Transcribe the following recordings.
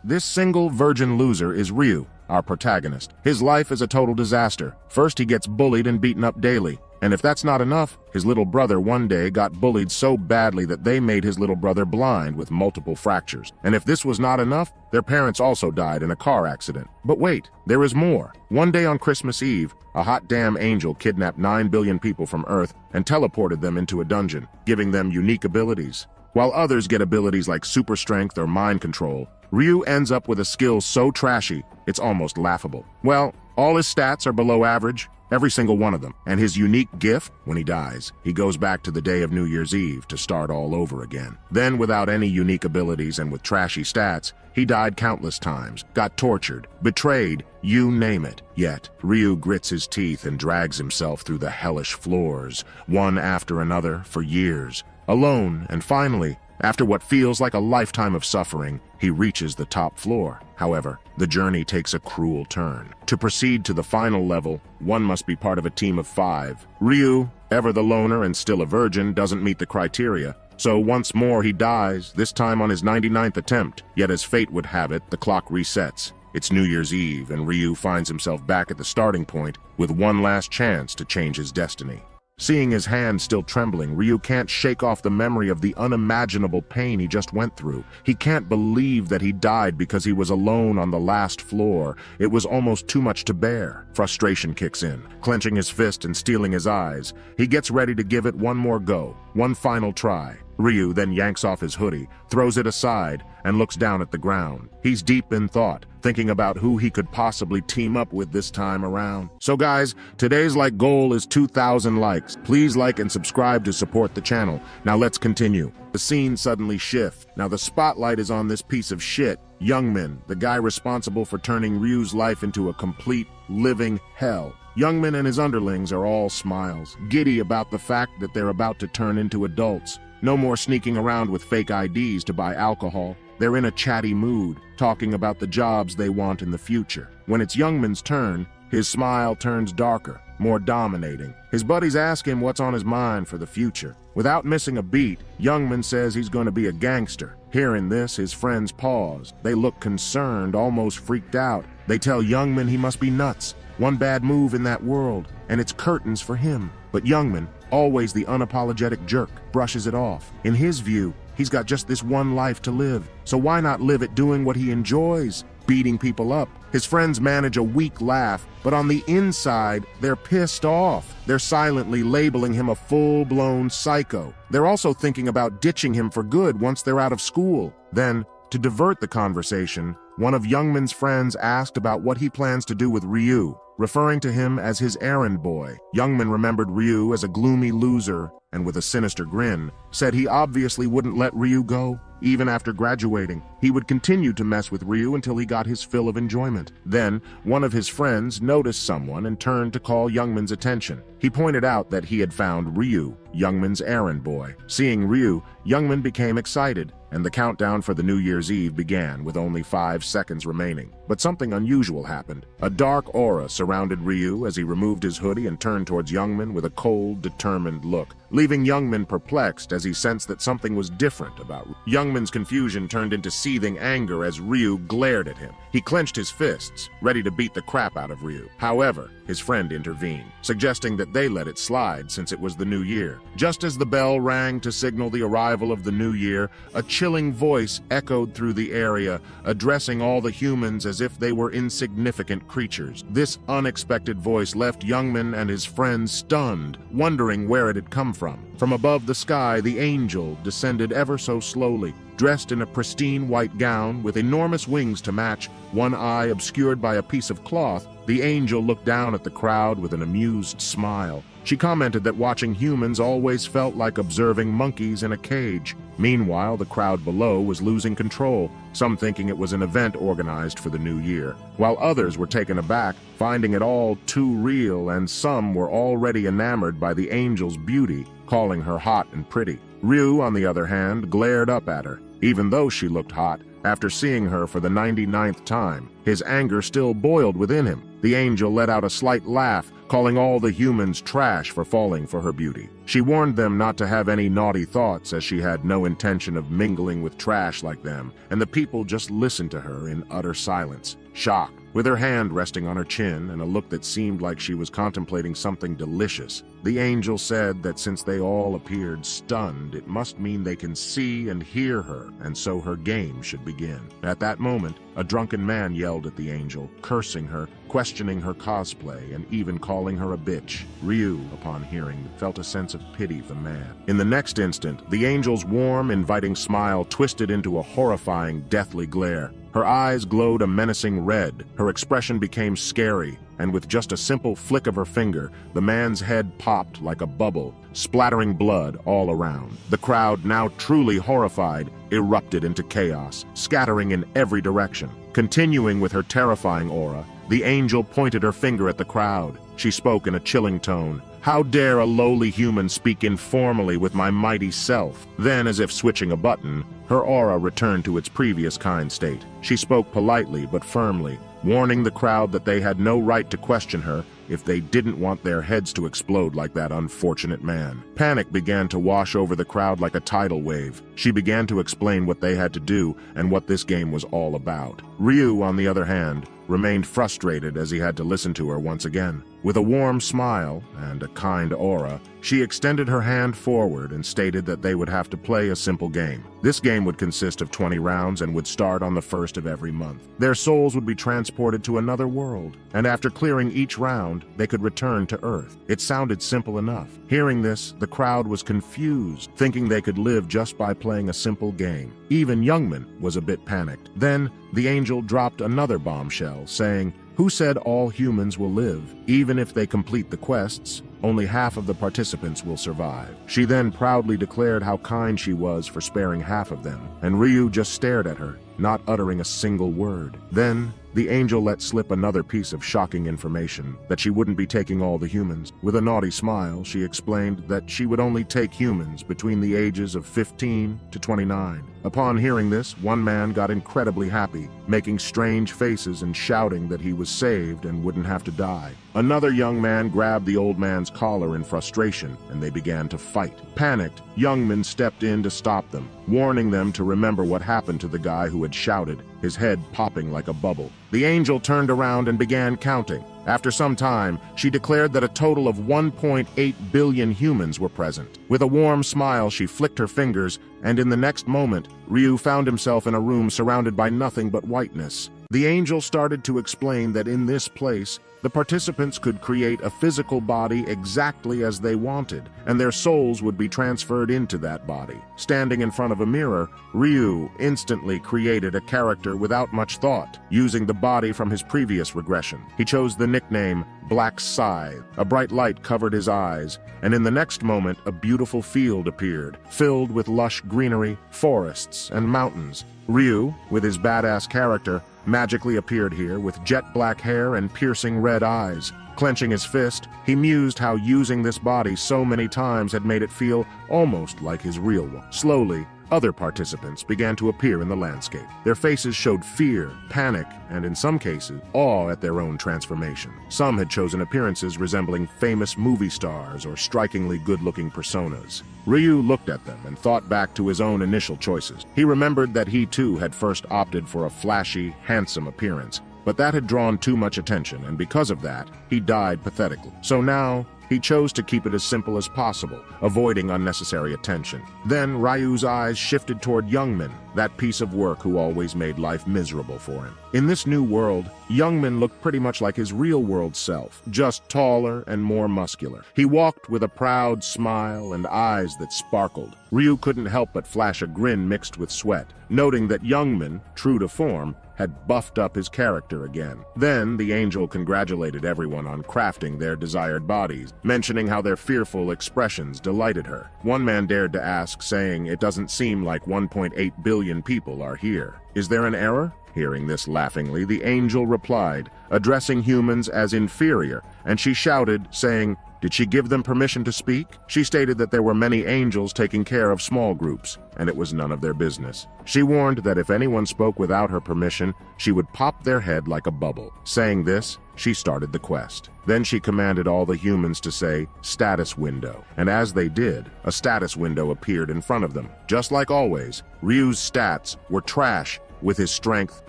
This single virgin loser is Ryu, our protagonist. His life is a total disaster. First, he gets bullied and beaten up daily. And if that's not enough, his little brother one day got bullied so badly that they made his little brother blind with multiple fractures. And if this was not enough, their parents also died in a car accident. But wait, there is more. One day on Christmas Eve, a hot damn angel kidnapped 9 billion people from Earth and teleported them into a dungeon, giving them unique abilities. While others get abilities like super strength or mind control, Ryu ends up with a skill so trashy, it's almost laughable. Well, all his stats are below average, every single one of them, and his unique gift, when he dies, he goes back to the day of New Year's Eve to start all over again. Then, without any unique abilities and with trashy stats, he died countless times, got tortured, betrayed, you name it. Yet, Ryu grits his teeth and drags himself through the hellish floors, one after another, for years, alone, and finally, after what feels like a lifetime of suffering, he reaches the top floor. However, the journey takes a cruel turn. To proceed to the final level, one must be part of a team of 5. Ryu, ever the loner and still a virgin, doesn't meet the criteria. So once more he dies, this time on his 99th attempt. Yet as fate would have it, the clock resets. It's New Year's Eve, and Ryu finds himself back at the starting point with one last chance to change his destiny. Seeing his hand still trembling, Ryu can't shake off the memory of the unimaginable pain he just went through. He can't believe that he died because he was alone on the last floor. It was almost too much to bear. Frustration kicks in, clenching his fist and steeling his eyes. He gets ready to give it one more go, one final try. Ryu then yanks off his hoodie, throws it aside, and looks down at the ground. He's deep in thought, thinking about who he could possibly team up with this time around. So guys, today's goal is 2,000 likes. Please like and subscribe to support the channel. Now let's continue. The scene suddenly shifts. Now the spotlight is on this piece of shit, Youngmin, the guy responsible for turning Ryu's life into a complete, living hell. Youngmin and his underlings are all smiles, giddy about the fact that they're about to turn into adults. No more sneaking around with fake IDs to buy alcohol. They're in a chatty mood, talking about the jobs they want in the future. When it's Youngman's turn, his smile turns darker, more dominating. His buddies ask him what's on his mind for the future. Without missing a beat, Youngman says he's going to be a gangster. Hearing this, his friends pause. They look concerned, almost freaked out. They tell Youngman he must be nuts. One bad move in that world, and it's curtains for him. But Youngman, always the unapologetic jerk, brushes it off. In his view, he's got just this one life to live, so why not live it doing what he enjoys, beating people up? His friends manage a weak laugh, but on the inside, they're pissed off. They're silently labeling him a full-blown psycho. They're also thinking about ditching him for good once they're out of school. Then, to divert the conversation, one of Youngman's friends asked about what he plans to do with Ryu, referring to him as his errand boy. Youngman remembered Ryu as a gloomy loser, and with a sinister grin, said he obviously wouldn't let Ryu go. Even after graduating, he would continue to mess with Ryu until he got his fill of enjoyment. Then, one of his friends noticed someone and turned to call Youngman's attention. He pointed out that he had found Ryu, Youngman's errand boy. Seeing Ryu, Youngman became excited, and the countdown for the New Year's Eve began with only 5 seconds remaining. But something unusual happened. A dark aura surrounded Ryu as he removed his hoodie and turned towards Youngman with a cold, determined look, leaving Youngman perplexed as he sensed that something was different about Ryu. Youngman's confusion turned into seething anger as Ryu glared at him. He clenched his fists, ready to beat the crap out of Ryu. However, his friend intervened, suggesting that they let it slide since it was the new year. Just as the bell rang to signal the arrival of the new year, a chilling voice echoed through the area, addressing all the humans as if they were insignificant creatures. This unexpected voice left Youngman and his friends stunned, wondering where it had come from. From above the sky, the angel descended ever so slowly, dressed in a pristine white gown with enormous wings to match, one eye obscured by a piece of cloth. The angel looked down at the crowd with an amused smile. She commented that watching humans always felt like observing monkeys in a cage. Meanwhile, the crowd below was losing control, some thinking it was an event organized for the new year, while others were taken aback, finding it all too real, and some were already enamored by the angel's beauty, calling her hot and pretty. Ryu, on the other hand, glared up at her. Even though she looked hot, after seeing her for the 99th time, his anger still boiled within him. The angel let out a slight laugh, calling all the humans trash for falling for her beauty. She warned them not to have any naughty thoughts, as she had no intention of mingling with trash like them, and the people just listened to her in utter silence, shocked. With her hand resting on her chin and a look that seemed like she was contemplating something delicious, the angel said that since they all appeared stunned, it must mean they can see and hear her, and so her game should begin. At that moment, a drunken man yelled at the angel, cursing her, questioning her cosplay, and even calling her a bitch. Ryu, upon hearing, felt a sense of pity for the man. In the next instant, the angel's warm, inviting smile twisted into a horrifying, deathly glare. Her eyes glowed a menacing red, her expression became scary, and with just a simple flick of her finger, the man's head popped like a bubble, splattering blood all around. The crowd, now truly horrified, erupted into chaos, scattering in every direction. Continuing with her terrifying aura, the angel pointed her finger at the crowd. She spoke in a chilling tone. "How dare a lowly human speak informally with my mighty self?" Then, as if switching a button, her aura returned to its previous kind state. She spoke politely but firmly, warning the crowd that they had no right to question her if they didn't want their heads to explode like that unfortunate man. Panic began to wash over the crowd like a tidal wave. She began to explain what they had to do and what this game was all about. Ryu, on the other hand, remained frustrated as he had to listen to her once again. With a warm smile and a kind aura, she extended her hand forward and stated that they would have to play a simple game. This game would consist of 20 rounds and would start on the 1st of every month. Their souls would be transported to another world, and after clearing each round, they could return to Earth. It sounded simple enough. Hearing this, the crowd was confused, thinking they could live just by playing a simple game. Even Youngman was a bit panicked. Then, the angel dropped another bombshell, saying, "Who said all humans will live? Even if they complete the quests, only half of the participants will survive." She then proudly declared how kind she was for sparing half of them, and Ryu just stared at her, not uttering a single word. Then, the angel let slip another piece of shocking information, that she wouldn't be taking all the humans. With a naughty smile, she explained that she would only take humans between the ages of 15 to 29. Upon hearing this, one man got incredibly happy, making strange faces and shouting that he was saved and wouldn't have to die. Another young man grabbed the old man's collar in frustration, and they began to fight. Panicked, Youngman stepped in to stop them, warning them to remember what happened to the guy who had shouted, his head popping like a bubble. The angel turned around and began counting. After some time, she declared that a total of 1.8 billion humans were present. With a warm smile, she flicked her fingers, and in the next moment, Ryu found himself in a room surrounded by nothing but whiteness. The angel started to explain that in this place, the participants could create a physical body exactly as they wanted, and their souls would be transferred into that body. Standing in front of a mirror, Ryu instantly created a character without much thought, using the body from his previous regression. He chose the nickname Black Scythe. A bright light covered his eyes, and in the next moment, a beautiful field appeared, filled with lush greenery, forests, and mountains. Ryu, with his badass character, magically appeared here with jet black hair and piercing red eyes. Clenching his fist, he mused how using this body so many times had made it feel almost like his real one. Slowly, other participants began to appear in the landscape. Their faces showed fear, panic, and in some cases, awe at their own transformation. Some had chosen appearances resembling famous movie stars or strikingly good-looking personas. Ryu looked at them and thought back to his own initial choices. He remembered that he too had first opted for a flashy, handsome appearance, but that had drawn too much attention, and because of that, he died pathetically. So now, he chose to keep it as simple as possible, avoiding unnecessary attention. Then Ryu's eyes shifted toward Youngman, that piece of work who always made life miserable for him. In this new world, Youngman looked pretty much like his real-world self, just taller and more muscular. He walked with a proud smile and eyes that sparkled. Ryu couldn't help but flash a grin mixed with sweat, noting that Youngman, true to form, had buffed up his character again. Then the angel congratulated everyone on crafting their desired bodies, mentioning how their fearful expressions delighted her. One man dared to ask, saying, "It doesn't seem like 1.8 billion people are here. Is there an error?" Hearing this laughingly, the angel replied, addressing humans as inferior, and she shouted, saying, Did she give them permission to speak? She stated that there were many angels taking care of small groups, and it was none of their business. She warned that if anyone spoke without her permission, she would pop their head like a bubble. Saying this, she started the quest. Then she commanded all the humans to say, "Status window." And as they did, a status window appeared in front of them. Just like always, Ryu's stats were trash, with his strength,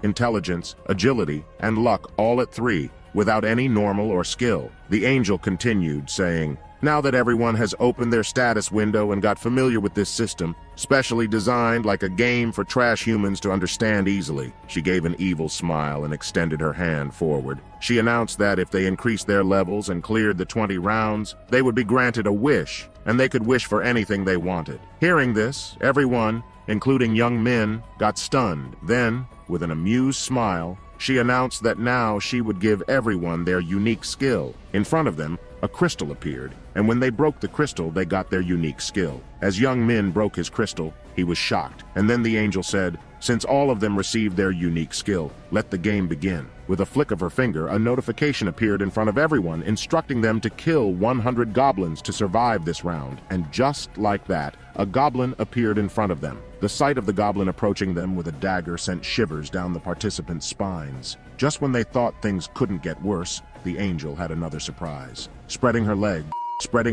intelligence, agility, and luck all at 3, without any normal or skill. The angel continued, saying, "Now that everyone has opened their status window and got familiar with this system, specially designed like a game for trash humans to understand easily," she gave an evil smile and extended her hand forward. She announced that if they increased their levels and cleared the 20 rounds, they would be granted a wish, and they could wish for anything they wanted. Hearing this, everyone, including young men, got stunned. Then, with an amused smile, she announced that now she would give everyone their unique skill. In front of them, a crystal appeared, and when they broke the crystal, they got their unique skill. As young Min broke his crystal, he was shocked, and then the angel said, "Since all of them received their unique skill, let the game begin." With a flick of her finger, a notification appeared in front of everyone, instructing them to kill 100 goblins to survive this round, and just like that, a goblin appeared in front of them. The sight of the goblin approaching them with a dagger sent shivers down the participants' spines. Just when they thought things couldn't get worse, the angel had another surprise. Spreading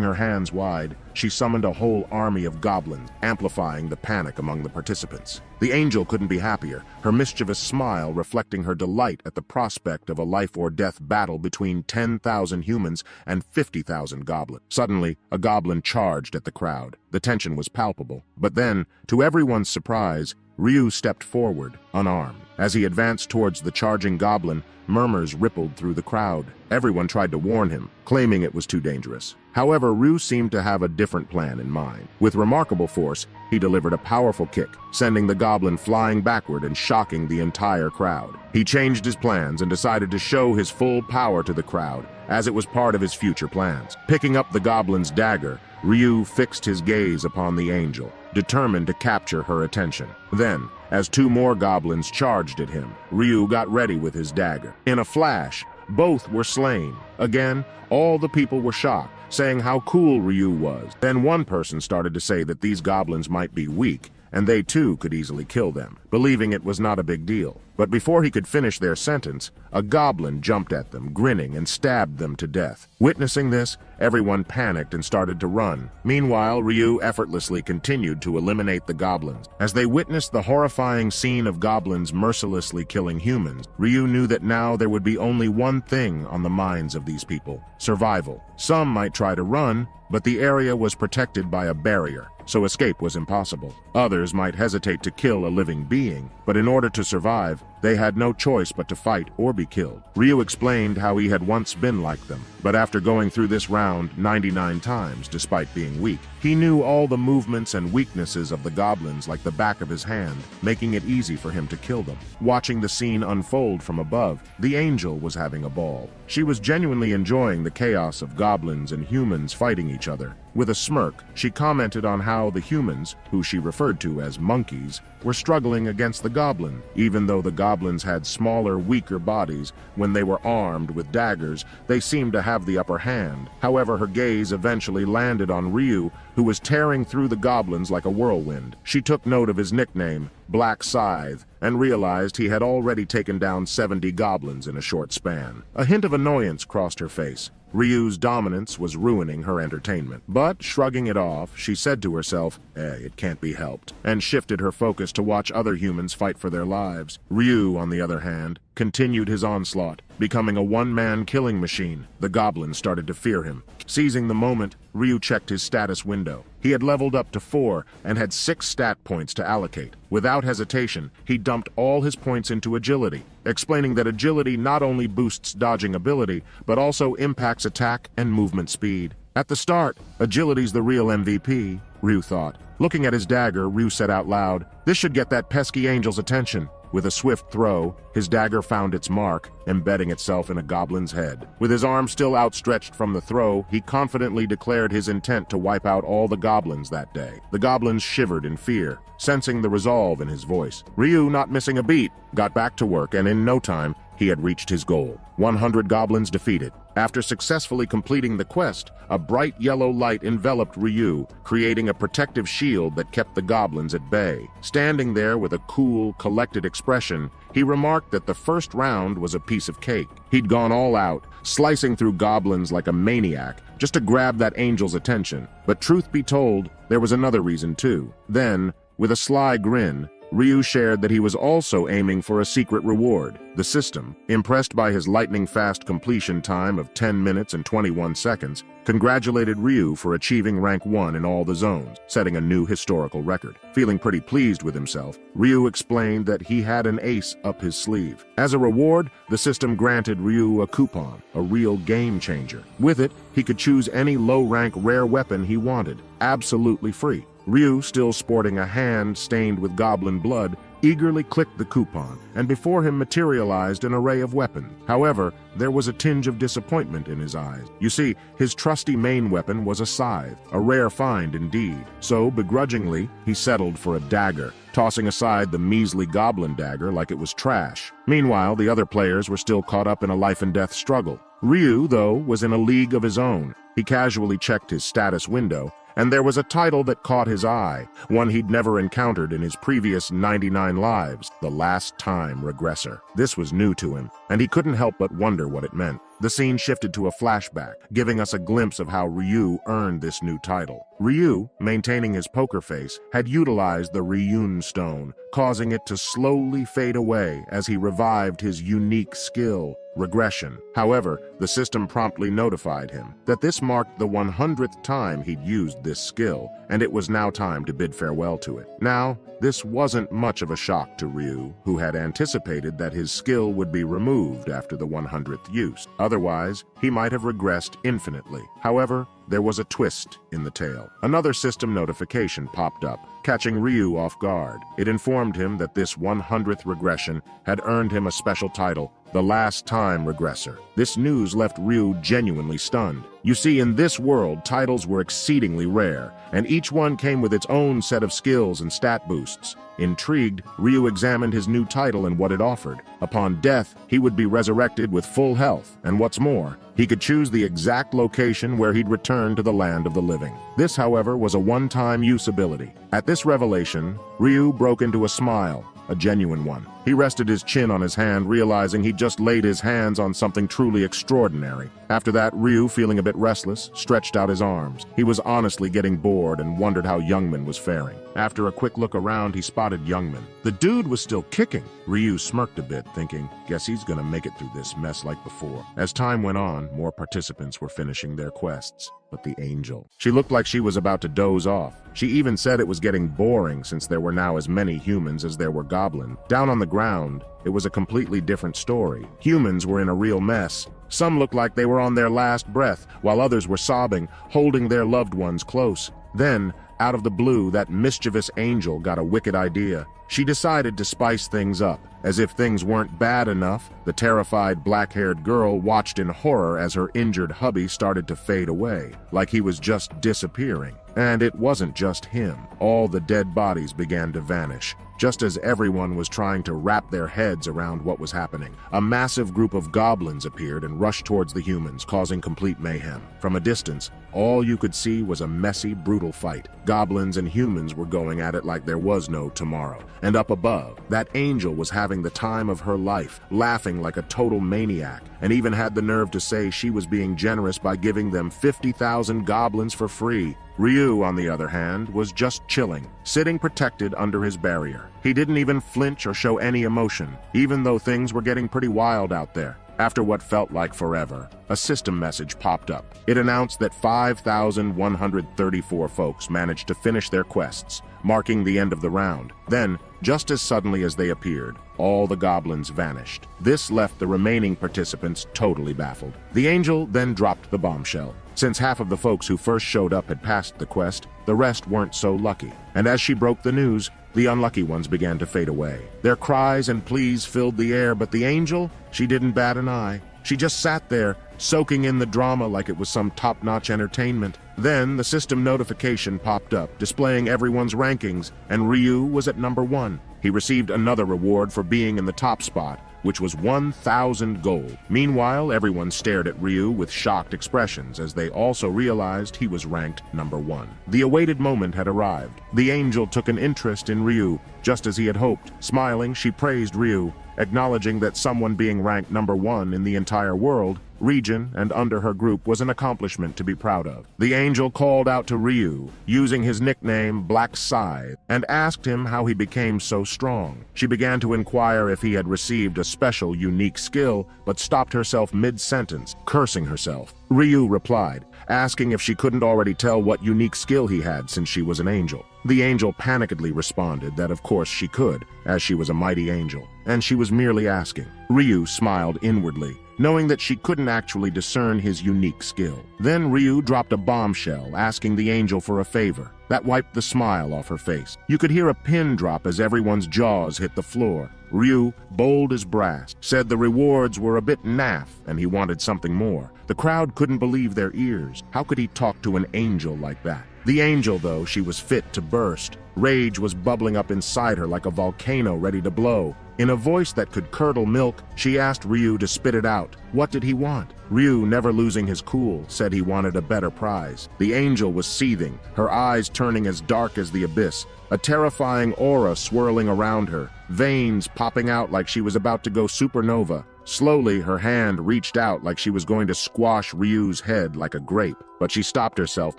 her hands wide, she summoned a whole army of goblins, amplifying the panic among the participants. The angel couldn't be happier, her mischievous smile reflecting her delight at the prospect of a life-or-death battle between 10,000 humans and 50,000 goblins. Suddenly, a goblin charged at the crowd. The tension was palpable. But then, to everyone's surprise, Ryu stepped forward, unarmed. As he advanced towards the charging goblin, murmurs rippled through the crowd. Everyone tried to warn him, claiming it was too dangerous. However, Ryu seemed to have a different plan in mind. With remarkable force, he delivered a powerful kick, sending the goblin flying backward and shocking the entire crowd. He changed his plans and decided to show his full power to the crowd, as it was part of his future plans. Picking up the goblin's dagger, Ryu fixed his gaze upon the angel, determined to capture her attention. Then, as 2 more goblins charged at him, Ryu got ready with his dagger. In a flash, both were slain. Again, all the people were shocked, saying how cool Ryu was. Then one person started to say that these goblins might be weak, and they too could easily kill them, believing it was not a big deal. But before he could finish their sentence, a goblin jumped at them, grinning, and stabbed them to death. Witnessing this, everyone panicked and started to run. Meanwhile, Ryu effortlessly continued to eliminate the goblins. As they witnessed the horrifying scene of goblins mercilessly killing humans, Ryu knew that now there would be only one thing on the minds of these people: survival. Some might try to run, but the area was protected by a barrier, so escape was impossible. Others might hesitate to kill a living being, but in order to survive, they had no choice but to fight or be killed. Ryu explained how he had once been like them, but after going through this round 99 times, despite being weak, he knew all the movements and weaknesses of the goblins like the back of his hand, making it easy for him to kill them. Watching the scene unfold from above, the angel was having a ball. She was genuinely enjoying the chaos of goblins and humans fighting each other. With a smirk, she commented on how the humans, who she referred to as monkeys, were struggling against the goblin. Even though the goblins had smaller, weaker bodies, when they were armed with daggers, they seemed to have the upper hand. However, her gaze eventually landed on Ryu, who was tearing through the goblins like a whirlwind. She took note of his nickname, Black Scythe, and realized he had already taken down 70 goblins in a short span. A hint of annoyance crossed her face. Ryu's dominance was ruining her entertainment. But, shrugging it off, she said to herself, it can't be helped, and shifted her focus to watch other humans fight for their lives. Ryu, on the other hand, continued his onslaught, becoming a one-man killing machine. The goblins started to fear him. Seizing the moment, Ryu checked his status window. He had leveled up to 4 and had 6 stat points to allocate. Without hesitation, he dumped all his points into agility, explaining that agility not only boosts dodging ability, but also impacts attack and movement speed. At the start, agility's the real MVP, Ryu thought. Looking at his dagger, Ryu said out loud, "This should get that pesky angel's attention." With a swift throw, his dagger found its mark, embedding itself in a goblin's head. With his arm still outstretched from the throw, he confidently declared his intent to wipe out all the goblins that day. The goblins shivered in fear, sensing the resolve in his voice. Ryu, not missing a beat, got back to work, and in no time, he had reached his goal. 100 goblins defeated. After successfully completing the quest, a bright yellow light enveloped Ryu, creating a protective shield that kept the goblins at bay. Standing there with a cool, collected expression, he remarked that the first round was a piece of cake. He'd gone all out, slicing through goblins like a maniac, just to grab that angel's attention. But truth be told, there was another reason too. Then, with a sly grin, Ryu shared that he was also aiming for a secret reward. The system, impressed by his lightning-fast completion time of 10 minutes and 21 seconds, congratulated Ryu for achieving rank 1 in all the zones, setting a new historical record. Feeling pretty pleased with himself, Ryu explained that he had an ace up his sleeve. As a reward, the system granted Ryu a coupon, a real game changer. With it, he could choose any low-rank rare weapon he wanted, absolutely free. Ryu, still sporting a hand stained with goblin blood, eagerly clicked the coupon, and before him materialized an array of weapons. However, there was a tinge of disappointment in his eyes. You see, his trusty main weapon was a scythe, a rare find indeed. So, begrudgingly, he settled for a dagger, tossing aside the measly goblin dagger like it was trash. Meanwhile, the other players were still caught up in a life-and-death struggle. Ryu, though, was in a league of his own. He casually checked his status window, and there was a title that caught his eye, one he'd never encountered in his previous 99 lives, the Last Time Regressor. This was new to him, and he couldn't help but wonder what it meant. The scene shifted to a flashback, giving us a glimpse of how Ryu earned this new title. Ryu, maintaining his poker face, had utilized the Ryun stone, causing it to slowly fade away as he revived his unique skill, regression. However, the system promptly notified him that this marked the 100th time he'd used this skill, and it was now time to bid farewell to it. Now, this wasn't much of a shock to Ryu, who had anticipated that his skill would be removed after the 100th use. Otherwise, he might have regressed infinitely. However, there was a twist in the tale. Another system notification popped up, catching Ryu off guard. It informed him that this 100th regression had earned him a special title, the Last Time Regressor. This news left Ryu genuinely stunned. You see, in this world, titles were exceedingly rare, and each one came with its own set of skills and stat boosts. Intrigued, Ryu examined his new title and what it offered. Upon death, he would be resurrected with full health, and what's more, he could choose the exact location where he'd return to the land of the living. This, however, was a one-time use ability. At this revelation, Ryu broke into a smile, a genuine one. He rested his chin on his hand, realizing he'd just laid his hands on something truly extraordinary. After that, Ryu, feeling a bit restless, stretched out his arms. He was honestly getting bored and wondered how Youngman was faring. After a quick look around, he spotted Youngman. The dude was still kicking. Ryu smirked a bit, thinking, guess he's gonna make it through this mess like before. As time went on, more participants were finishing their quests. But the angel. She looked like she was about to doze off. She even said it was getting boring since there were now as many humans as there were goblins. Down on the ground, it was a completely different story. Humans were in a real mess. Some looked like they were on their last breath, while others were sobbing, holding their loved ones close. Then, out of the blue, that mischievous angel got a wicked idea. She decided to spice things up. As if things weren't bad enough, the terrified black-haired girl watched in horror as her injured hubby started to fade away, like he was just disappearing. And it wasn't just him. All the dead bodies began to vanish. Just as everyone was trying to wrap their heads around what was happening, a massive group of goblins appeared and rushed towards the humans, causing complete mayhem. From a distance, all you could see was a messy, brutal fight. Goblins and humans were going at it like there was no tomorrow. And up above, that angel was having the time of her life, laughing like a total maniac, and even had the nerve to say she was being generous by giving them 50,000 goblins for free. Ryu, on the other hand, was just chilling, sitting protected under his barrier. He didn't even flinch or show any emotion, even though things were getting pretty wild out there. After what felt like forever, a system message popped up. It announced that 5,134 folks managed to finish their quests, marking the end of the round. Then, just as suddenly as they appeared, all the goblins vanished. This left the remaining participants totally baffled. The angel then dropped the bombshell. Since half of the folks who first showed up had passed the quest, the rest weren't so lucky. And as she broke the news, the unlucky ones began to fade away. Their cries and pleas filled the air, but the angel, she didn't bat an eye. She just sat there, soaking in the drama like it was some top-notch entertainment. Then the system notification popped up, displaying everyone's rankings, and Ryu was at number 1. He received another reward for being in the top spot, which was 1,000 gold. Meanwhile, everyone stared at Ryu with shocked expressions as they also realized he was ranked number 1. The awaited moment had arrived. The angel took an interest in Ryu, just as he had hoped. Smiling, she praised Ryu, acknowledging that someone being ranked number 1 in the entire world, region, and under her group was an accomplishment to be proud of. The angel called out to Ryu, using his nickname Black Scythe, and asked him how he became so strong. She began to inquire if he had received a special, unique skill, but stopped herself mid-sentence, cursing herself. Ryu replied, asking if she couldn't already tell what unique skill he had since she was an angel. The angel panikedly responded that of course she could, as she was a mighty angel, and she was merely asking. Ryu smiled inwardly, knowing that she couldn't actually discern his unique skill. Then Ryu dropped a bombshell, asking the angel for a favor. That wiped the smile off her face. You could hear a pin drop as everyone's jaws hit the floor. Ryu, bold as brass, said the rewards were a bit naff and he wanted something more. The crowd couldn't believe their ears. How could he talk to an angel like that? The angel, though, she was fit to burst. Rage was bubbling up inside her like a volcano ready to blow. In a voice that could curdle milk, she asked Ryu to spit it out. What did he want? Ryu, never losing his cool, said he wanted a better prize. The angel was seething, her eyes turning as dark as the abyss, a terrifying aura swirling around her, veins popping out like she was about to go supernova. Slowly, her hand reached out like she was going to squash Ryu's head like a grape, but she stopped herself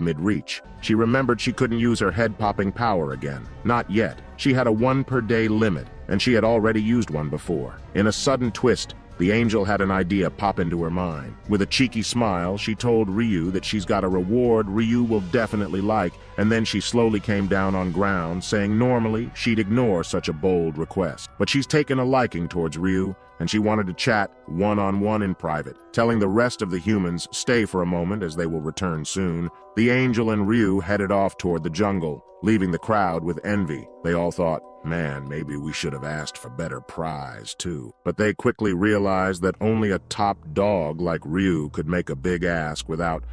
mid-reach. She remembered she couldn't use her head-popping power again. Not yet. She had a 1-per-day limit, and she had already used one before. In a sudden twist, the angel had an idea pop into her mind. With a cheeky smile, she told Ryu that she's got a reward Ryu will definitely like, and then she slowly came down on ground, saying normally she'd ignore such a bold request. But she's taken a liking towards Ryu, and she wanted to chat one-on-one in private, telling the rest of the humans stay for a moment as they will return soon. The angel and Ryu headed off toward the jungle, leaving the crowd with envy. They all thought, man, maybe we should have asked for better prize, too. But they quickly realized that only a top dog like Ryu could make a big ask without,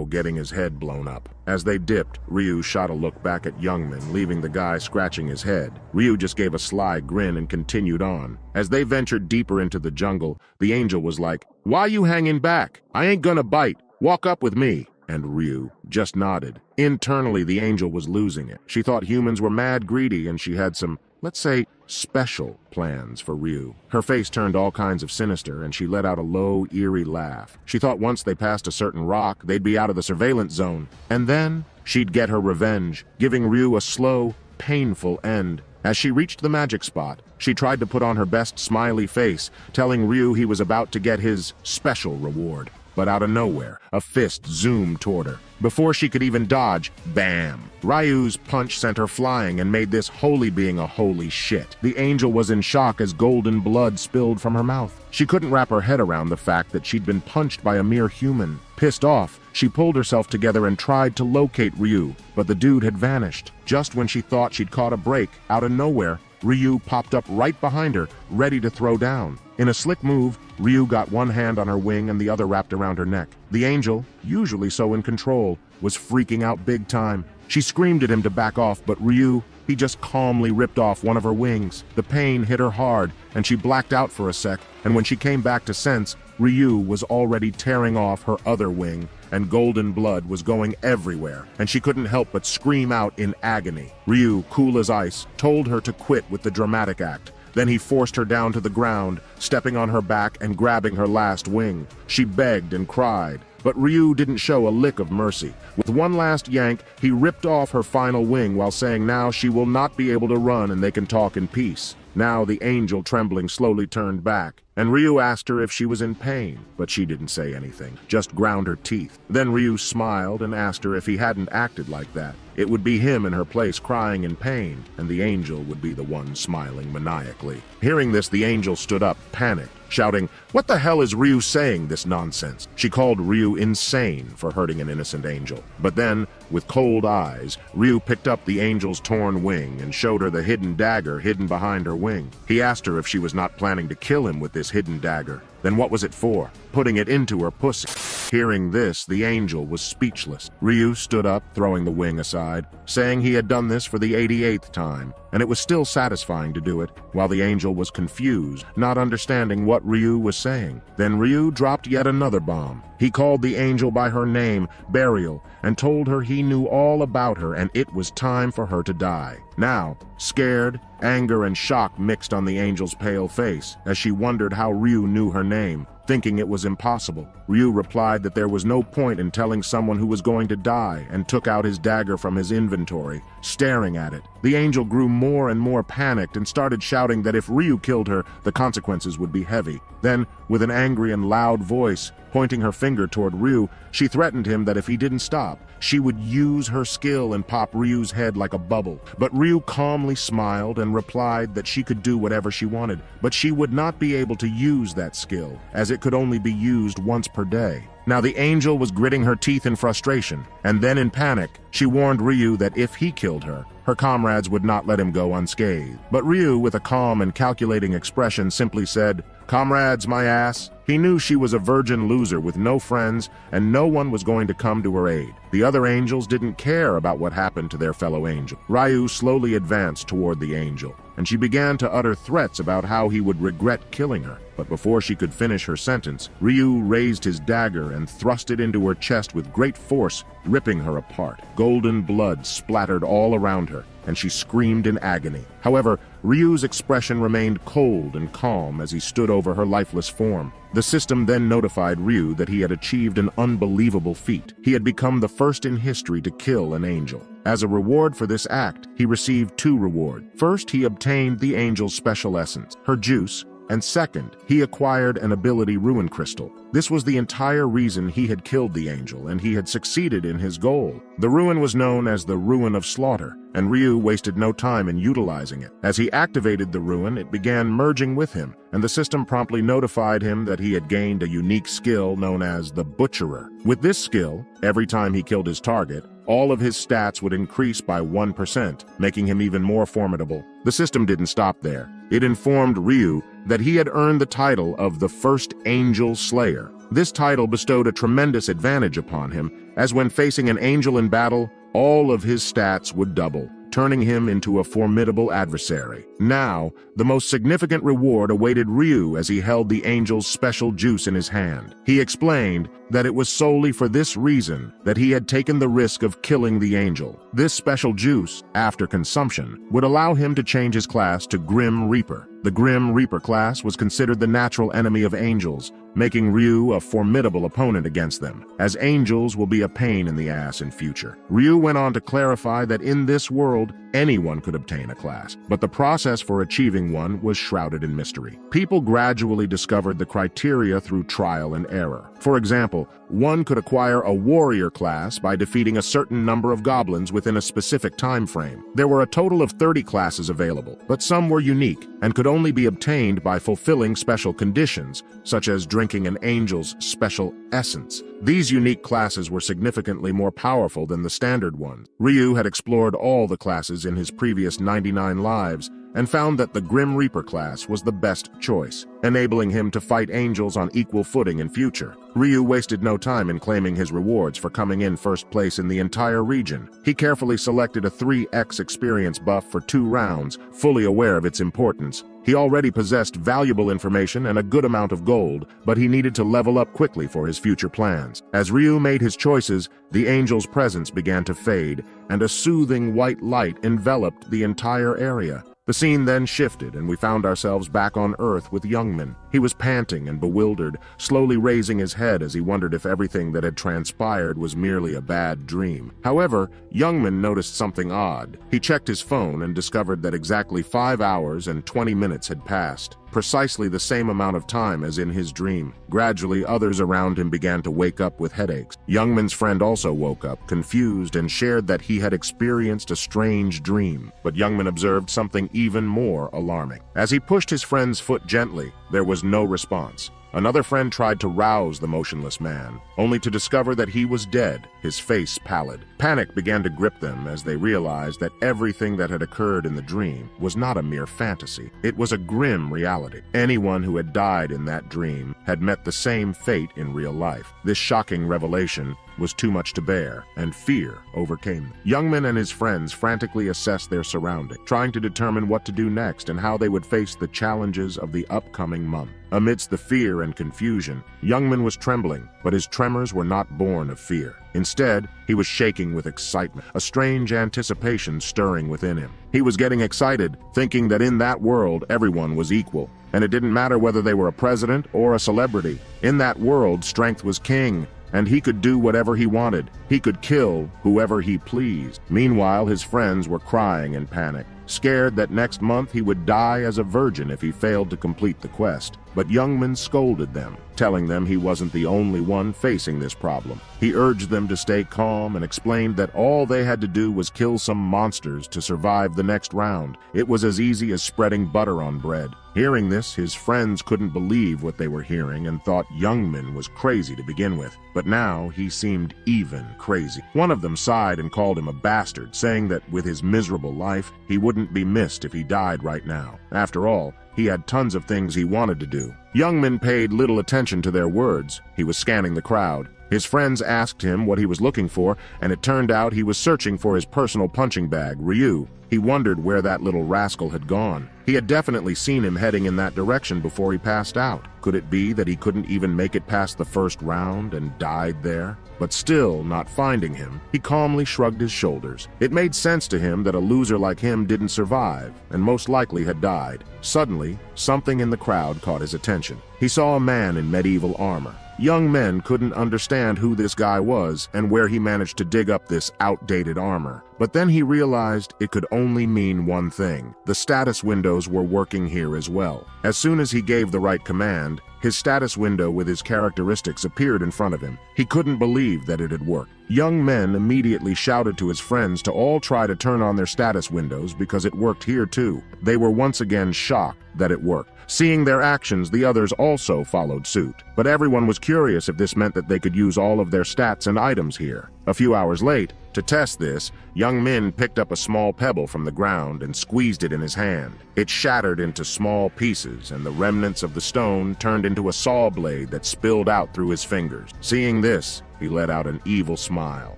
getting his head blown up. As they dipped, Ryu shot a look back at Youngman, leaving the guy scratching his head. Ryu just gave a sly grin and continued on. As they ventured deeper into the jungle, the angel was like, "Why you hanging back? I ain't gonna bite. Walk up with me." And Ryu just nodded. Internally, the angel was losing it. She thought humans were mad greedy and she had some, let's say, special plans for Ryu. Her face turned all kinds of sinister and she let out a low, eerie laugh. She thought once they passed a certain rock, they'd be out of the surveillance zone. And then she'd get her revenge, giving Ryu a slow, painful end. As she reached the magic spot, she tried to put on her best smiley face, telling Ryu he was about to get his special reward. But out of nowhere, a fist zoomed toward her. Before she could even dodge, bam! Ryu's punch sent her flying and made this holy being a holy shit. The angel was in shock as golden blood spilled from her mouth. She couldn't wrap her head around the fact that she'd been punched by a mere human. Pissed off, she pulled herself together and tried to locate Ryu, but the dude had vanished. Just when she thought she'd caught a break, out of nowhere, Ryu popped up right behind her, ready to throw down. In a slick move, Ryu got one hand on her wing and the other wrapped around her neck. The angel, usually so in control, was freaking out big time. She screamed at him to back off, but Ryu, he just calmly ripped off one of her wings. The pain hit her hard, and she blacked out for a sec, and when she came back to sense, Ryu was already tearing off her other wing, and golden blood was going everywhere, and she couldn't help but scream out in agony. Ryu, cool as ice, told her to quit with the dramatic act. Then he forced her down to the ground, stepping on her back and grabbing her last wing. She begged and cried, but Ryu didn't show a lick of mercy. With one last yank, he ripped off her final wing while saying now she will not be able to run and they can talk in peace. Now the angel, trembling, slowly turned back, and Ryu asked her if she was in pain, but she didn't say anything, just ground her teeth. Then Ryu smiled and asked her if he hadn't acted like that. It would be him in her place crying in pain, and the angel would be the one smiling maniacally. Hearing this, the angel stood up, panicked, shouting, "What the hell is Ryu saying, this nonsense?" She called Ryu insane for hurting an innocent angel. But then, With cold eyes, Ryu picked up the angel's torn wing and showed her the hidden dagger hidden behind her wing. He asked her if she was not planning to kill him with this hidden dagger. Then what was it for? Putting it into her pussy. Hearing this, the angel was speechless. Ryu stood up, throwing the wing aside, saying he had done this for the 88th time, and it was still satisfying to do it, while the angel was confused, not understanding what Ryu was saying. Then Ryu dropped yet another bomb. He called the angel by her name, Burial, and told her he knew all about her and it was time for her to die. Now, scared, anger and shock mixed on the angel's pale face as she wondered how Ryu knew her name. Thinking it was impossible, Ryu replied that there was no point in telling someone who was going to die and took out his dagger from his inventory, staring at it. The angel grew more and more panicked and started shouting that if Ryu killed her, the consequences would be heavy. Then, with an angry and loud voice, pointing her finger toward Ryu, she threatened him that if he didn't stop, she would use her skill and pop Ryu's head like a bubble. But Ryu calmly smiled and replied that she could do whatever she wanted, but she would not be able to use that skill, as it could only be used once per day. Now the angel was gritting her teeth in frustration, and then in panic, she warned Ryu that if he killed her, her comrades would not let him go unscathed. But Ryu, with a calm and calculating expression, simply said, "Comrades, my ass." He knew she was a virgin loser with no friends, and no one was going to come to her aid. The other angels didn't care about what happened to their fellow angel. Ryu slowly advanced toward the angel, and she began to utter threats about how he would regret killing her. But before she could finish her sentence, Ryu raised his dagger and thrust it into her chest with great force, ripping her apart. Golden blood splattered all around her, and she screamed in agony. However, Ryu's expression remained cold and calm as he stood over her lifeless form. The system then notified Ryu that he had achieved an unbelievable feat. He had become the first in history to kill an angel. As a reward for this act, he received two rewards. First, he obtained the angel's special essence, her juice, and second, he acquired an ability ruin crystal. This was the entire reason he had killed the angel, and he had succeeded in his goal. The ruin was known as the Ruin of Slaughter, and Ryu wasted no time in utilizing it. As he activated the ruin, it began merging with him, and the system promptly notified him that he had gained a unique skill known as the Butcherer. With this skill, every time he killed his target, all of his stats would increase by 1%, making him even more formidable. The system didn't stop there. It informed Ryu that he had earned the title of the First Angel Slayer. This title bestowed a tremendous advantage upon him, as when facing an angel in battle, all of his stats would double, turning him into a formidable adversary. Now, the most significant reward awaited Ryu as he held the angel's special juice in his hand. He explained that it was solely for this reason that he had taken the risk of killing the angel. This special juice, after consumption, would allow him to change his class to Grim Reaper. The Grim Reaper class was considered the natural enemy of angels, making Ryu a formidable opponent against them, as angels will be a pain in the ass in future. Ryu went on to clarify that in this world, anyone could obtain a class, but the process for achieving one was shrouded in mystery. People gradually discovered the criteria through trial and error. For example, one could acquire a warrior class by defeating a certain number of goblins within a specific time frame. There were a total of 30 classes available, but some were unique and could only be obtained by fulfilling special conditions, such as drinking an angel's special essence. These unique classes were significantly more powerful than the standard ones. Ryu had explored all the classes in his previous 99 lives and found that the Grim Reaper class was the best choice, enabling him to fight angels on equal footing in future. Ryu wasted no time in claiming his rewards for coming in first place in the entire region. He carefully selected a 3x experience buff for 2 rounds, fully aware of its importance. He already possessed valuable information and a good amount of gold, but he needed to level up quickly for his future plans. As Ryu made his choices, the angel's presence began to fade, and a soothing white light enveloped the entire area. The scene then shifted, and we found ourselves back on Earth with Youngman. He was panting and bewildered, slowly raising his head as he wondered if everything that had transpired was merely a bad dream. However, Youngman noticed something odd. He checked his phone and discovered that exactly 5 hours and 20 minutes had passed, precisely the same amount of time as in his dream. Gradually, others around him began to wake up with headaches. Youngman's friend also woke up, confused, and shared that he had experienced a strange dream. But Youngman observed something even more alarming. As he pushed his friend's foot gently, there was no response. Another friend tried to rouse the motionless man, only to discover that he was dead, his face pallid. Panic began to grip them as they realized that everything that had occurred in the dream was not a mere fantasy. It was a grim reality. Anyone who had died in that dream had met the same fate in real life. This shocking revelation was too much to bear, and fear overcame them. Youngman and his friends frantically assessed their surroundings, trying to determine what to do next and how they would face the challenges of the upcoming month. Amidst the fear and confusion, Youngman was trembling, but his tremors were not born of fear. Instead, he was shaking with excitement, a strange anticipation stirring within him. He was getting excited, thinking that in that world everyone was equal, and it didn't matter whether they were a president or a celebrity. In that world, strength was king, and he could do whatever he wanted. He could kill whoever he pleased. Meanwhile, his friends were crying in panic, scared that next month he would die as a virgin if he failed to complete the quest. But Youngman scolded them, telling them he wasn't the only one facing this problem. He urged them to stay calm and explained that all they had to do was kill some monsters to survive the next round. It was as easy as spreading butter on bread. Hearing this, his friends couldn't believe what they were hearing and thought Youngman was crazy to begin with. But now he seemed even crazy. One of them sighed and called him a bastard, saying that with his miserable life, he wouldn't be missed if he died right now. After all, he had tons of things he wanted to do. Youngman paid little attention to their words. He was scanning the crowd. His friends asked him what he was looking for, and it turned out he was searching for his personal punching bag, Ryu. He wondered where that little rascal had gone. He had definitely seen him heading in that direction before he passed out. Could it be that he couldn't even make it past the first round and died there? But still, not finding him, he calmly shrugged his shoulders. It made sense to him that a loser like him didn't survive, and most likely had died. Suddenly, something in the crowd caught his attention. He saw a man in medieval armor. Young men couldn't understand who this guy was and where he managed to dig up this outdated armor. But then he realized it could only mean one thing. The status windows were working here as well. As soon as he gave the right command, his status window with his characteristics appeared in front of him. He couldn't believe that it had worked. Young men immediately shouted to his friends to all try to turn on their status windows because it worked here too. They were once again shocked that it worked. Seeing their actions, the others also followed suit. But everyone was curious if this meant that they could use all of their stats and items here. A few hours late, to test this, Young Min picked up a small pebble from the ground and squeezed it in his hand. It shattered into small pieces, and the remnants of the stone turned into a saw blade that spilled out through his fingers. Seeing this, he let out an evil smile.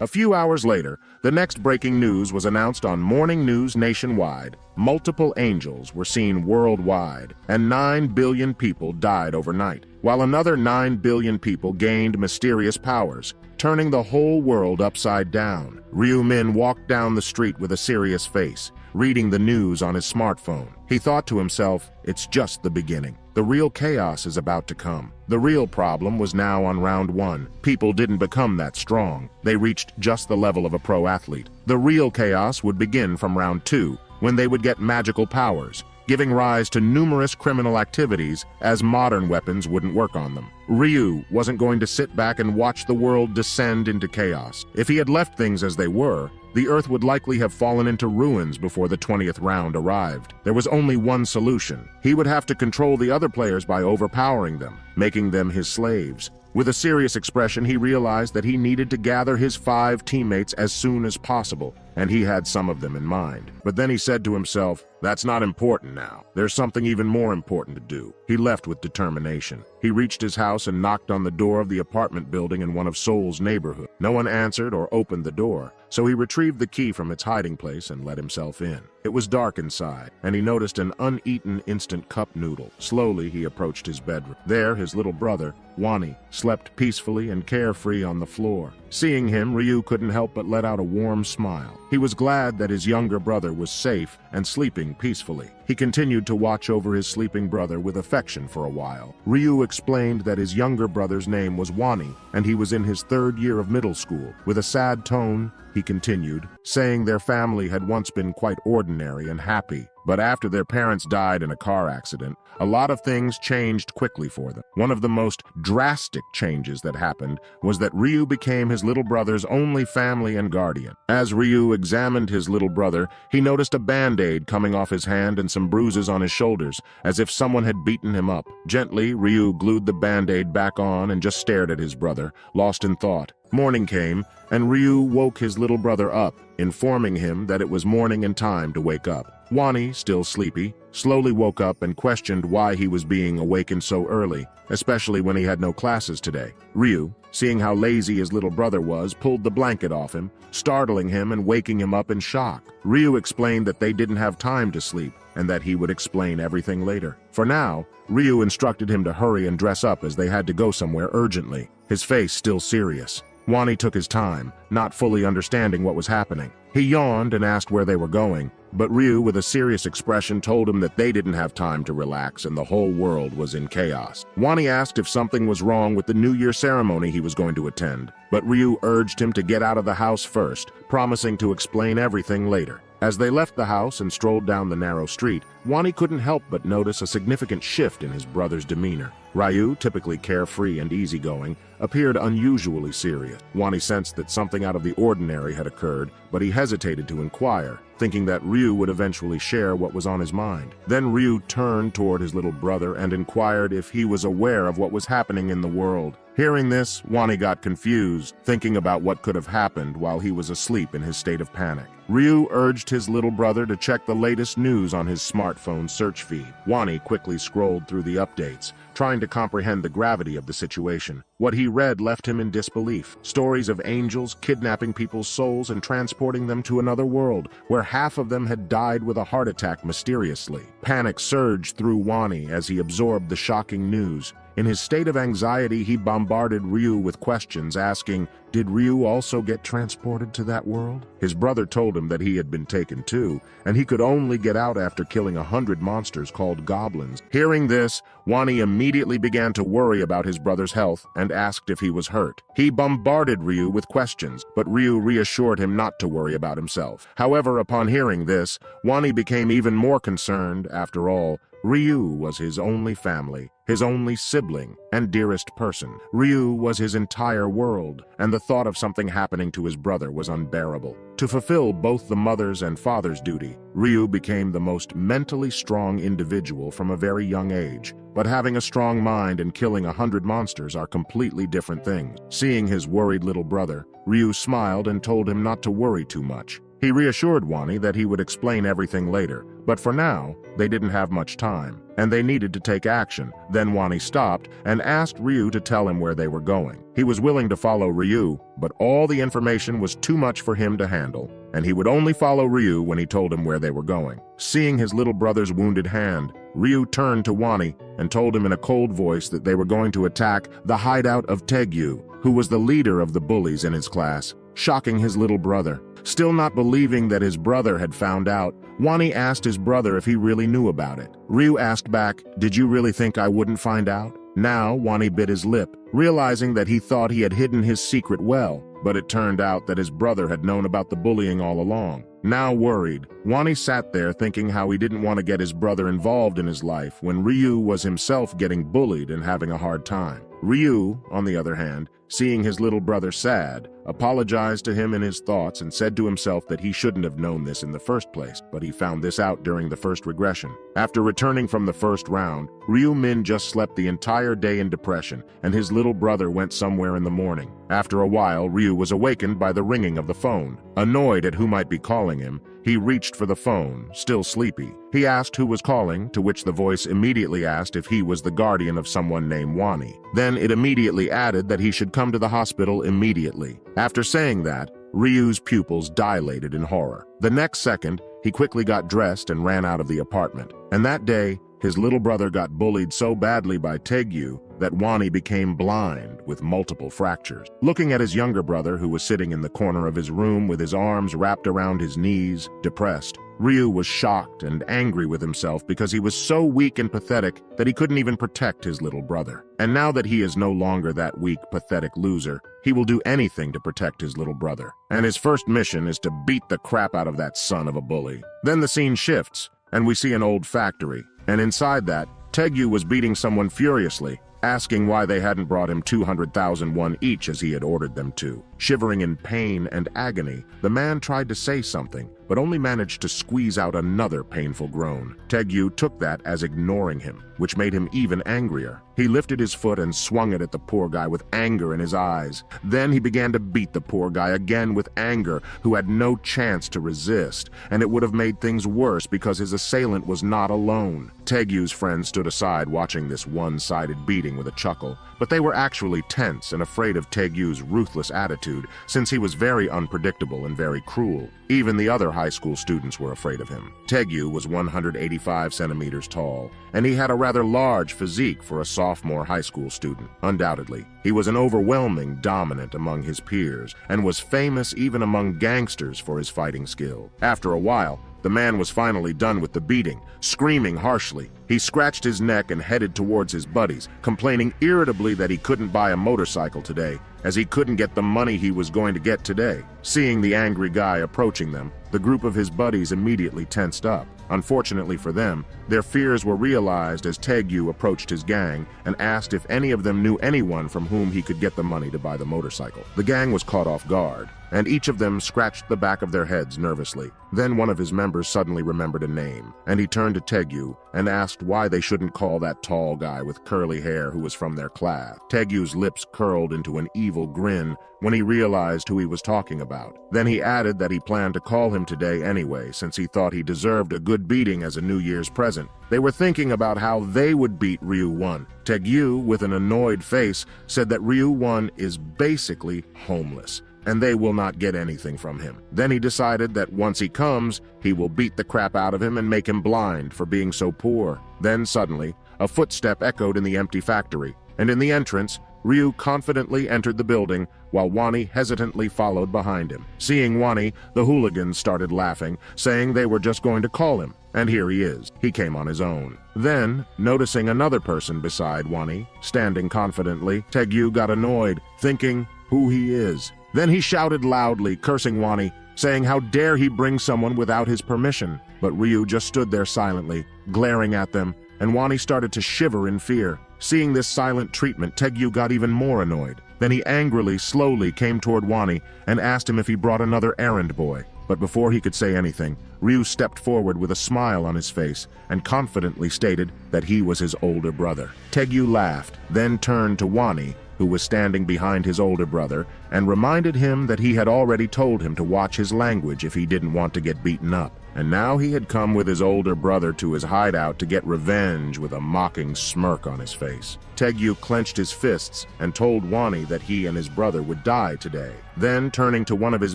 A few hours later, the next breaking news was announced on morning news nationwide. Multiple angels were seen worldwide, and 9 billion people died overnight, while another 9 billion people gained mysterious powers, turning the whole world upside down. Ryu Min walked down the street with a serious face, reading the news on his smartphone. He thought to himself, it's just the beginning. The real chaos is about to come. The real problem was now on round 1. People didn't become that strong. They reached just the level of a pro athlete. The real chaos would begin from round 2, when they would get magical powers, giving rise to numerous criminal activities as modern weapons wouldn't work on them. Ryu wasn't going to sit back and watch the world descend into chaos. If he had left things as they were, the Earth would likely have fallen into ruins before the 20th round arrived. There was only one solution. He would have to control the other players by overpowering them, making them his slaves. With a serious expression, he realized that he needed to gather his 5 teammates as soon as possible, and he had some of them in mind. But then he said to himself, that's not important now. There's something even more important to do. He left with determination. He reached his house and knocked on the door of the apartment building in one of Seoul's neighborhoods. No one answered or opened the door, so he retrieved the key from its hiding place and let himself in. It was dark inside, and he noticed an uneaten instant cup noodle. Slowly, he approached his bedroom. There, his little brother, Wani, slept peacefully and carefree on the floor. Seeing him, Ryu couldn't help but let out a warm smile. He was glad that his younger brother was safe and sleeping peacefully. He continued to watch over his sleeping brother with affection for a while. Ryu explained that his younger brother's name was Wani, and he was in his 3rd year of middle school. With a sad tone, he continued, saying their family had once been quite ordinary and happy, But after their parents died in a car accident, a lot of things changed quickly for them. One of the most drastic changes that happened was that Ryu became his little brother's only family and guardian. As Ryu examined his little brother, he noticed a band-aid coming off his hand and some bruises on his shoulders, as if someone had beaten him up. Gently, Ryu glued the band-aid back on and just stared at his brother, lost in thought. Morning came, and Ryu woke his little brother up, informing him that it was morning and time to wake up. Wani, still sleepy, slowly woke up and questioned why he was being awakened so early, especially when he had no classes today. Ryu, seeing how lazy his little brother was, pulled the blanket off him, startling him and waking him up in shock. Ryu explained that they didn't have time to sleep, and that he would explain everything later. For now, Ryu instructed him to hurry and dress up as they had to go somewhere urgently, his face still serious. Wani took his time, not fully understanding what was happening. He yawned and asked where they were going, but Ryu, with a serious expression, told him that they didn't have time to relax and the whole world was in chaos. Wani asked if something was wrong with the New Year ceremony he was going to attend, but Ryu urged him to get out of the house first, promising to explain everything later. As they left the house and strolled down the narrow street, Wani couldn't help but notice a significant shift in his brother's demeanor. Ryu, typically carefree and easygoing, appeared unusually serious. Wani sensed that something out of the ordinary had occurred, but he hesitated to inquire, thinking that Ryu would eventually share what was on his mind. Then Ryu turned toward his little brother and inquired if he was aware of what was happening in the world. Hearing this, Wani got confused, thinking about what could have happened while he was asleep in his state of panic. Ryu urged his little brother to check the latest news on his smartphone search feed. Wani quickly scrolled through the updates, trying to comprehend the gravity of the situation. What he read left him in disbelief. Stories of angels kidnapping people's souls and transporting them to another world, where half of them had died with a heart attack mysteriously. Panic surged through Wani as he absorbed the shocking news. In his state of anxiety, he bombarded Ryu with questions, asking, did Ryu also get transported to that world? His brother told him that he had been taken too, and he could only get out after killing 100 monsters called goblins. Hearing this, Wani immediately began to worry about his brother's health and asked if he was hurt. He bombarded Ryu with questions, but Ryu reassured him not to worry about himself. However, upon hearing this, Wani became even more concerned. After all, Ryu was his only family, his only sibling, and dearest person. Ryu was his entire world, and the thought of something happening to his brother was unbearable. To fulfill both the mother's and father's duty, Ryu became the most mentally strong individual from a very young age. But having a strong mind and killing 100 monsters are completely different things. Seeing his worried little brother, Ryu smiled and told him not to worry too much. He reassured Wani that he would explain everything later, but for now, they didn't have much time, and they needed to take action. Then Wani stopped and asked Ryu to tell him where they were going. He was willing to follow Ryu, but all the information was too much for him to handle, and he would only follow Ryu when he told him where they were going. Seeing his little brother's wounded hand, Ryu turned to Wani and told him in a cold voice that they were going to attack the hideout of Tegyu, who was the leader of the bullies in his class, shocking his little brother. Still not believing that his brother had found out, Wani asked his brother if he really knew about it. Ryu asked back, did you really think I wouldn't find out? Now, Wani bit his lip, realizing that he thought he had hidden his secret well, but it turned out that his brother had known about the bullying all along. Now worried, Wani sat there thinking how he didn't want to get his brother involved in his life when Ryu was himself getting bullied and having a hard time. Ryu, on the other hand, seeing his little brother sad, apologized to him in his thoughts and said to himself that he shouldn't have known this in the first place, but he found this out during the first regression. After returning from the first round, Ryu Min just slept the entire day in depression, and his little brother went somewhere in the morning. After a while, Ryu was awakened by the ringing of the phone. Annoyed at who might be calling him, he reached for the phone, still sleepy. He asked who was calling, to which the voice immediately asked if he was the guardian of someone named Wani. Then it immediately added that he should come to the hospital immediately. After saying that, Ryu's pupils dilated in horror. The next second, he quickly got dressed and ran out of the apartment. And that day, his little brother got bullied so badly by Tegyu that Wani became blind with multiple fractures. Looking at his younger brother, who was sitting in the corner of his room with his arms wrapped around his knees, depressed, Ryu was shocked and angry with himself because he was so weak and pathetic that he couldn't even protect his little brother. And now that he is no longer that weak, pathetic loser, he will do anything to protect his little brother. And his first mission is to beat the crap out of that son of a bully. Then the scene shifts. and we see an old factory. And inside that, Taegyu was beating someone furiously, asking why they hadn't brought him 200,000 won each as he had ordered them to. Shivering in pain and agony, the man tried to say something, but only managed to squeeze out another painful groan. Taegyu took that as ignoring him, which made him even angrier. He lifted his foot and swung it at the poor guy with anger in his eyes. Then he began to beat the poor guy again with anger, who had no chance to resist, and it would have made things worse because his assailant was not alone. Taegyu's friends stood aside watching this one-sided beating with a chuckle, but they were actually tense and afraid of Taegyu's ruthless attitude, since he was very unpredictable and very cruel. Even the other high school students were afraid of him. Taegyu was 185 centimeters tall, and he had a rather large physique for a sophomore high school student. Undoubtedly, he was an overwhelming dominant among his peers, and was famous even among gangsters for his fighting skill. After a while, the man was finally done with the beating, screaming harshly. He scratched his neck and headed towards his buddies, complaining irritably that he couldn't buy a motorcycle today, as he couldn't get the money he was going to get today. Seeing the angry guy approaching them, the group of his buddies immediately tensed up. Unfortunately for them, their fears were realized as Taegyu approached his gang and asked if any of them knew anyone from whom he could get the money to buy the motorcycle. The gang was caught off guard, and each of them scratched the back of their heads nervously. Then one of his members suddenly remembered a name, and he turned to Taegyu and asked why they shouldn't call that tall guy with curly hair who was from their class. Taegyu's lips curled into an evil grin when he realized who he was talking about. Then he added that he planned to call him today anyway, since he thought he deserved a good beating as a New Year's present. They were thinking about how they would beat Ryu-1. Taegyu, with an annoyed face, said that Ryu-1 is basically homeless, and they will not get anything from him. Then he decided that once he comes, he will beat the crap out of him and make him blind for being so poor. Then suddenly, a footstep echoed in the empty factory, and in the entrance, Ryu confidently entered the building, while Wani hesitantly followed behind him. Seeing Wani, the hooligans started laughing, saying they were just going to call him, and here he is. He came on his own. Then, noticing another person beside Wani, standing confidently, Taegyu got annoyed, thinking who he is. Then he shouted loudly, cursing Wani, saying how dare he bring someone without his permission. But Ryu just stood there silently, glaring at them, and Wani started to shiver in fear. Seeing this silent treatment, Taegyu got even more annoyed. Then he angrily, slowly came toward Wani and asked him if he brought another errand boy. But before he could say anything, Ryu stepped forward with a smile on his face and confidently stated that he was his older brother. Taegyu laughed, then turned to Wani, who was standing behind his older brother, and reminded him that he had already told him to watch his language if he didn't want to get beaten up. And now he had come with his older brother to his hideout to get revenge with a mocking smirk on his face. Taegyu clenched his fists and told Wani that he and his brother would die today. Then, turning to one of his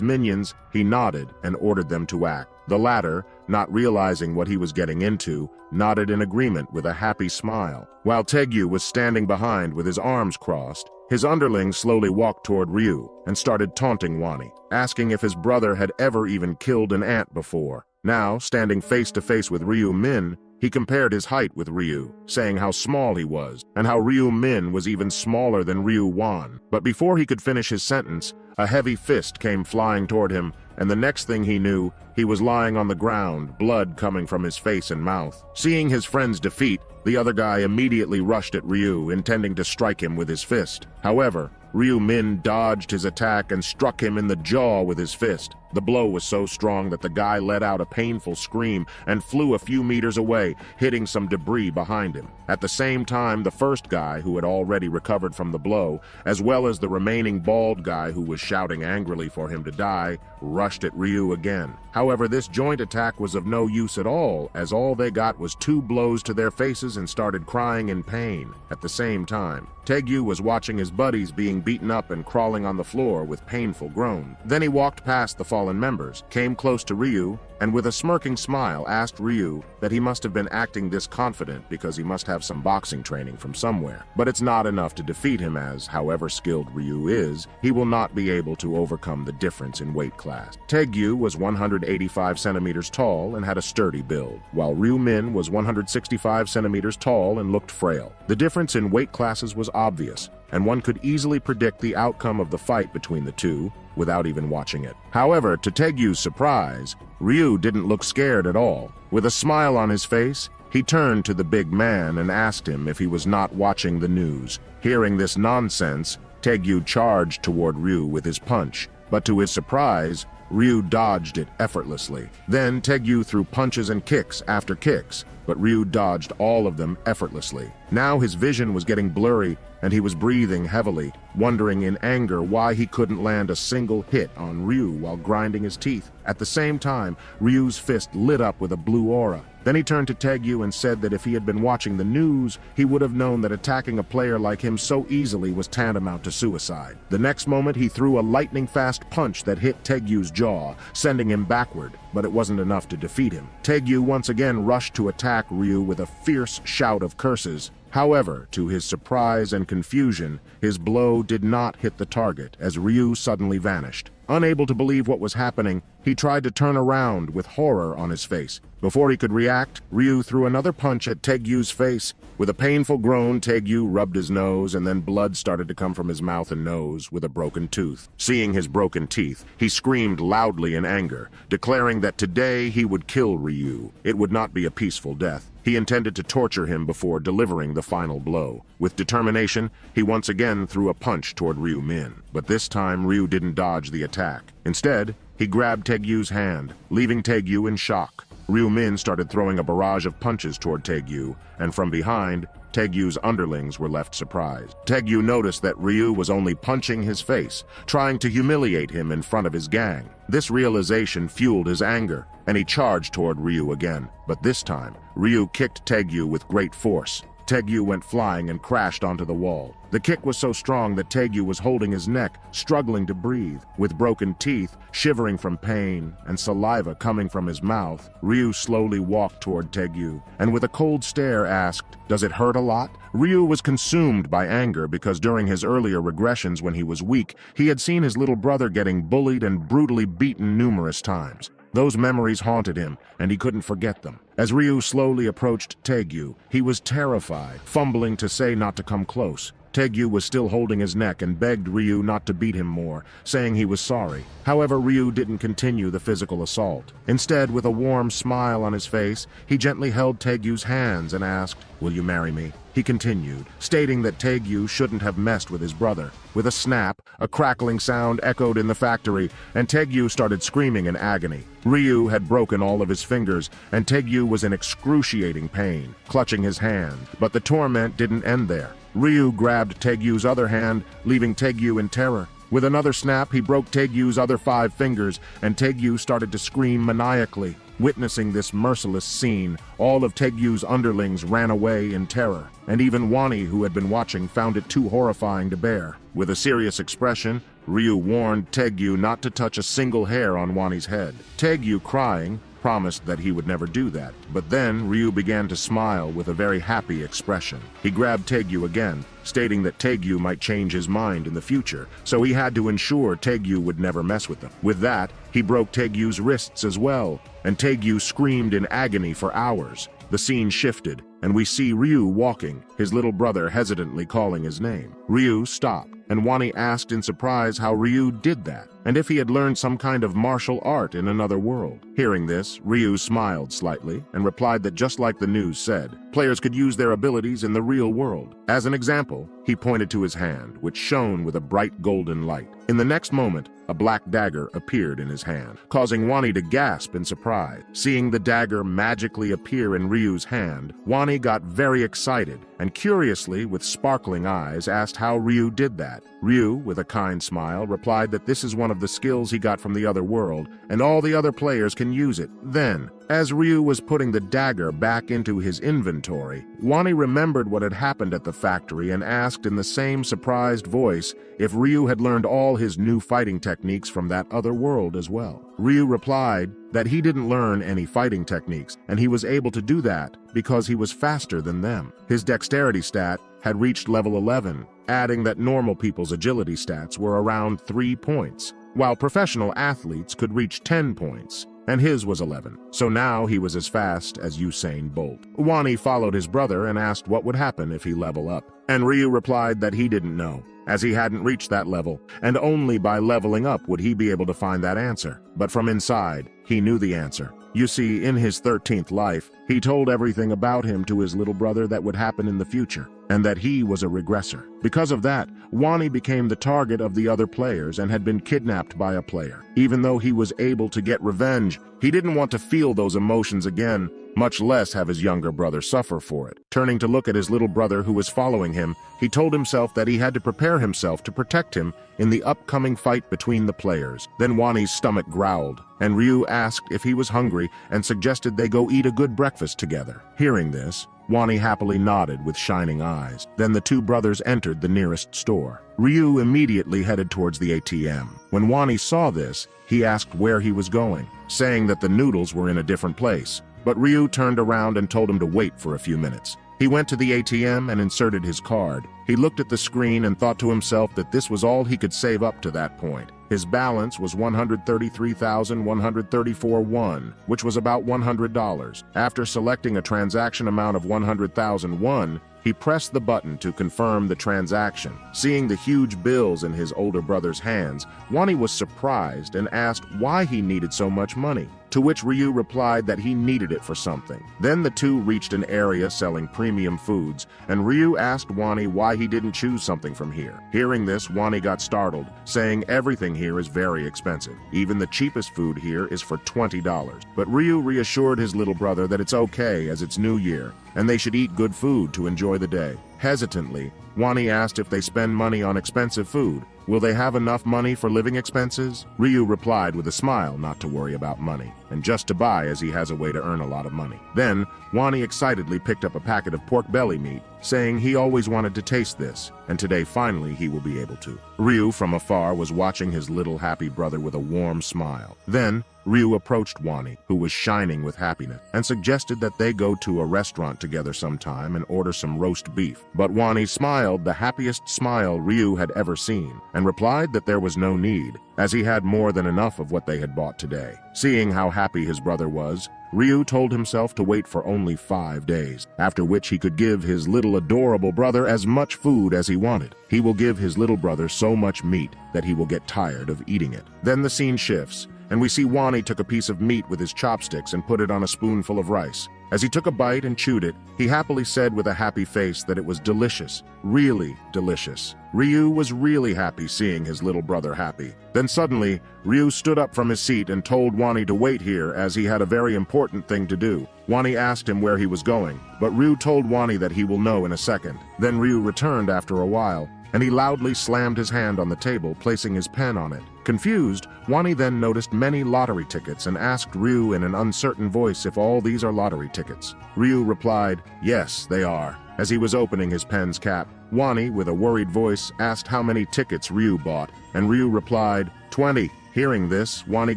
minions, he nodded and ordered them to act. The latter, not realizing what he was getting into, nodded in agreement with a happy smile. While Taegyu was standing behind with his arms crossed, his underlings slowly walked toward Ryu and started taunting Wani, asking if his brother had ever even killed an ant before. Now, standing face to face with Ryu-min, he compared his height with Ryu, saying how small he was, and how Ryu-min was even smaller than Ryu-wan. But before he could finish his sentence, a heavy fist came flying toward him, and the next thing he knew, he was lying on the ground, blood coming from his face and mouth. Seeing his friend's defeat, the other guy immediately rushed at Ryu, intending to strike him with his fist. However, Ryu-min dodged his attack and struck him in the jaw with his fist. The blow was so strong that the guy let out a painful scream and flew a few meters away, hitting some debris behind him. At the same time, the first guy, who had already recovered from the blow, as well as the remaining bald guy who was shouting angrily for him to die, rushed at Ryu again. However, this joint attack was of no use at all, as all they got was 2 blows to their faces and started crying in pain. At the same time, Taegyu was watching his buddies being beaten up and crawling on the floor with painful groans. Then he walked past the fallen members, came close to Ryu, and with a smirking smile asked Ryu that he must have been acting this confident because he must have some boxing training from somewhere. But it's not enough to defeat him, as, however skilled Ryu is, he will not be able to overcome the difference in weight class. Taegyu was 185 centimeters tall and had a sturdy build, while Ryu-min was 165 centimeters tall and looked frail. The difference in weight classes was obvious. and one could easily predict the outcome of the fight between the two without even watching it. However, to Taegyu's surprise, Ryu didn't look scared at all. With a smile on his face, he turned to the big man and asked him if he was not watching the news. Hearing this nonsense, Taegyu charged toward Ryu with his punch, but to his surprise, Ryu dodged it effortlessly. Then Taegyu threw punches and kicks after kicks, but Ryu dodged all of them effortlessly. Now his vision was getting blurry, and he was breathing heavily, wondering in anger why he couldn't land a single hit on Ryu while grinding his teeth. At the same time, Ryu's fist lit up with a blue aura. Then he turned to Taegyu and said that if he had been watching the news, he would have known that attacking a player like him so easily was tantamount to suicide. The next moment, he threw a lightning-fast punch that hit Taegyu's jaw, sending him backward, but it wasn't enough to defeat him. Taegyu once again rushed to attack Ryu with a fierce shout of curses. However, to his surprise and confusion, his blow did not hit the target as Ryu suddenly vanished. Unable to believe what was happening, he tried to turn around with horror on his face. Before he could react, Ryu threw another punch at Taegyu's face. With a painful groan, Taegyu rubbed his nose, and then blood started to come from his mouth and nose with a broken tooth. Seeing his broken teeth, he screamed loudly in anger, declaring that today he would kill Ryu. It would not be a peaceful death. He intended to torture him before delivering the final blow. With determination, he once again threw a punch toward Ryu Min. But this time, Ryu didn't dodge the attack. Instead, he grabbed Taegyu's hand, leaving Taegyu in shock. Ryu Min started throwing a barrage of punches toward Taegyu, and from behind, Taegyu's underlings were left surprised. Taegyu noticed that Ryu was only punching his face, trying to humiliate him in front of his gang. This realization fueled his anger, and he charged toward Ryu again. But this time, Ryu kicked Taegyu with great force. Taegyu went flying and crashed onto the wall. The kick was so strong that Taegyu was holding his neck, struggling to breathe. With broken teeth, shivering from pain, and saliva coming from his mouth, Ryu slowly walked toward Taegyu, and with a cold stare asked, "Does it hurt a lot?" Ryu was consumed by anger because during his earlier regressions when he was weak, he had seen his little brother getting bullied and brutally beaten numerous times. Those memories haunted him, and he couldn't forget them. As Ryu slowly approached Taegyu, he was terrified, fumbling to say not to come close. Taegyu was still holding his neck and begged Ryu not to beat him more, saying he was sorry. However, Ryu didn't continue the physical assault. Instead, with a warm smile on his face, he gently held Taegyu's hands and asked, "Will you marry me?" He continued, stating that Taegyu shouldn't have messed with his brother. With a snap, a crackling sound echoed in the factory, and Taegyu started screaming in agony. Ryu had broken all of his fingers, and Taegyu was in excruciating pain, clutching his hand. But the torment didn't end there. Ryu grabbed Taegyu's other hand, leaving Taegyu in terror. With another snap, he broke Taegyu's other 5 fingers, and Taegyu started to scream maniacally. Witnessing this merciless scene, all of Taegyu's underlings ran away in terror, and even Wani, who had been watching, found it too horrifying to bear. With a serious expression, Ryu warned Taegyu not to touch a single hair on Wani's head. Taegyu, crying, promised that he would never do that. But then Ryu began to smile with a very happy expression. He grabbed Taegyu again, stating that Taegyu might change his mind in the future, so he had to ensure Taegyu would never mess with them. With that, he broke Taegyu's wrists as well, and Taegyu screamed in agony for hours. The scene shifted, and we see Ryu walking, his little brother hesitantly calling his name. Ryu stopped, and Wani asked in surprise how Ryu did that, and if he had learned some kind of martial art in another world. Hearing this, Ryu smiled slightly and replied that just like the news said, players could use their abilities in the real world. As an example, he pointed to his hand, which shone with a bright golden light. In the next moment, a black dagger appeared in his hand, causing Wani to gasp in surprise. Seeing the dagger magically appear in Ryu's hand, Wani got very excited and curiously, with sparkling eyes, asked how Ryu did that. Ryu, with a kind smile, replied that this is one of the skills he got from the other world, and all the other players can use it. Then, as Ryu was putting the dagger back into his inventory, Wani remembered what had happened at the factory and asked in the same surprised voice if Ryu had learned all his new fighting techniques from that other world as well. Ryu replied that he didn't learn any fighting techniques, and he was able to do that because he was faster than them. His dexterity stat had reached level 11, adding that normal people's agility stats were around 3 points, while professional athletes could reach 10 points. and his was 11. So now he was as fast as Usain Bolt. Wani followed his brother and asked what would happen if he level up. And Ryu replied that he didn't know, as he hadn't reached that level, and only by leveling up would he be able to find that answer. But from inside, he knew the answer. You see, in his 13th life, he told everything about him to his little brother that would happen in the future, and that he was a regressor. Because of that, Wani became the target of the other players and had been kidnapped by a player. Even though he was able to get revenge, he didn't want to feel those emotions again, much less have his younger brother suffer for it. Turning to look at his little brother who was following him, he told himself that he had to prepare himself to protect him in the upcoming fight between the players. Then Wani's stomach growled, and Ryu asked if he was hungry and suggested they go eat a good breakfast together. Hearing this, Wani happily nodded with shining eyes. Then the two brothers entered the nearest store. Ryu immediately headed towards the ATM. When Wani saw this, he asked where he was going, saying that the noodles were in a different place. But Ryu turned around and told him to wait for a few minutes. He went to the ATM and inserted his card. He looked at the screen and thought to himself that this was all he could save up to that point. His balance was 133,134 won, which was about $100. After selecting a transaction amount of 100,000 won, he pressed the button to confirm the transaction. Seeing the huge bills in his older brother's hands, Wani was surprised and asked why he needed so much money, to which Ryu replied that he needed it for something. Then the two reached an area selling premium foods, and Ryu asked Wani why he didn't choose something from here. Hearing this, Wani got startled, saying everything here is very expensive. Even the cheapest food here is for $20. But Ryu reassured his little brother that it's okay as it's New Year, and they should eat good food to enjoy the day. Hesitantly, Wani asked if they spend money on expensive food, will they have enough money for living expenses? Ryu replied with a smile not to worry about money, and just to buy as he has a way to earn a lot of money. Then, Wani excitedly picked up a packet of pork belly meat, saying he always wanted to taste this, and today finally he will be able to. Ryu from afar was watching his little happy brother with a warm smile. Then, Ryu approached Wani, who was shining with happiness, and suggested that they go to a restaurant together sometime and order some roast beef. But Wani smiled the happiest smile Ryu had ever seen, and replied that there was no need, as he had more than enough of what they had bought today. Seeing how happy his brother was, Ryu told himself to wait for only 5 days, after which he could give his little adorable brother as much food as he wanted. He will give his little brother so much meat that he will get tired of eating it. Then the scene shifts, and we see Wani took a piece of meat with his chopsticks and put it on a spoonful of rice. As he took a bite and chewed it, he happily said with a happy face that it was delicious, really delicious. Ryu was really happy seeing his little brother happy. Then suddenly, Ryu stood up from his seat and told Wani to wait here as he had a very important thing to do. Wani asked him where he was going, but Ryu told Wani that he will know in a second. Then Ryu returned after a while, and he loudly slammed his hand on the table, placing his pen on it. Confused, Wani then noticed many lottery tickets and asked Ryu in an uncertain voice if all these are lottery tickets. Ryu replied, yes, they are. As he was opening his pen's cap, Wani, with a worried voice, asked how many tickets Ryu bought, and Ryu replied, 20. Hearing this, Wani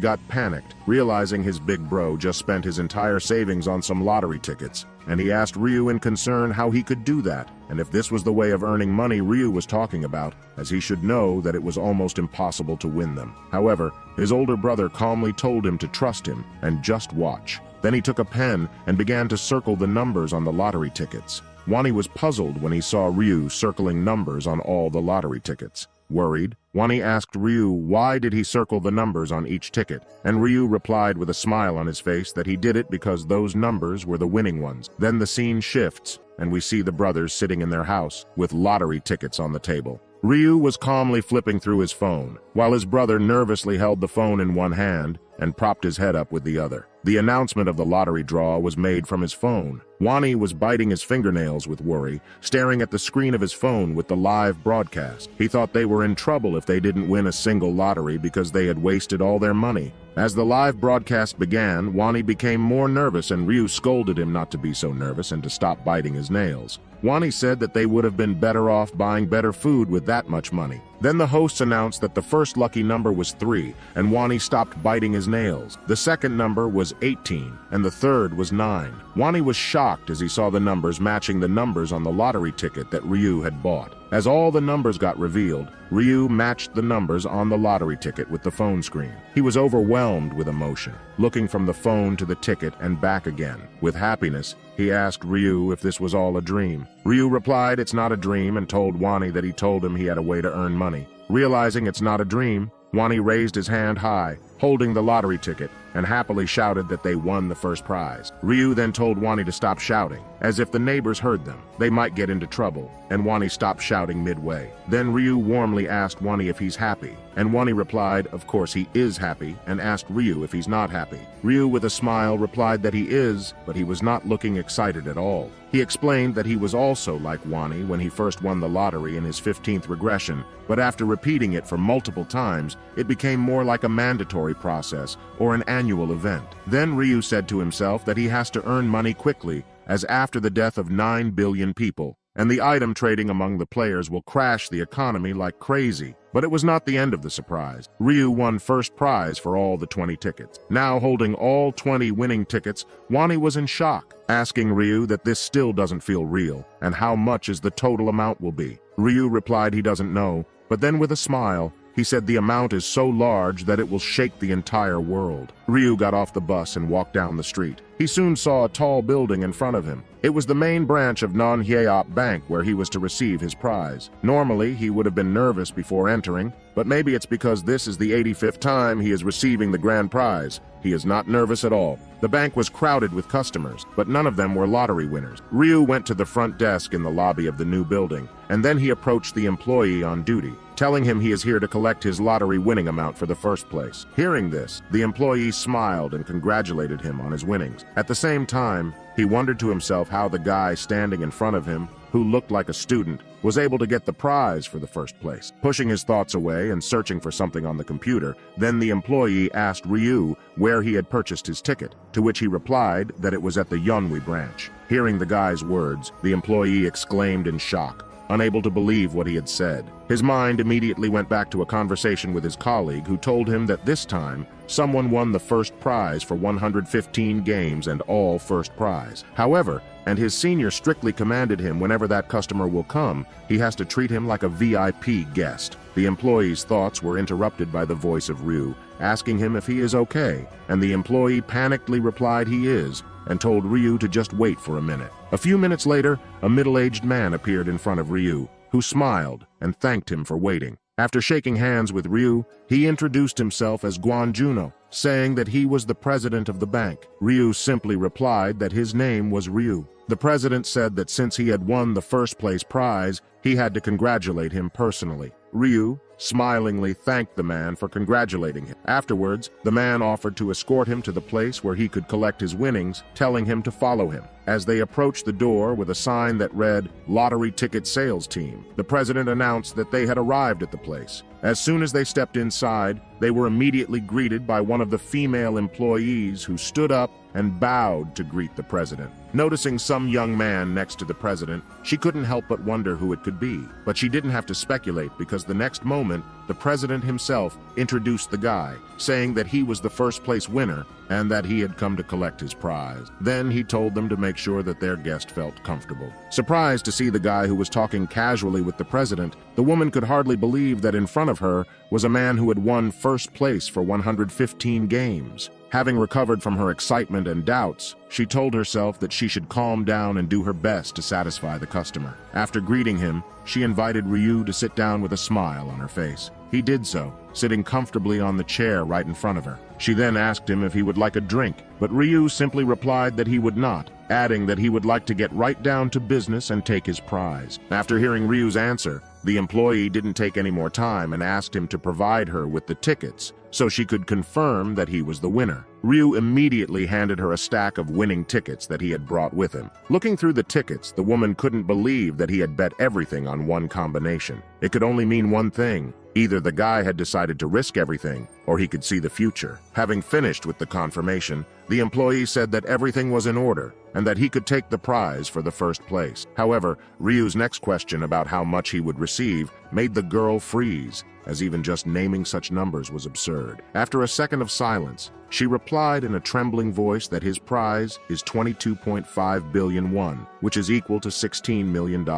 got panicked, realizing his big bro just spent his entire savings on some lottery tickets, and he asked Ryu in concern how he could do that, and if this was the way of earning money Ryu was talking about, as he should know that it was almost impossible to win them. However, his older brother calmly told him to trust him and just watch. Then he took a pen and began to circle the numbers on the lottery tickets. Wani was puzzled when he saw Ryu circling numbers on all the lottery tickets. Worried, Wani asked Ryu why did he circle the numbers on each ticket, and Ryu replied with a smile on his face that he did it because those numbers were the winning ones. Then the scene shifts, and we see the brothers sitting in their house with lottery tickets on the table. Ryu was calmly flipping through his phone, while his brother nervously held the phone in one hand and propped his head up with the other. The announcement of the lottery draw was made from his phone. Wani was biting his fingernails with worry, staring at the screen of his phone with the live broadcast. He thought they were in trouble if they didn't win a single lottery because they had wasted all their money. As the live broadcast began, Wani became more nervous and Ryu scolded him not to be so nervous and to stop biting his nails. Wani said that they would have been better off buying better food with that much money. Then the hosts announced that the first lucky number was 3, and Wani stopped biting his nails. The second number was 18, and the third was 9. Wani was shocked as he saw the numbers matching the numbers on the lottery ticket that Ryu had bought. As all the numbers got revealed, Ryu matched the numbers on the lottery ticket with the phone screen. He was overwhelmed with emotion, looking from the phone to the ticket and back again. With happiness, he asked Ryu if this was all a dream. Ryu replied it's not a dream and told Wani that he told him he had a way to earn money. Realizing it's not a dream, Wani raised his hand high, holding the lottery ticket, and happily shouted that they won the first prize. Ryu then told Wani to stop shouting, as if the neighbors heard them. They might get into trouble, and Wani stopped shouting midway. Then Ryu warmly asked Wani if he's happy, and Wani replied of course he is happy, and asked Ryu if he's not happy. Ryu with a smile replied that he is, but he was not looking excited at all. He explained that he was also like Wani when he first won the lottery in his 15th regression, but after repeating it for multiple times, it became more like a mandatory process or an annual event. Then Ryu said to himself that he has to earn money quickly, as after the death of 9 billion people, and the item trading among the players will crash the economy like crazy. But it was not the end of the surprise. Ryu won first prize for all the 20 tickets. Now holding all 20 winning tickets, Wani was in shock, asking Ryu that this still doesn't feel real, and how much is the total amount will be. Ryu replied he doesn't know, but then with a smile, he said the amount is so large that it will shake the entire world. Ryu got off the bus and walked down the street. He soon saw a tall building in front of him. It was the main branch of Non-Hyeop Bank where he was to receive his prize. Normally, he would have been nervous before entering, but maybe it's because this is the 85th time he is receiving the grand prize. He is not nervous at all. The bank was crowded with customers, but none of them were lottery winners. Ryu went to the front desk in the lobby of the new building, and then he approached the employee on duty, telling him he is here to collect his lottery winning amount for the first place. Hearing this, the employee smiled and congratulated him on his winnings. At the same time, he wondered to himself how the guy standing in front of him, who looked like a student, was able to get the prize for the first place. Pushing his thoughts away and searching for something on the computer, then the employee asked Ryu where he had purchased his ticket, to which he replied that it was at the Yeonwi branch. Hearing the guy's words, the employee exclaimed in shock, unable to believe what he had said. His mind immediately went back to a conversation with his colleague who told him that this time, someone won the first prize for 115 games and all first prize. However, and his senior strictly commanded him whenever that customer will come, he has to treat him like a VIP guest. The employee's thoughts were interrupted by the voice of Ryu, asking him if he is okay, and the employee panickedly replied he is, and told Ryu to just wait for a minute. A few minutes later, a middle-aged man appeared in front of Ryu, who smiled and thanked him for waiting. After shaking hands with Ryu, he introduced himself as Guan Juno, saying that he was the president of the bank. Ryu simply replied that his name was Ryu. The president said that since he had won the first place prize, he had to congratulate him personally. Ryu smilingly thanked the man for congratulating him. Afterwards, the man offered to escort him to the place where he could collect his winnings, telling him to follow him. As they approached the door with a sign that read, "Lottery Ticket Sales Team," the president announced that they had arrived at the place. As soon as they stepped inside, they were immediately greeted by one of the female employees who stood up and bowed to greet the president. Noticing some young man next to the president, she couldn't help but wonder who it could be. But she didn't have to speculate because the next moment, the president himself introduced the guy, saying that he was the first place winner and that he had come to collect his prize. Then he told them to make sure that their guest felt comfortable. Surprised to see the guy who was talking casually with the president, the woman could hardly believe that in front of her was a man who had won first place for 115 games. Having recovered from her excitement and doubts, she told herself that she should calm down and do her best to satisfy the customer. After greeting him, she invited Ryu to sit down with a smile on her face. He did so, sitting comfortably on the chair right in front of her. She then asked him if he would like a drink, but Ryu simply replied that he would not, adding that he would like to get right down to business and take his prize. After hearing Ryu's answer, the employee didn't take any more time and asked him to provide her with the tickets so she could confirm that he was the winner. Ryu immediately handed her a stack of winning tickets that he had brought with him. Looking through the tickets, the woman couldn't believe that he had bet everything on one combination. It could only mean one thing. Either the guy had decided to risk everything, or he could see the future. Having finished with the confirmation, the employee said that everything was in order and that he could take the prize for the first place. However, Ryu's next question about how much he would receive made the girl freeze, as even just naming such numbers was absurd. After a second of silence, she replied in a trembling voice that his prize is 22.5 billion won, which is equal to $16 million.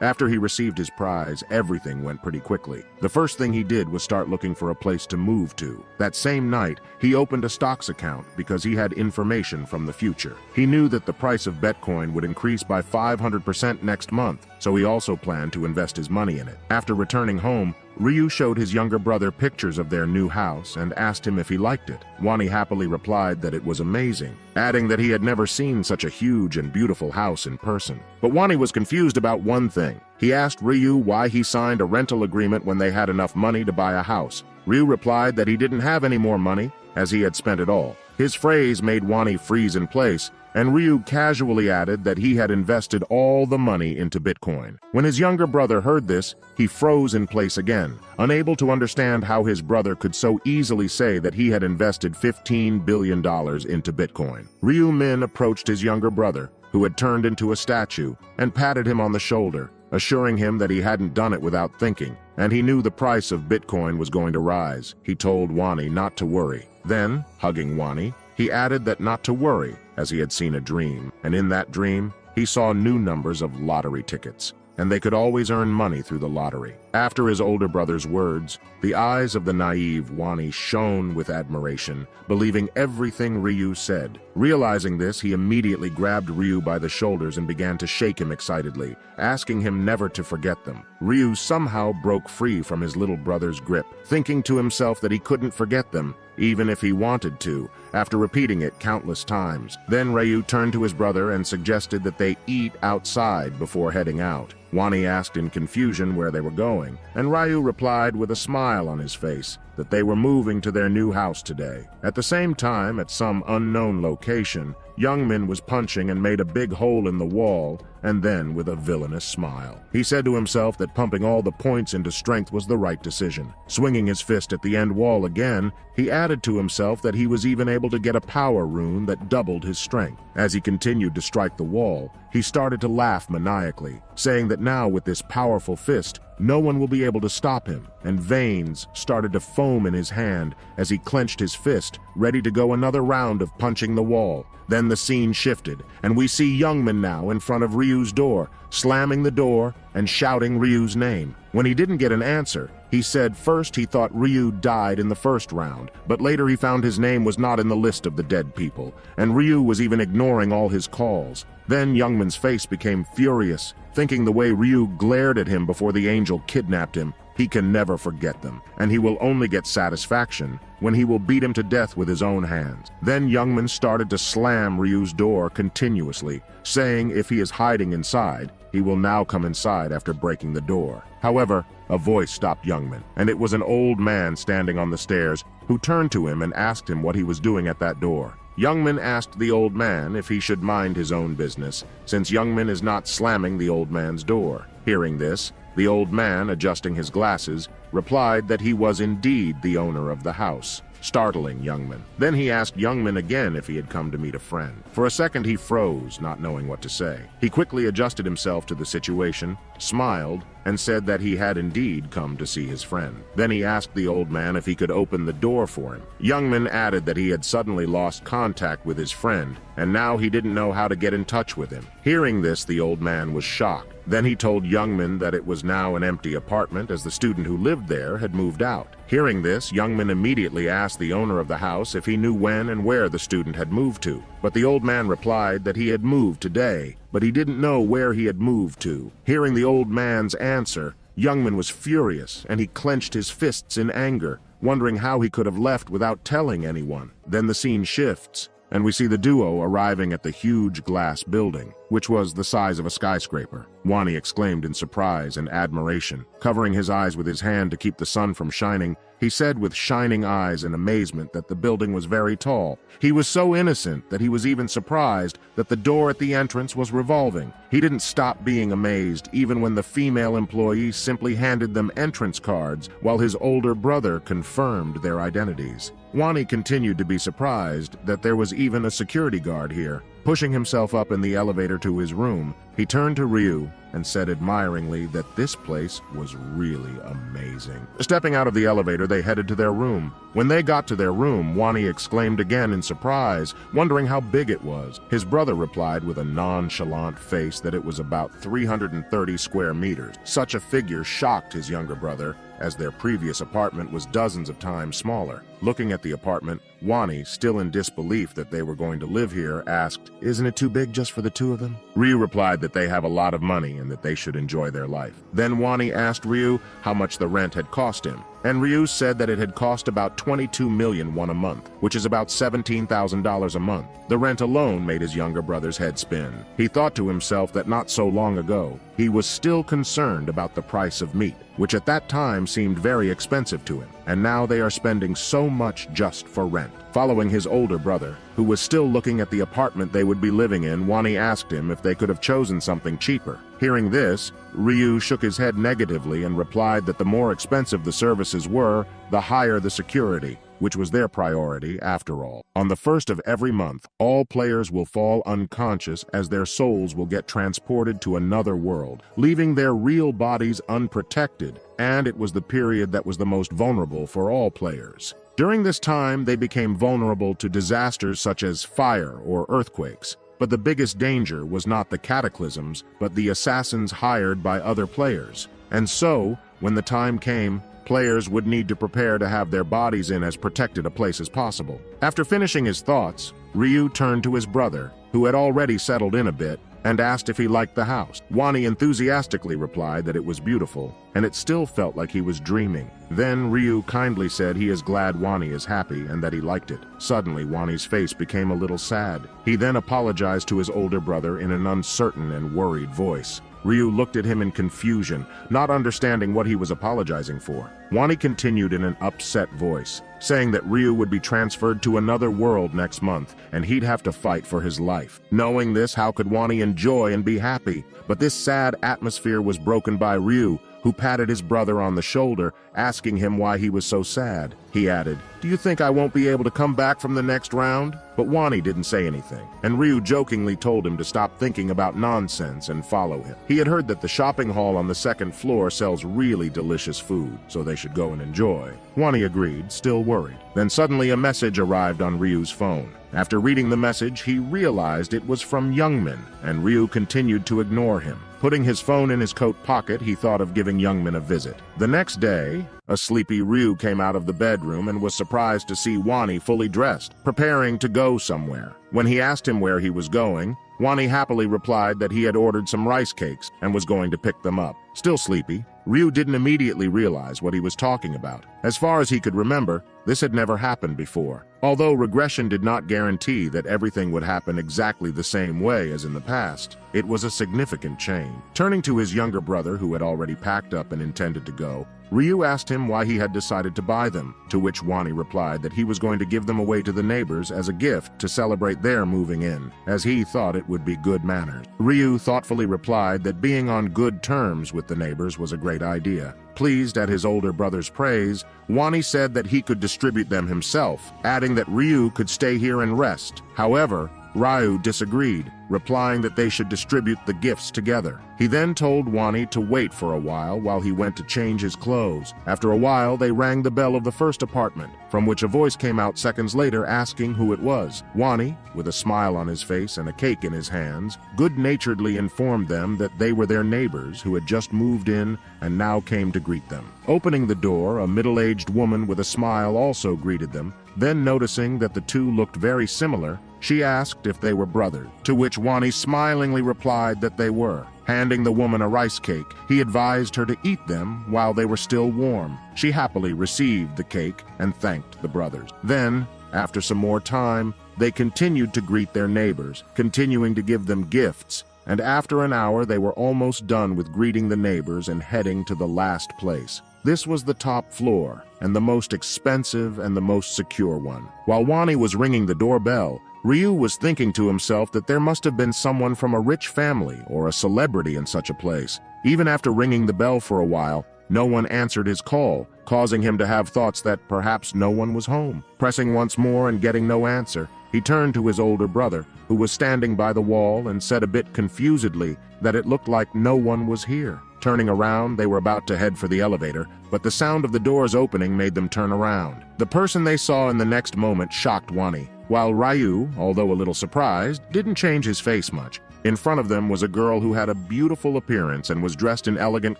After he received his prize, everything went pretty quickly. The first thing he did was start looking for a place to move to. That same night, he opened a stocks account because he had information from the future. He knew that the price of Bitcoin would increase by 500% next month, so he also planned to invest his money in it. After returning home, Ryu showed his younger brother pictures of their new house and asked him if he liked it. Wani happily replied that it was amazing, adding that he had never seen such a huge and beautiful house in person. But Wani was confused about one thing. He asked Ryu why he signed a rental agreement when they had enough money to buy a house. Ryu replied that he didn't have any more money, as he had spent it all. His phrase made Wani freeze in place, and Ryu casually added that he had invested all the money into Bitcoin. When his younger brother heard this, he froze in place again, unable to understand how his brother could so easily say that he had invested $15 billion into Bitcoin. Ryu Min approached his younger brother, who had turned into a statue, and patted him on the shoulder, assuring him that he hadn't done it without thinking, and he knew the price of Bitcoin was going to rise. He told Wani not to worry. Then, hugging Wani, he added that not to worry, as he had seen a dream, and in that dream, he saw new numbers of lottery tickets, and they could always earn money through the lottery. After his older brother's words, the eyes of the naive Wani shone with admiration, believing everything Ryu said. Realizing this, he immediately grabbed Ryu by the shoulders and began to shake him excitedly, asking him never to forget them. Ryu somehow broke free from his little brother's grip, thinking to himself that he couldn't forget them, even if he wanted to, after repeating it countless times. Then Ryu turned to his brother and suggested that they eat outside before heading out. Wani asked in confusion where they were going, and Ryu replied with a smile on his face that they were moving to their new house today. At the same time, at some unknown location, Youngmin was punching and made a big hole in the wall, and then with a villainous smile. He said to himself that pumping all the points into strength was the right decision. Swinging his fist at the end wall again, he added to himself that he was even able to get a power rune that doubled his strength. As he continued to strike the wall, he started to laugh maniacally, saying that now with this powerful fist, no one will be able to stop him, and veins started to foam in his hand as he clenched his fist, ready to go another round of punching the wall. Then the scene shifted, and we see Youngmin now in front of Ryu's door, slamming the door and shouting Ryu's name. When he didn't get an answer, he said first he thought Ryu died in the first round, but later he found his name was not in the list of the dead people, and Ryu was even ignoring all his calls. Then Youngmin's face became furious, thinking the way Ryu glared at him before the angel kidnapped him. He can never forget them, and he will only get satisfaction when he will beat him to death with his own hands. Then Youngmin started to slam Ryu's door continuously, saying if he is hiding inside, he will now come inside after breaking the door. However, a voice stopped Youngmin, and it was an old man standing on the stairs who turned to him and asked him what he was doing at that door. Youngmin asked the old man if he should mind his own business, since Youngmin is not slamming the old man's door. Hearing this, the old man, adjusting his glasses, replied that he was indeed the owner of the house, startling Youngmin. Then he asked Youngmin again if he had come to meet a friend. For a second he froze, not knowing what to say. He quickly adjusted himself to the situation, smiled, and said that he had indeed come to see his friend. Then he asked the old man if he could open the door for him. Youngmin added that he had suddenly lost contact with his friend, and now he didn't know how to get in touch with him. Hearing this, the old man was shocked. Then he told Youngmin that it was now an empty apartment as the student who lived there had moved out. Hearing this, Youngmin immediately asked the owner of the house if he knew when and where the student had moved to. But the old man replied that he had moved today, but he didn't know where he had moved to. Hearing the old man's answer, Youngmin was furious, and he clenched his fists in anger, wondering how he could have left without telling anyone. Then the scene shifts, and we see the duo arriving at the huge glass building. which was the size of a skyscraper. Wani exclaimed in surprise and admiration. Covering his eyes with his hand to keep the sun from shining, he said with shining eyes and amazement that the building was very tall. He was so innocent that he was even surprised that the door at the entrance was revolving. He didn't stop being amazed even when the female employee simply handed them entrance cards while his older brother confirmed their identities. Wani continued to be surprised that there was even a security guard here. Pushing himself up in the elevator to his room, he turned to Ryu and said admiringly that this place was really amazing. Stepping out of the elevator, they headed to their room. When they got to their room, Wani exclaimed again in surprise, wondering how big it was. His brother replied with a nonchalant face that it was about 330 square meters. Such a figure shocked his younger brother, as their previous apartment was dozens of times smaller. Looking at the apartment, Wani, still in disbelief that they were going to live here, asked, "Isn't it too big just for the two of them?" Ryu replied that they have a lot of money and that they should enjoy their life. Then Wani asked Ryu how much the rent had cost him, and Ryu said that it had cost about 22 million won a month, which is about $17,000 a month. The rent alone made his younger brother's head spin. He thought to himself that not so long ago, he was still concerned about the price of meat, which at that time seemed very expensive to him, and now they are spending so much just for rent. Following his older brother, who was still looking at the apartment they would be living in, Wani asked him if they could have chosen something cheaper. Hearing this, Ryu shook his head negatively and replied that the more expensive the services were, the higher the security, which was their priority after all. On the first of every month, all players will fall unconscious as their souls will get transported to another world, leaving their real bodies unprotected, and it was the period that was the most vulnerable for all players. During this time, they became vulnerable to disasters such as fire or earthquakes. But the biggest danger was not the cataclysms, but the assassins hired by other players. And so, when the time came, players would need to prepare to have their bodies in as protected a place as possible. After finishing his thoughts, Ryu turned to his brother, who had already settled in a bit, and asked if he liked the house. Wani enthusiastically replied that it was beautiful, and it still felt like he was dreaming. Then Ryu kindly said he is glad Wani is happy and that he liked it. Suddenly, Wani's face became a little sad. He then apologized to his older brother in an uncertain and worried voice. Ryu looked at him in confusion, not understanding what he was apologizing for. Wani continued in an upset voice, saying that Ryu would be transferred to another world next month, and he'd have to fight for his life. Knowing this, how could Wani enjoy and be happy? But this sad atmosphere was broken by Ryu, who patted his brother on the shoulder, asking him why he was so sad. He added, "Do you think I won't be able to come back from the next round?" But Wani didn't say anything, and Ryu jokingly told him to stop thinking about nonsense and follow him. He had heard that the shopping hall on the second floor sells really delicious food, so they should go and enjoy. Wani agreed, still worried. Then suddenly a message arrived on Ryu's phone. After reading the message, he realized it was from Youngmin, and Ryu continued to ignore him. Putting his phone in his coat pocket, he thought of giving Youngmin a visit. The next day, a sleepy Ryu came out of the bedroom and was surprised to see Wani fully dressed, preparing to go somewhere. When he asked him where he was going, Wani happily replied that he had ordered some rice cakes and was going to pick them up. Still sleepy, Ryu didn't immediately realize what he was talking about. As far as he could remember, this had never happened before. Although regression did not guarantee that everything would happen exactly the same way as in the past, it was a significant change. Turning to his younger brother, who had already packed up and intended to go, Ryu asked him why he had decided to buy them, to which Wani replied that he was going to give them away to the neighbors as a gift to celebrate their moving in, as he thought it would be good manners. Ryu thoughtfully replied that being on good terms with the neighbors was a great idea. Pleased at his older brother's praise, Wani said that he could distribute them himself, adding that Ryu could stay here and rest. However, Ryu disagreed, replying that they should distribute the gifts together. He then told Wani to wait for a while he went to change his clothes. After a while, they rang the bell of the first apartment, from which a voice came out seconds later asking who it was. Wani, with a smile on his face and a cake in his hands, good-naturedly informed them that they were their neighbors who had just moved in and now came to greet them. Opening the door, a middle-aged woman with a smile also greeted them. Then noticing that the two looked very similar, she asked if they were brothers, to which Wani smilingly replied that they were. Handing the woman a rice cake, he advised her to eat them while they were still warm. She happily received the cake and thanked the brothers. Then, after some more time, they continued to greet their neighbors, continuing to give them gifts and after an hour they were almost done with greeting the neighbors and heading to the last place. This was the top floor, and the most expensive and the most secure one. While Wani was ringing the doorbell, Ryu was thinking to himself that there must have been someone from a rich family or a celebrity in such a place. Even after ringing the bell for a while, no one answered his call, causing him to have thoughts that perhaps no one was home. Pressing once more and getting no answer, he turned to his older brother, who was standing by the wall, and said a bit confusedly that it looked like no one was here. Turning around, they were about to head for the elevator, but the sound of the doors opening made them turn around. The person they saw in the next moment shocked Wani, while Ryu, although a little surprised, didn't change his face much. In front of them was a girl who had a beautiful appearance and was dressed in elegant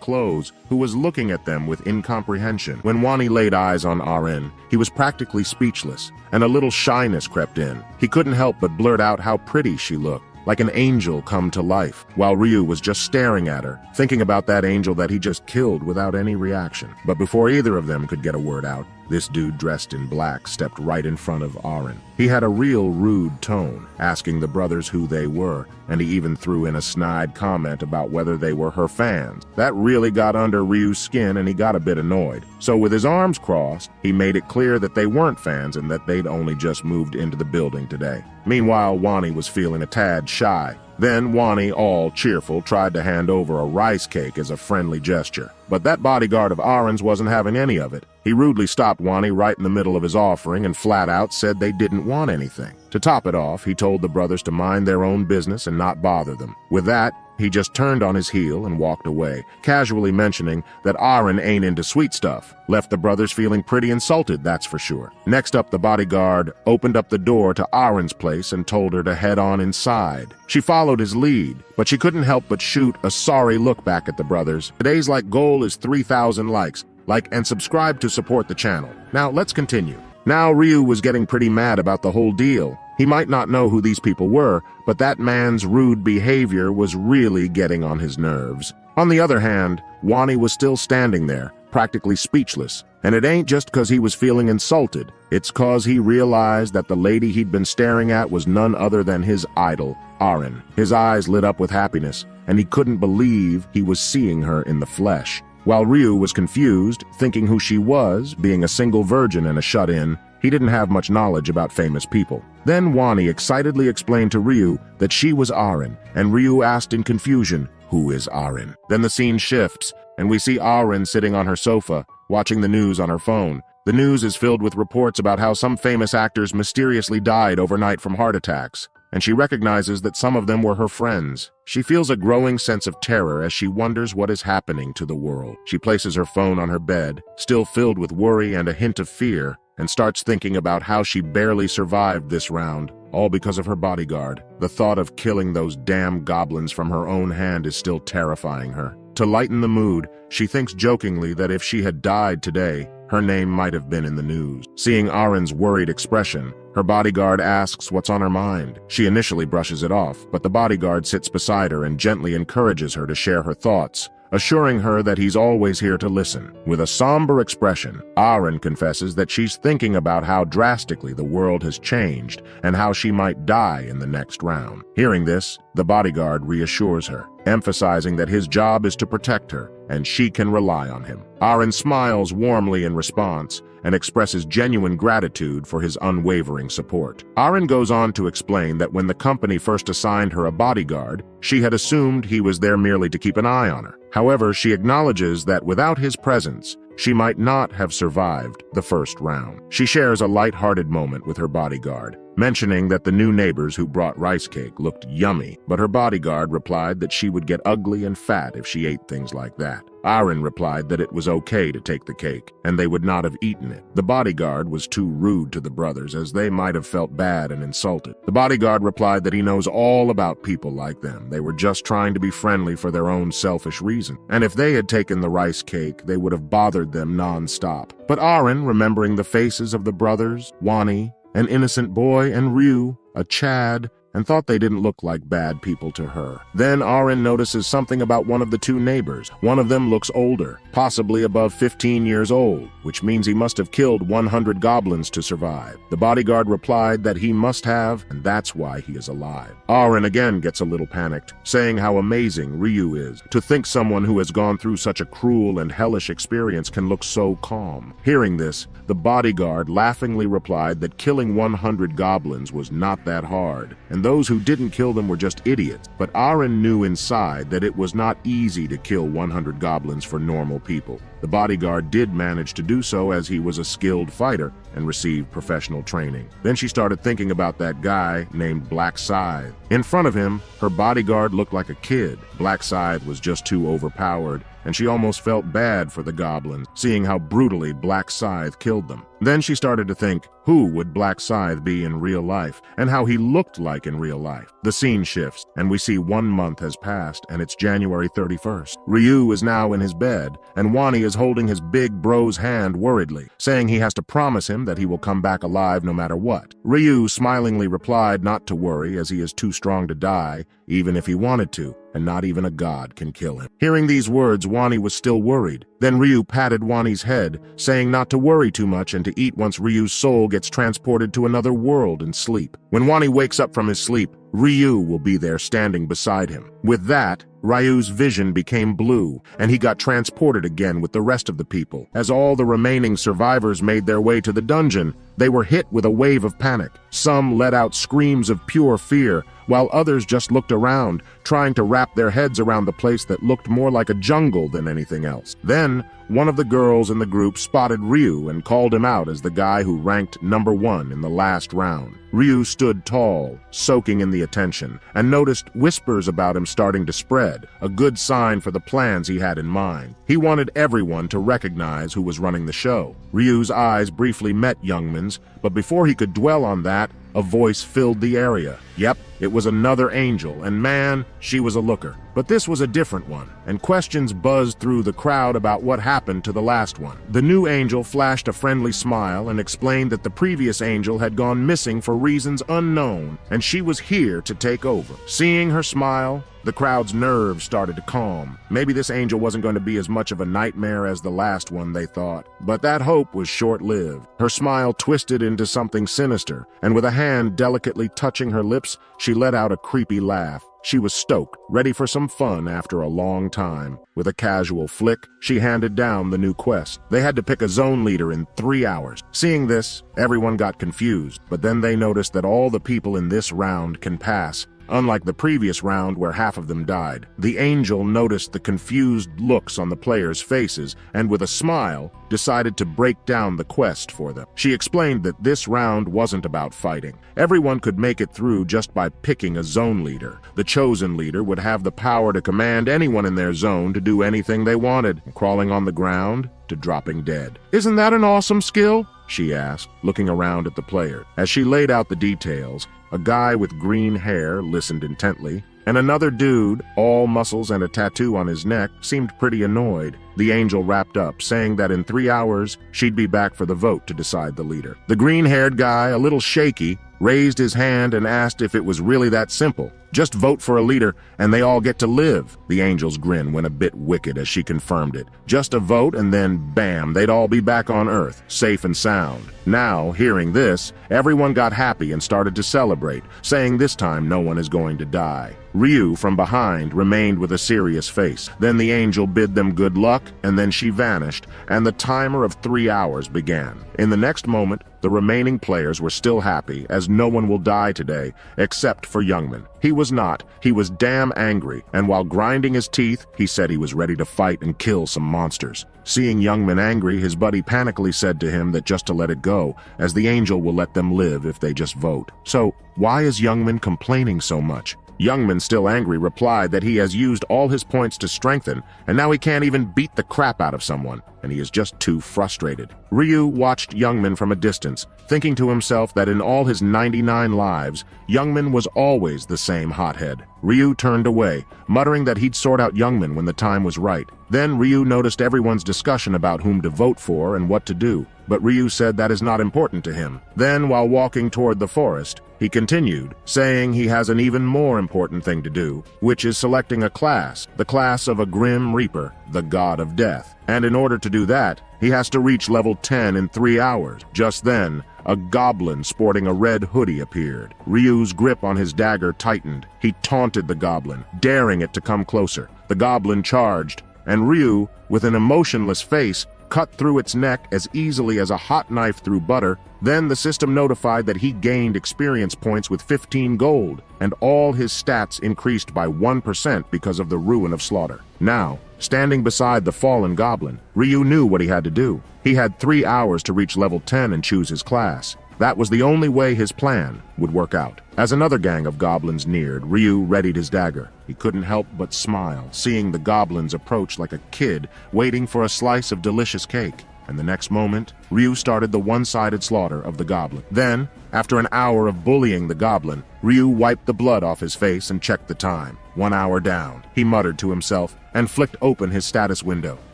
clothes, who was looking at them with incomprehension. When Wani laid eyes on Arin, he was practically speechless, and a little shyness crept in. He couldn't help but blurt out how pretty she looked, like an angel come to life, while Ryu was just staring at her, thinking about that angel that he just killed without any reaction. But before either of them could get a word out, this dude dressed in black stepped right in front of Arin. He had a real rude tone, asking the brothers who they were, and he even threw in a snide comment about whether they were her fans. That really got under Ryu's skin, and he got a bit annoyed. So with his arms crossed, he made it clear that they weren't fans and that they'd only just moved into the building today. Meanwhile, Wani was feeling a tad shy. Then Wani, all cheerful, tried to hand over a rice cake as a friendly gesture. But that bodyguard of Arin's wasn't having any of it. He rudely stopped Wani right in the middle of his offering and flat out said they didn't want anything. To top it off, he told the brothers to mind their own business and not bother them. With that, he just turned on his heel and walked away, casually mentioning that Arin ain't into sweet stuff. Left the brothers feeling pretty insulted, that's for sure. Next up, the bodyguard opened up the door to Arin's place and told her to head on inside. She followed his lead, but she couldn't help but shoot a sorry look back at the brothers. Today's goal is 3,000 likes. Like and subscribe to support the channel. Now let's continue. Now Ryu was getting pretty mad about the whole deal. He might not know who these people were, but that man's rude behavior was really getting on his nerves. On the other hand, Wani was still standing there, practically speechless. And it ain't just 'cause he was feeling insulted. It's 'cause he realized that the lady he'd been staring at was none other than his idol, Arin. His eyes lit up with happiness, and he couldn't believe he was seeing her in the flesh. While Ryu was confused, thinking who she was, being a single virgin and a shut-in, he didn't have much knowledge about famous people. Then Wani excitedly explained to Ryu that she was Arin, and Ryu asked in confusion, "Who is Arin?" Then the scene shifts, and we see Arin sitting on her sofa, watching the news on her phone. The news is filled with reports about how some famous actors mysteriously died overnight from heart attacks, and she recognizes that some of them were her friends. She feels a growing sense of terror as she wonders what is happening to the world. She places her phone on her bed, still filled with worry and a hint of fear, and starts thinking about how she barely survived this round, all because of her bodyguard. The thought of killing those damn goblins from her own hand is still terrifying her. To lighten the mood, she thinks jokingly that if she had died today, her name might have been in the news. Seeing Arin's worried expression, her bodyguard asks what's on her mind. She initially brushes it off, but the bodyguard sits beside her and gently encourages her to share her thoughts, assuring her that he's always here to listen. With a somber expression, Arin confesses that she's thinking about how drastically the world has changed and how she might die in the next round. Hearing this, the bodyguard reassures her, emphasizing that his job is to protect her and she can rely on him. Arin smiles warmly in response and expresses genuine gratitude for his unwavering support. Arin goes on to explain that when the company first assigned her a bodyguard, she had assumed he was there merely to keep an eye on her. However, she acknowledges that without his presence, she might not have survived the first round. She shares a light-hearted moment with her bodyguard, mentioning that the new neighbors who brought rice cake looked yummy, but her bodyguard replied that she would get ugly and fat if she ate things like that. Arin replied that it was okay to take the cake, and they would not have eaten it. The bodyguard was too rude to the brothers, as they might have felt bad and insulted. The bodyguard replied that he knows all about people like them. They were just trying to be friendly for their own selfish reason, and if they had taken the rice cake, they would have bothered them non-stop. But Arin, remembering the faces of the brothers, Wani, an innocent boy, and Ryu, a Chad, and thought they didn't look like bad people to her. Then Arin notices something about one of the two neighbors. One of them looks older, possibly above 15 years old, which means he must have killed 100 goblins to survive. The bodyguard replied that he must have, and that's why he is alive. Arin again gets a little panicked, saying how amazing Ryu is. To think someone who has gone through such a cruel and hellish experience can look so calm. Hearing this, the bodyguard laughingly replied that killing 100 goblins was not that hard, and those who didn't kill them were just idiots. But Arin knew inside that it was not easy to kill 100 goblins for normal people. The bodyguard did manage to do so as he was a skilled fighter and received professional training. Then she started thinking about that guy named Black Scythe. In front of him, her bodyguard looked like a kid. Black Scythe was just too overpowered, and she almost felt bad for the goblins, seeing how brutally Black Scythe killed them. Then she started to think, who would Black Scythe be in real life, and how he looked like in real life? The scene shifts, and we see 1 month has passed, and it's January 31st. Ryu is now in his bed, and Wani is holding his big bro's hand worriedly, saying he has to promise him that he will come back alive no matter what. Ryu smilingly replied not to worry, as he is too strong to die, even if he wanted to, and not even a god can kill him. Hearing these words, Wani was still worried. Then Ryu patted Wani's head, saying not to worry too much and to eat once Ryu's soul gets transported to another world and sleep. When Wani wakes up from his sleep, Ryu will be there standing beside him. With that, Ryu's vision became blue, and he got transported again with the rest of the people. As all the remaining survivors made their way to the dungeon, they were hit with a wave of panic. Some let out screams of pure fear, while others just looked around, trying to wrap their heads around the place that looked more like a jungle than anything else. Then, one of the girls in the group spotted Ryu and called him out as the guy who ranked number 1 in the last round. Ryu stood tall, soaking in the attention, and noticed whispers about him starting to spread, a good sign for the plans he had in mind. He wanted everyone to recognize who was running the show. Ryu's eyes briefly met Youngman's, but before he could dwell on that, a voice filled the area. Yep, it was another angel, and man, she was a looker. But this was a different one, and questions buzzed through the crowd about what happened to the last one. The new angel flashed a friendly smile and explained that the previous angel had gone missing for reasons unknown, and she was here to take over. Seeing her smile, the crowd's nerves started to calm. Maybe this angel wasn't going to be as much of a nightmare as the last one, they thought. But that hope was short-lived. Her smile twisted into something sinister, and with a hand delicately touching her lips, she let out a creepy laugh. She was stoked, ready for some fun after a long time. With a casual flick, she handed down the new quest. They had to pick a zone leader in 3 hours. Seeing this, everyone got confused, but then they noticed that all the people in this round can pass, unlike the previous round where half of them died. The angel noticed the confused looks on the players' faces and with a smile, decided to break down the quest for them. She explained that this round wasn't about fighting. Everyone could make it through just by picking a zone leader. The chosen leader would have the power to command anyone in their zone to do anything they wanted, from crawling on the ground to dropping dead. "Isn't that an awesome skill?" she asked, looking around at the player. As she laid out the details, a guy with green hair listened intently, and another dude, all muscles and a tattoo on his neck, seemed pretty annoyed. The angel wrapped up, saying that in 3 hours, she'd be back for the vote to decide the leader. The green-haired guy, a little shaky, raised his hand and asked if it was really that simple. Just vote for a leader, and they all get to live. The angel's grin went a bit wicked as she confirmed it. Just a vote, and then, bam, they'd all be back on Earth, safe and sound. Now, hearing this, everyone got happy and started to celebrate, saying this time no one is going to die. Ryu, from behind, remained with a serious face. Then the angel bid them good luck, and then she vanished, and the timer of 3 hours began. In the next moment, the remaining players were still happy, as no one will die today, except for Youngman. He was not. He was damn angry, and while grinding his teeth, he said he was ready to fight and kill some monsters. Seeing Youngman angry, his buddy panically said to him that just to let it go, as the angel will let them live if they just vote. So, why is Youngman complaining so much? Youngman, still angry, replied that he has used all his points to strengthen, and now he can't even beat the crap out of someone, and he is just too frustrated. Ryu watched Youngman from a distance, thinking to himself that in all his 99 lives, Youngman was always the same hothead. Ryu turned away, muttering that he'd sort out Youngman when the time was right. Then Ryu noticed everyone's discussion about whom to vote for and what to do. but Ryu said that is not important to him. Then, while walking toward the forest, he continued, saying he has an even more important thing to do, which is selecting a class, the class of a Grim Reaper, the god of death. And in order to do that, he has to reach level 10 in 3 hours. Just then, a goblin sporting a red hoodie appeared. Ryu's grip on his dagger tightened. He taunted the goblin, daring it to come closer. The goblin charged, and Ryu, with an emotionless face, cut through its neck as easily as a hot knife through butter. Then the system notified that he gained experience points with 15 gold, and all his stats increased by 1% because of the ruin of slaughter. Now, standing beside the fallen goblin, Ryu knew what he had to do. He had 3 hours to reach level 10 and choose his class. That was the only way his plan would work out. As another gang of goblins neared, Ryu readied his dagger. He couldn't help but smile, seeing the goblins approach like a kid waiting for a slice of delicious cake. And the next moment, Ryu started the one-sided slaughter of the goblin. Then, after an hour of bullying the goblin, Ryu wiped the blood off his face and checked the time. 1 hour down, he muttered to himself and flicked open his status window.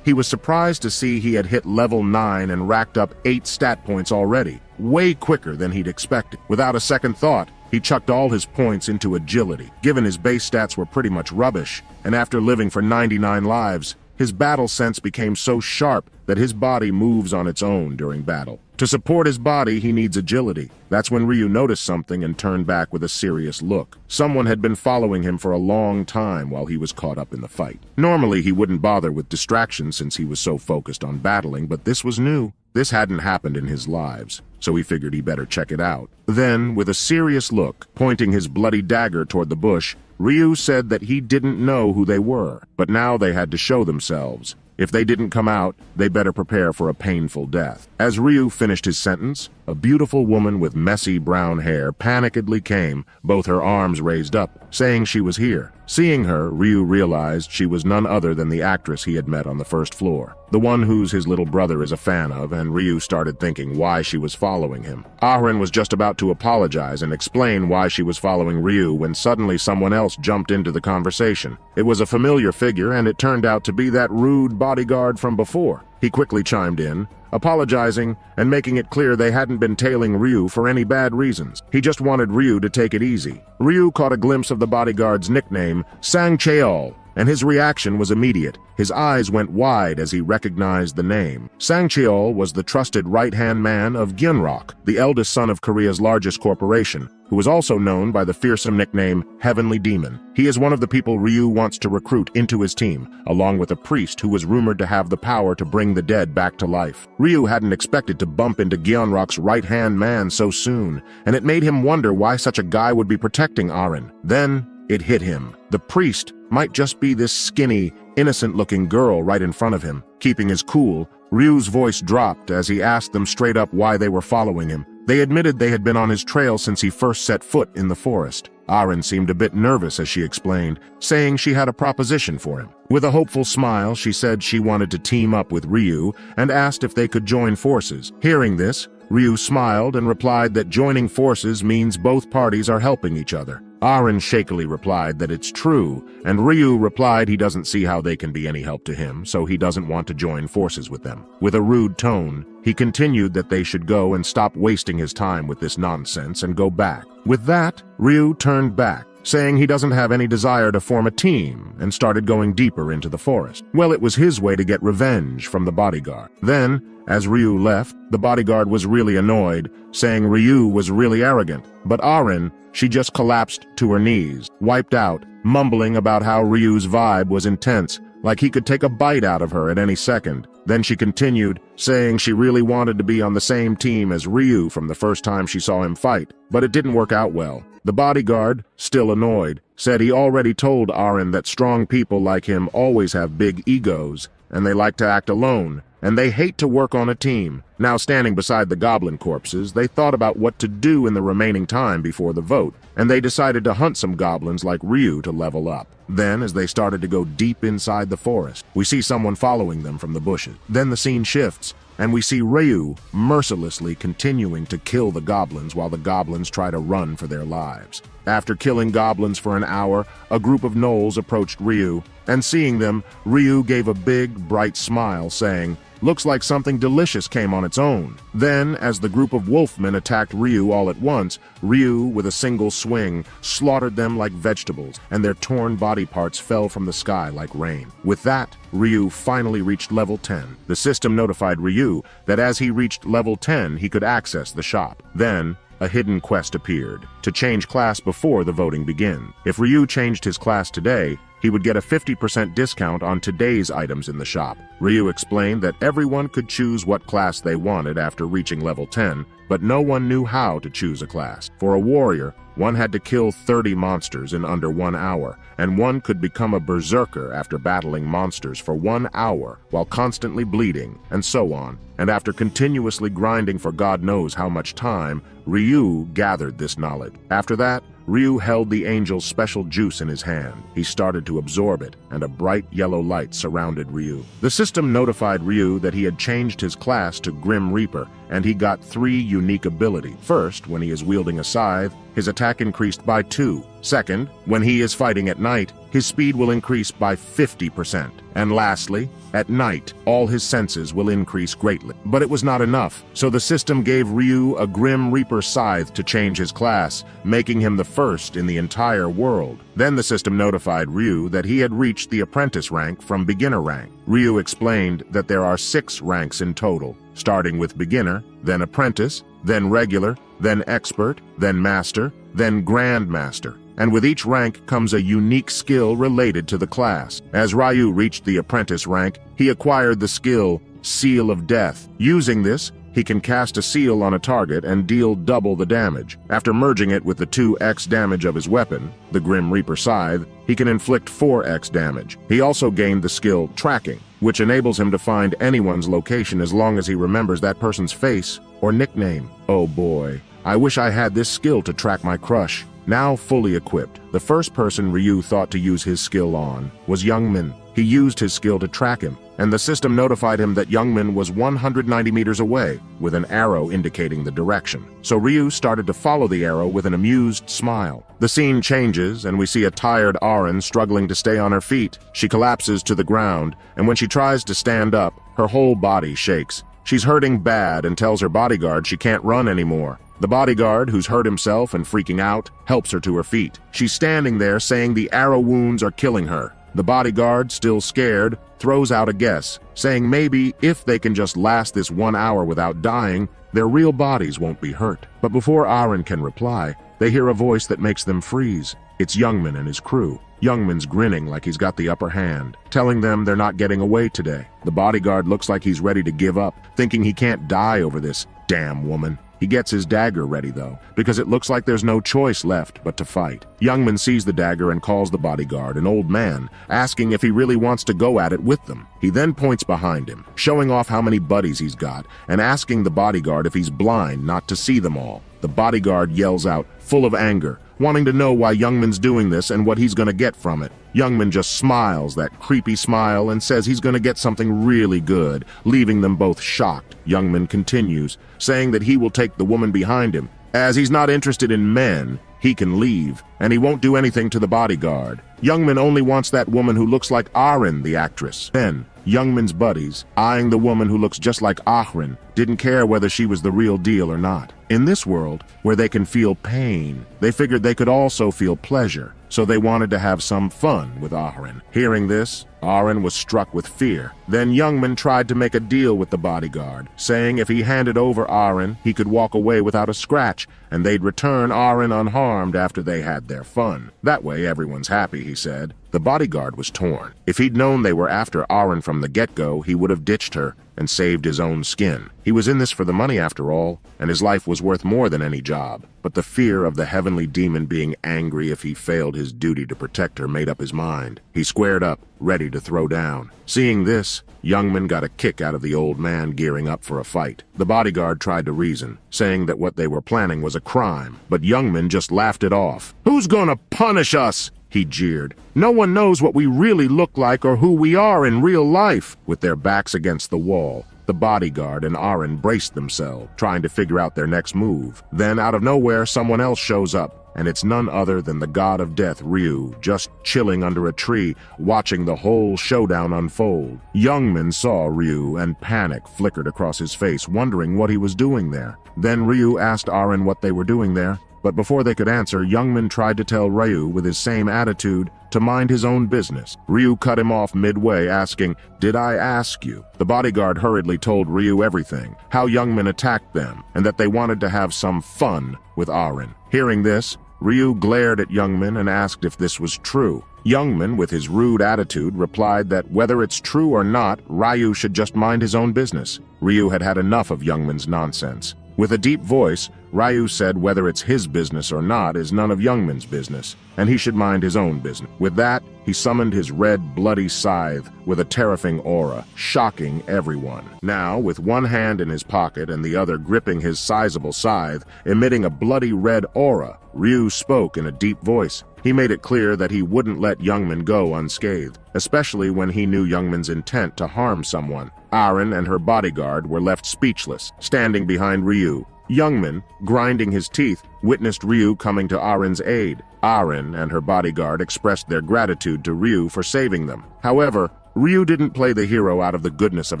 He was surprised to see he had hit level 9 and racked up 8 stat points already, way quicker than he'd expected. Without a second thought, he chucked all his points into agility. Given his base stats were pretty much rubbish, and after living for 99 lives, his battle sense became so sharp that his body moves on its own during battle. To support his body, he needs agility. That's when Ryu noticed something and turned back with a serious look. Someone had been following him for a long time while he was caught up in the fight. Normally, he wouldn't bother with distractions since he was so focused on battling, but this was new. This hadn't happened in his lives, so he figured he better check it out. Then, with a serious look, pointing his bloody dagger toward the bush, Ryu said that he didn't know who they were, but now they had to show themselves. If they didn't come out, they better prepare for a painful death. As Ryu finished his sentence, a beautiful woman with messy brown hair panikedly came, both her arms raised up, saying she was here. Seeing her, Ryu realized she was none other than the actress he had met on the first floor, the one whose his little brother is a fan of, and Ryu started thinking why she was following him. Arin was just about to apologize and explain why she was following Ryu when suddenly someone else jumped into the conversation. It was a familiar figure, and it turned out to be that rude bodyguard from before. He quickly chimed in, apologizing and making it clear they hadn't been tailing Ryu for any bad reasons. He just wanted Ryu to take it easy. Ryu caught a glimpse of the bodyguard's nickname, Sangcheol, and his reaction was immediate. His eyes went wide as he recognized the name. Sangcheol was the trusted right-hand man of Gyeonrok, the eldest son of Korea's largest corporation, who was also known by the fearsome nickname Heavenly Demon. He is one of the people Ryu wants to recruit into his team, along with a priest who was rumored to have the power to bring the dead back to life. Ryu hadn't expected to bump into Gyeonrok's right-hand man so soon, and it made him wonder why such a guy would be protecting Arin. Then, it hit him. The priest might just be this skinny, innocent-looking girl right in front of him. Keeping his cool, Ryu's voice dropped as he asked them straight up why they were following him. They admitted they had been on his trail since he first set foot in the forest. Arin seemed a bit nervous as she explained, saying she had a proposition for him. With a hopeful smile, she said she wanted to team up with Ryu and asked if they could join forces. Hearing this, Ryu smiled and replied that joining forces means both parties are helping each other. Arin shakily replied that it's true, and Ryu replied he doesn't see how they can be any help to him, so he doesn't want to join forces with them. With a rude tone, he continued that they should go and stop wasting his time with this nonsense and go back. With that, Ryu turned back, saying he doesn't have any desire to form a team, and started going deeper into the forest. Well, it was his way to get revenge from the bodyguard. Then, as Ryu left, the bodyguard was really annoyed, saying Ryu was really arrogant. But Arin, she just collapsed to her knees, wiped out, mumbling about how Ryu's vibe was intense, like he could take a bite out of her at any second. Then she continued, saying she really wanted to be on the same team as Ryu from the first time she saw him fight, but it didn't work out well. The bodyguard, still annoyed, said he already told Arin that strong people like him always have big egos, and they like to act alone, and they hate to work on a team. Now standing beside the goblin corpses, they thought about what to do in the remaining time before the vote, and they decided to hunt some goblins like Ryu to level up. Then, as they started to go deep inside the forest, we see someone following them from the bushes. Then the scene shifts, and we see Ryu mercilessly continuing to kill the goblins while the goblins try to run for their lives. After killing goblins for an hour, a group of gnolls approached Ryu, and seeing them, Ryu gave a big, bright smile, saying, "Looks like something delicious came on its own." Then, as the group of wolfmen attacked Ryu all at once, Ryu, with a single swing, slaughtered them like vegetables, and their torn body parts fell from the sky like rain. With that, Ryu finally reached level 10. The system notified Ryu that as he reached level 10, he could access the shop. Then, a hidden quest appeared, to change class before the voting began. If Ryu changed his class today, he would get a 50% discount on today's items in the shop. Ryu explained that everyone could choose what class they wanted after reaching level 10, but no one knew how to choose a class. For a warrior, one had to kill 30 monsters in under 1 hour, and one could become a berserker after battling monsters for 1 hour while constantly bleeding, and so on. And after continuously grinding for God knows how much time, Ryu gathered this knowledge. After that, Ryu held the angel's special juice in his hand. He started to absorb it, and a bright yellow light surrounded Ryu. The system notified Ryu that he had changed his class to Grim Reaper, and he got 3 unique abilities. First, when he is wielding a scythe, his attack increased by 2. Second, when he is fighting at night, his speed will increase by 50%. And lastly, at night, all his senses will increase greatly. But it was not enough, so the system gave Ryu a Grim Reaper scythe to change his class, making him the first in the entire world. Then the system notified Ryu that he had reached the apprentice rank from beginner rank. Ryu explained that there are 6 ranks in total, starting with beginner, then apprentice, then regular, then expert, then master, then grandmaster. And with each rank comes a unique skill related to the class. As Ryu reached the apprentice rank, he acquired the skill Seal of Death. Using this, he can cast a seal on a target and deal double the damage. After merging it with the 2x damage of his weapon, the Grim Reaper Scythe, he can inflict 4x damage. He also gained the skill Tracking, which enables him to find anyone's location as long as he remembers that person's face or nickname. Oh boy, I wish I had this skill to track my crush. Now fully equipped, the first person Ryu thought to use his skill on was Youngmin. He used his skill to track him, and the system notified him that Youngmin was 190 meters away, with an arrow indicating the direction. So Ryu started to follow the arrow with an amused smile. The scene changes, and we see a tired Auron struggling to stay on her feet. She collapses to the ground, and when she tries to stand up, her whole body shakes. She's hurting bad and tells her bodyguard she can't run anymore. The bodyguard, who's hurt himself and freaking out, helps her to her feet. She's standing there saying the arrow wounds are killing her. The bodyguard, still scared, throws out a guess, saying maybe if they can just last this 1 hour without dying, their real bodies won't be hurt. But before Auron can reply, they hear a voice that makes them freeze. It's Youngmin and his crew. Youngman's grinning like he's got the upper hand, telling them they're not getting away today. The bodyguard looks like he's ready to give up, thinking he can't die over this damn woman. He gets his dagger ready, though, because it looks like there's no choice left but to fight. Youngman sees the dagger and calls the bodyguard, an old man, asking if he really wants to go at it with them. He then points behind him, showing off how many buddies he's got, and asking the bodyguard if he's blind not to see them all. The bodyguard yells out, full of anger, wanting to know why Youngman's doing this and what he's gonna get from it. Youngman just smiles that creepy smile and says he's gonna get something really good, leaving them both shocked. Youngman continues, saying that he will take the woman behind him. As he's not interested in men, he can leave, and he won't do anything to the bodyguard. Youngman only wants that woman who looks like Auron, the actress. Then, Youngman's buddies, eyeing the woman who looks just like Auron, didn't care whether she was the real deal or not. In this world, where they can feel pain, they figured they could also feel pleasure, so they wanted to have some fun with Auron. Hearing this, Auron was struck with fear. Then Youngman tried to make a deal with the bodyguard, saying if he handed over Auron, he could walk away without a scratch, and they'd return Auron unharmed after they had their fun. That way everyone's happy, he said. The bodyguard was torn. If he'd known they were after Auron from the get-go, he would have ditched her and saved his own skin. He was in this for the money after all, and his life was worth more than any job. But the fear of the heavenly demon being angry if he failed his duty to protect her made up his mind. He squared up, ready to throw down. Seeing this, Youngman got a kick out of the old man gearing up for a fight. The bodyguard tried to reason, saying that what they were planning was a crime, but Youngman just laughed it off. "Who's gonna punish us?" he jeered. "No one knows what we really look like or who we are in real life." With their backs against the wall, the bodyguard and Auron braced themselves, trying to figure out their next move. Then, out of nowhere, someone else shows up, and it's none other than the god of death, Ryu, just chilling under a tree, watching the whole showdown unfold. Youngmin saw Ryu, and panic flickered across his face, wondering what he was doing there. Then Ryu asked Aren what they were doing there, but before they could answer, Youngmin tried to tell Ryu with his same attitude to mind his own business. Ryu cut him off midway, asking, "Did I ask you?" The bodyguard hurriedly told Ryu everything, how Youngmin attacked them, and that they wanted to have some fun with Aren. Hearing this, Ryu glared at Youngmin and asked if this was true. Youngmin, with his rude attitude, replied that whether it's true or not, Ryu should just mind his own business. Ryu had had enough of Youngmin's nonsense. With a deep voice, Ryu said whether it's his business or not is none of Youngmin's business, and he should mind his own business. With that, he summoned his red, bloody scythe with a terrifying aura, shocking everyone. Now, with one hand in his pocket and the other gripping his sizable scythe, emitting a bloody red aura, Ryu spoke in a deep voice. He made it clear that he wouldn't let Youngmin go unscathed, especially when he knew Youngmin's intent to harm someone. Aren and her bodyguard were left speechless, standing behind Ryu. Youngmin, grinding his teeth, witnessed Ryu coming to Aren's aid. Aren and her bodyguard expressed their gratitude to Ryu for saving them. However, Ryu didn't play the hero out of the goodness of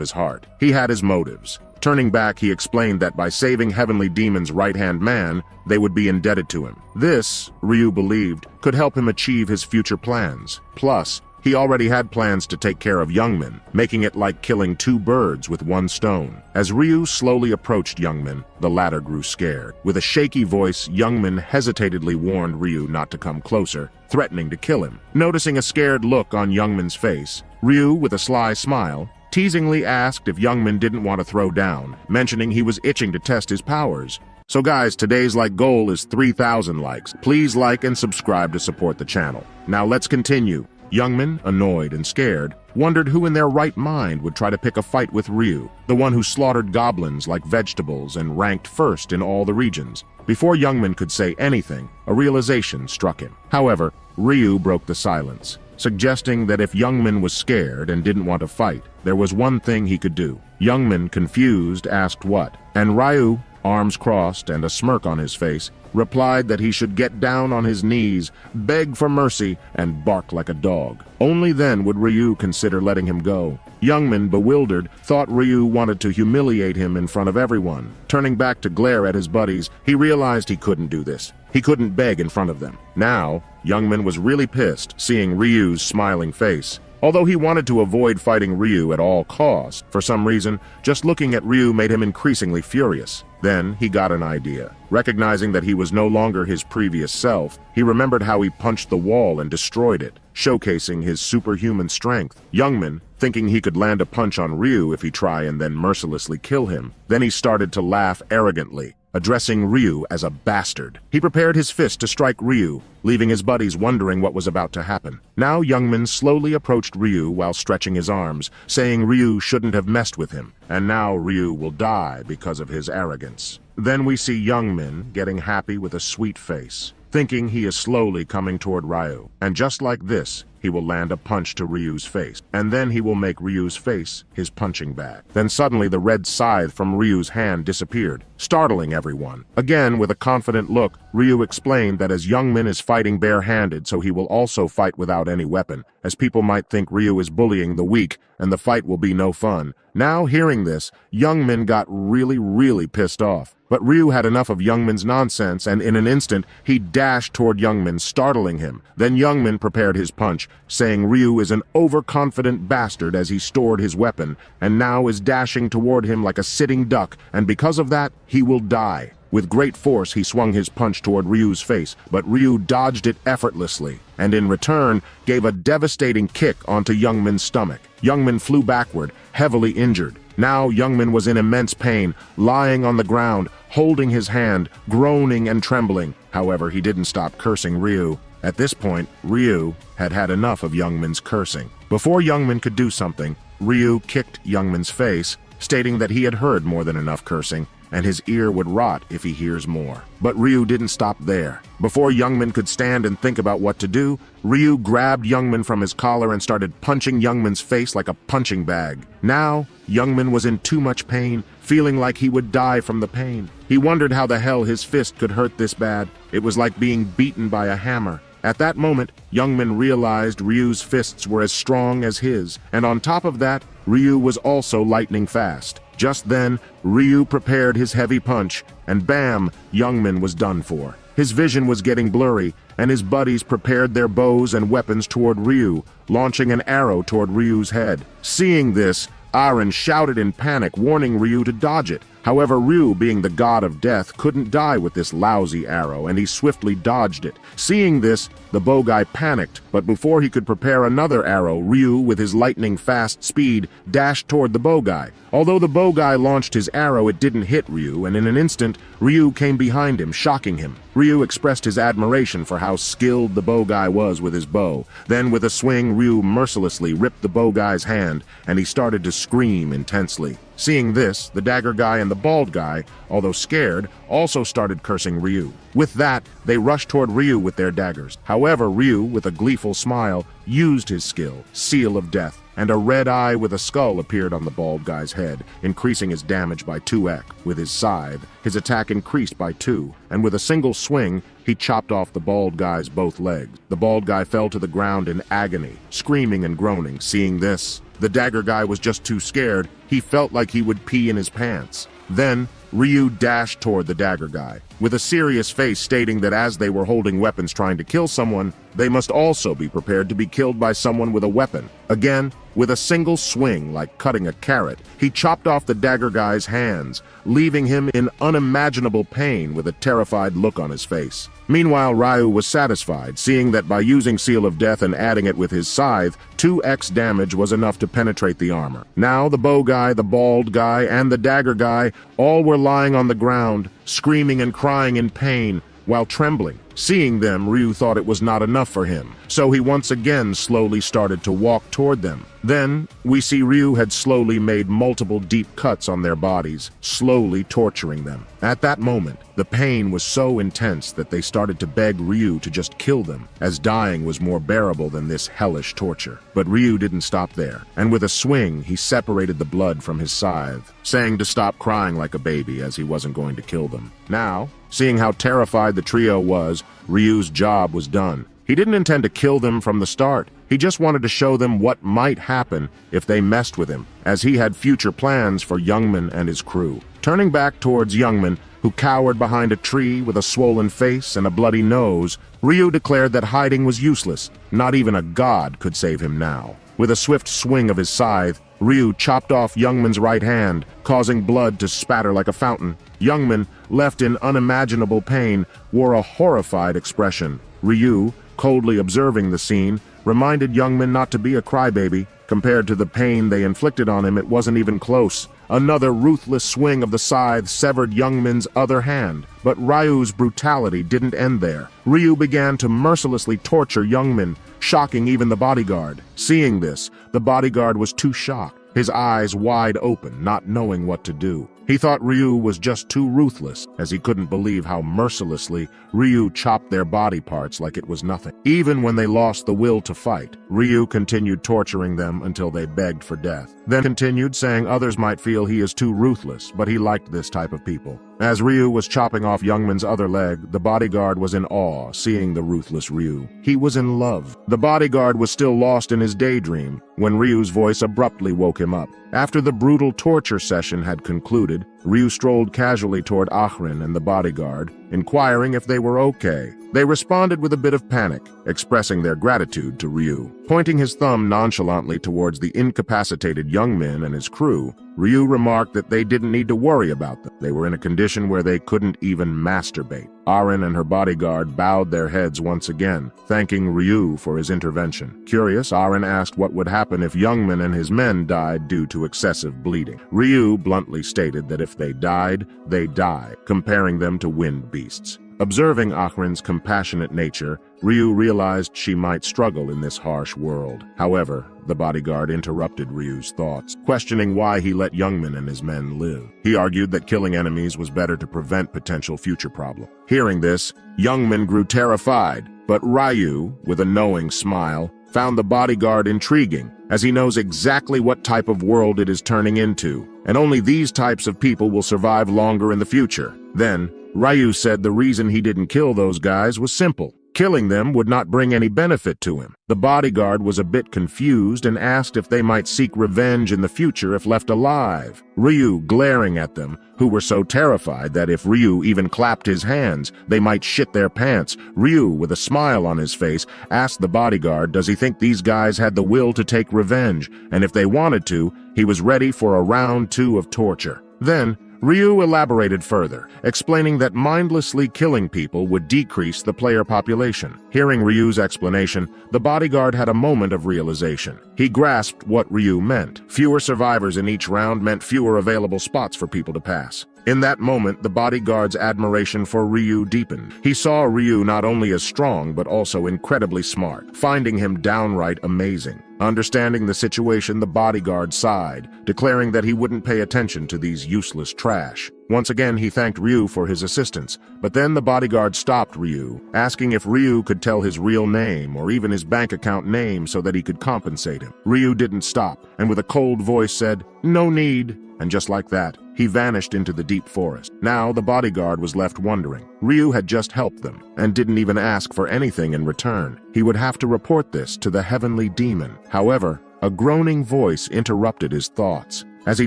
his heart. He had his motives. Turning back, he explained that by saving Heavenly Demon's right-hand man, they would be indebted to him. This, Ryu believed, could help him achieve his future plans. Plus, he already had plans to take care of Youngmin, making it like killing two birds with one stone. As Ryu slowly approached Youngmin, the latter grew scared. With a shaky voice, Youngmin hesitantly warned Ryu not to come closer, threatening to kill him. Noticing a scared look on Youngmin's face, Ryu, with a sly smile, teasingly asked if Youngmin didn't want to throw down, mentioning he was itching to test his powers. So guys, today's goal is 3,000 likes. Please like and subscribe to support the channel. Now let's continue. Youngmin, annoyed and scared, wondered who in their right mind would try to pick a fight with Ryu, the one who slaughtered goblins like vegetables and ranked first in all the regions. Before Youngmin could say anything, a realization struck him. However, Ryu broke the silence, suggesting that if Youngmin was scared and didn't want to fight, there was one thing he could do. Youngmin, confused, asked what, and Ryu, arms crossed and a smirk on his face, replied that he should get down on his knees, beg for mercy, and bark like a dog. Only then would Ryu consider letting him go. Youngmin, bewildered, thought Ryu wanted to humiliate him in front of everyone. Turning back to glare at his buddies, he realized he couldn't do this. He couldn't beg in front of them. Now, Youngmin was really pissed, seeing Ryu's smiling face. Although he wanted to avoid fighting Ryu at all costs, for some reason, just looking at Ryu made him increasingly furious. Then he got an idea. Recognizing that he was no longer his previous self, he remembered how he punched the wall and destroyed it, showcasing his superhuman strength. Youngmin, thinking he could land a punch on Ryu if he tried and then mercilessly kill him. Then he started to laugh arrogantly, addressing Ryu as a bastard. He prepared his fist to strike Ryu, leaving his buddies wondering what was about to happen. Now Youngmin slowly approached Ryu while stretching his arms, saying Ryu shouldn't have messed with him, and now Ryu will die because of his arrogance. Then we see Youngmin getting happy with a sweet face, thinking he is slowly coming toward Ryu, and just like this, he will land a punch to Ryu's face, and then he will make Ryu's face his punching bag. Then suddenly the red scythe from Ryu's hand disappeared, startling everyone. Again, with a confident look, Ryu explained that as Youngmin is fighting bare-handed, so he will also fight without any weapon, as people might think Ryu is bullying the weak, and the fight will be no fun. Now, hearing this, Youngmin got really pissed off. But Ryu had enough of Youngmin's nonsense, and in an instant, he dashed toward Youngmin, startling him. Then Youngmin prepared his punch, saying Ryu is an overconfident bastard as he stored his weapon, and now is dashing toward him like a sitting duck, and because of that, he will die. With great force, he swung his punch toward Ryu's face, but Ryu dodged it effortlessly, and in return, gave a devastating kick onto Youngmin's stomach. Youngmin flew backward, heavily injured. Now Youngmin was in immense pain, lying on the ground, holding his hand, groaning and trembling. However, he didn't stop cursing Ryu. At this point, Ryu had had enough of Youngmin's cursing. Before Youngmin could do something, Ryu kicked Youngmin's face, stating that he had heard more than enough cursing, and his ear would rot if he hears more. But Ryu didn't stop there. Before Youngman could stand and think about what to do, Ryu grabbed Youngman from his collar and started punching Youngman's face like a punching bag. Now, Youngman was in too much pain, feeling like he would die from the pain. He wondered how the hell his fist could hurt this bad. It was like being beaten by a hammer. At that moment, Youngman realized Ryu's fists were as strong as his, and on top of that, Ryu was also lightning fast. Just then, Ryu prepared his heavy punch, and bam, Youngman was done for. His vision was getting blurry, and his buddies prepared their bows and weapons toward Ryu, launching an arrow toward Ryu's head. Seeing this, Aaron shouted in panic, warning Ryu to dodge it. However, Ryu, being the god of death, couldn't die with this lousy arrow, and he swiftly dodged it. Seeing this, the bow guy panicked, but before he could prepare another arrow, Ryu, with his lightning-fast speed, dashed toward the bow guy. Although the bow guy launched his arrow, it didn't hit Ryu, and in an instant, Ryu came behind him, shocking him. Ryu expressed his admiration for how skilled the bow guy was with his bow. Then, with a swing, Ryu mercilessly ripped the bow guy's hand, and he started to scream intensely. Seeing this, the dagger guy and the bald guy, although scared, also started cursing Ryu. With that, they rushed toward Ryu with their daggers. However, Ryu, with a gleeful smile, used his skill, Seal of Death, and a red eye with a skull appeared on the bald guy's head, increasing his damage by 2x. With his scythe, his attack increased by 2, and with a single swing, he chopped off the bald guy's both legs. The bald guy fell to the ground in agony, screaming and groaning. Seeing this, the dagger guy was just too scared. He felt like he would pee in his pants. Then, Ryu dashed toward the dagger guy, with a serious face, stating that as they were holding weapons trying to kill someone, they must also be prepared to be killed by someone with a weapon. Again, with a single swing, like cutting a carrot, he chopped off the dagger guy's hands, leaving him in unimaginable pain with a terrified look on his face. Meanwhile, Ryu was satisfied, seeing that by using Seal of Death and adding it with his scythe, 2x damage was enough to penetrate the armor. Now the bow guy, the bald guy, and the dagger guy all were lying on the ground, screaming and crying in pain, while trembling. Seeing them, Ryu thought it was not enough for him, so he once again slowly started to walk toward them. Then, we see Ryu had slowly made multiple deep cuts on their bodies, slowly torturing them. At that moment, the pain was so intense that they started to beg Ryu to just kill them, as dying was more bearable than this hellish torture. But Ryu didn't stop there, and with a swing, he separated the blood from his scythe, saying to stop crying like a baby as he wasn't going to kill them. Now, seeing how terrified the trio was, Ryu's job was done. He didn't intend to kill them from the start. He just wanted to show them what might happen if they messed with him, as he had future plans for Youngman and his crew. Turning back towards Youngman, who cowered behind a tree with a swollen face and a bloody nose, Ryu declared that hiding was useless. Not even a god could save him now. With a swift swing of his scythe, Ryu chopped off Youngman's right hand, causing blood to spatter like a fountain. Youngman, left in unimaginable pain, wore a horrified expression. Ryu, coldly observing the scene, reminded Youngman not to be a crybaby. Compared to the pain they inflicted on him, it wasn't even close. Another ruthless swing of the scythe severed Youngman's other hand. But Ryu's brutality didn't end there. Ryu began to mercilessly torture Youngman, shocking even the bodyguard. Seeing this, the bodyguard was too shocked, his eyes wide open, not knowing what to do. He thought Ryu was just too ruthless, as he couldn't believe how mercilessly Ryu chopped their body parts like it was nothing. Even when they lost the will to fight, Ryu continued torturing them until they begged for death. Then continued, saying others might feel he is too ruthless, but he liked this type of people. As Ryu was chopping off Youngman's other leg, the bodyguard was in awe, seeing the ruthless Ryu. He was in love. The bodyguard was still lost in his daydream when Ryu's voice abruptly woke him up. After the brutal torture session had concluded, Ryu strolled casually toward Ahrin and the bodyguard, inquiring if they were okay. They responded with a bit of panic, expressing their gratitude to Ryu. Pointing his thumb nonchalantly towards the incapacitated Youngman and his crew, Ryu remarked that they didn't need to worry about them. They were in a condition where they couldn't even masturbate. Aaron and her bodyguard bowed their heads once again, thanking Ryu for his intervention. Curious, Aaron asked what would happen if Youngman and his men died due to excessive bleeding. Ryu bluntly stated that if they died, they die, comparing them to wind beasts. Observing Ahrin's compassionate nature, Ryu realized she might struggle in this harsh world. However, the bodyguard interrupted Ryu's thoughts, questioning why he let Youngman and his men live. He argued that killing enemies was better to prevent potential future problems. Hearing this, Youngman grew terrified, but Ryu, with a knowing smile, found the bodyguard intriguing, as he knows exactly what type of world it is turning into, and only these types of people will survive longer in the future. Then, Ryu said the reason he didn't kill those guys was simple. Killing them would not bring any benefit to him. The bodyguard was a bit confused and asked if they might seek revenge in the future if left alive. Ryu glaring at them, who were so terrified that if Ryu even clapped his hands, they might shit their pants. Ryu, with a smile on his face, asked the bodyguard does he think these guys had the will to take revenge, and if they wanted to, he was ready for a round 2 of torture. Then, Ryu elaborated further, explaining that mindlessly killing people would decrease the player population. Hearing Ryu's explanation, the bodyguard had a moment of realization. He grasped what Ryu meant. Fewer survivors in each round meant fewer available spots for people to pass. In that moment, the bodyguard's admiration for Ryu deepened. He saw Ryu not only as strong, but also incredibly smart, finding him downright amazing. Understanding the situation, the bodyguard sighed, declaring that he wouldn't pay attention to these useless trash. Once again, he thanked Ryu for his assistance, but then the bodyguard stopped Ryu, asking if Ryu could tell his real name or even his bank account name so that he could compensate him. Ryu didn't stop, and with a cold voice said, "No need." And just like that, he vanished into the deep forest. Now the bodyguard was left wondering. Ryu had just helped them, and didn't even ask for anything in return. He would have to report this to the heavenly demon. However, a groaning voice interrupted his thoughts. As he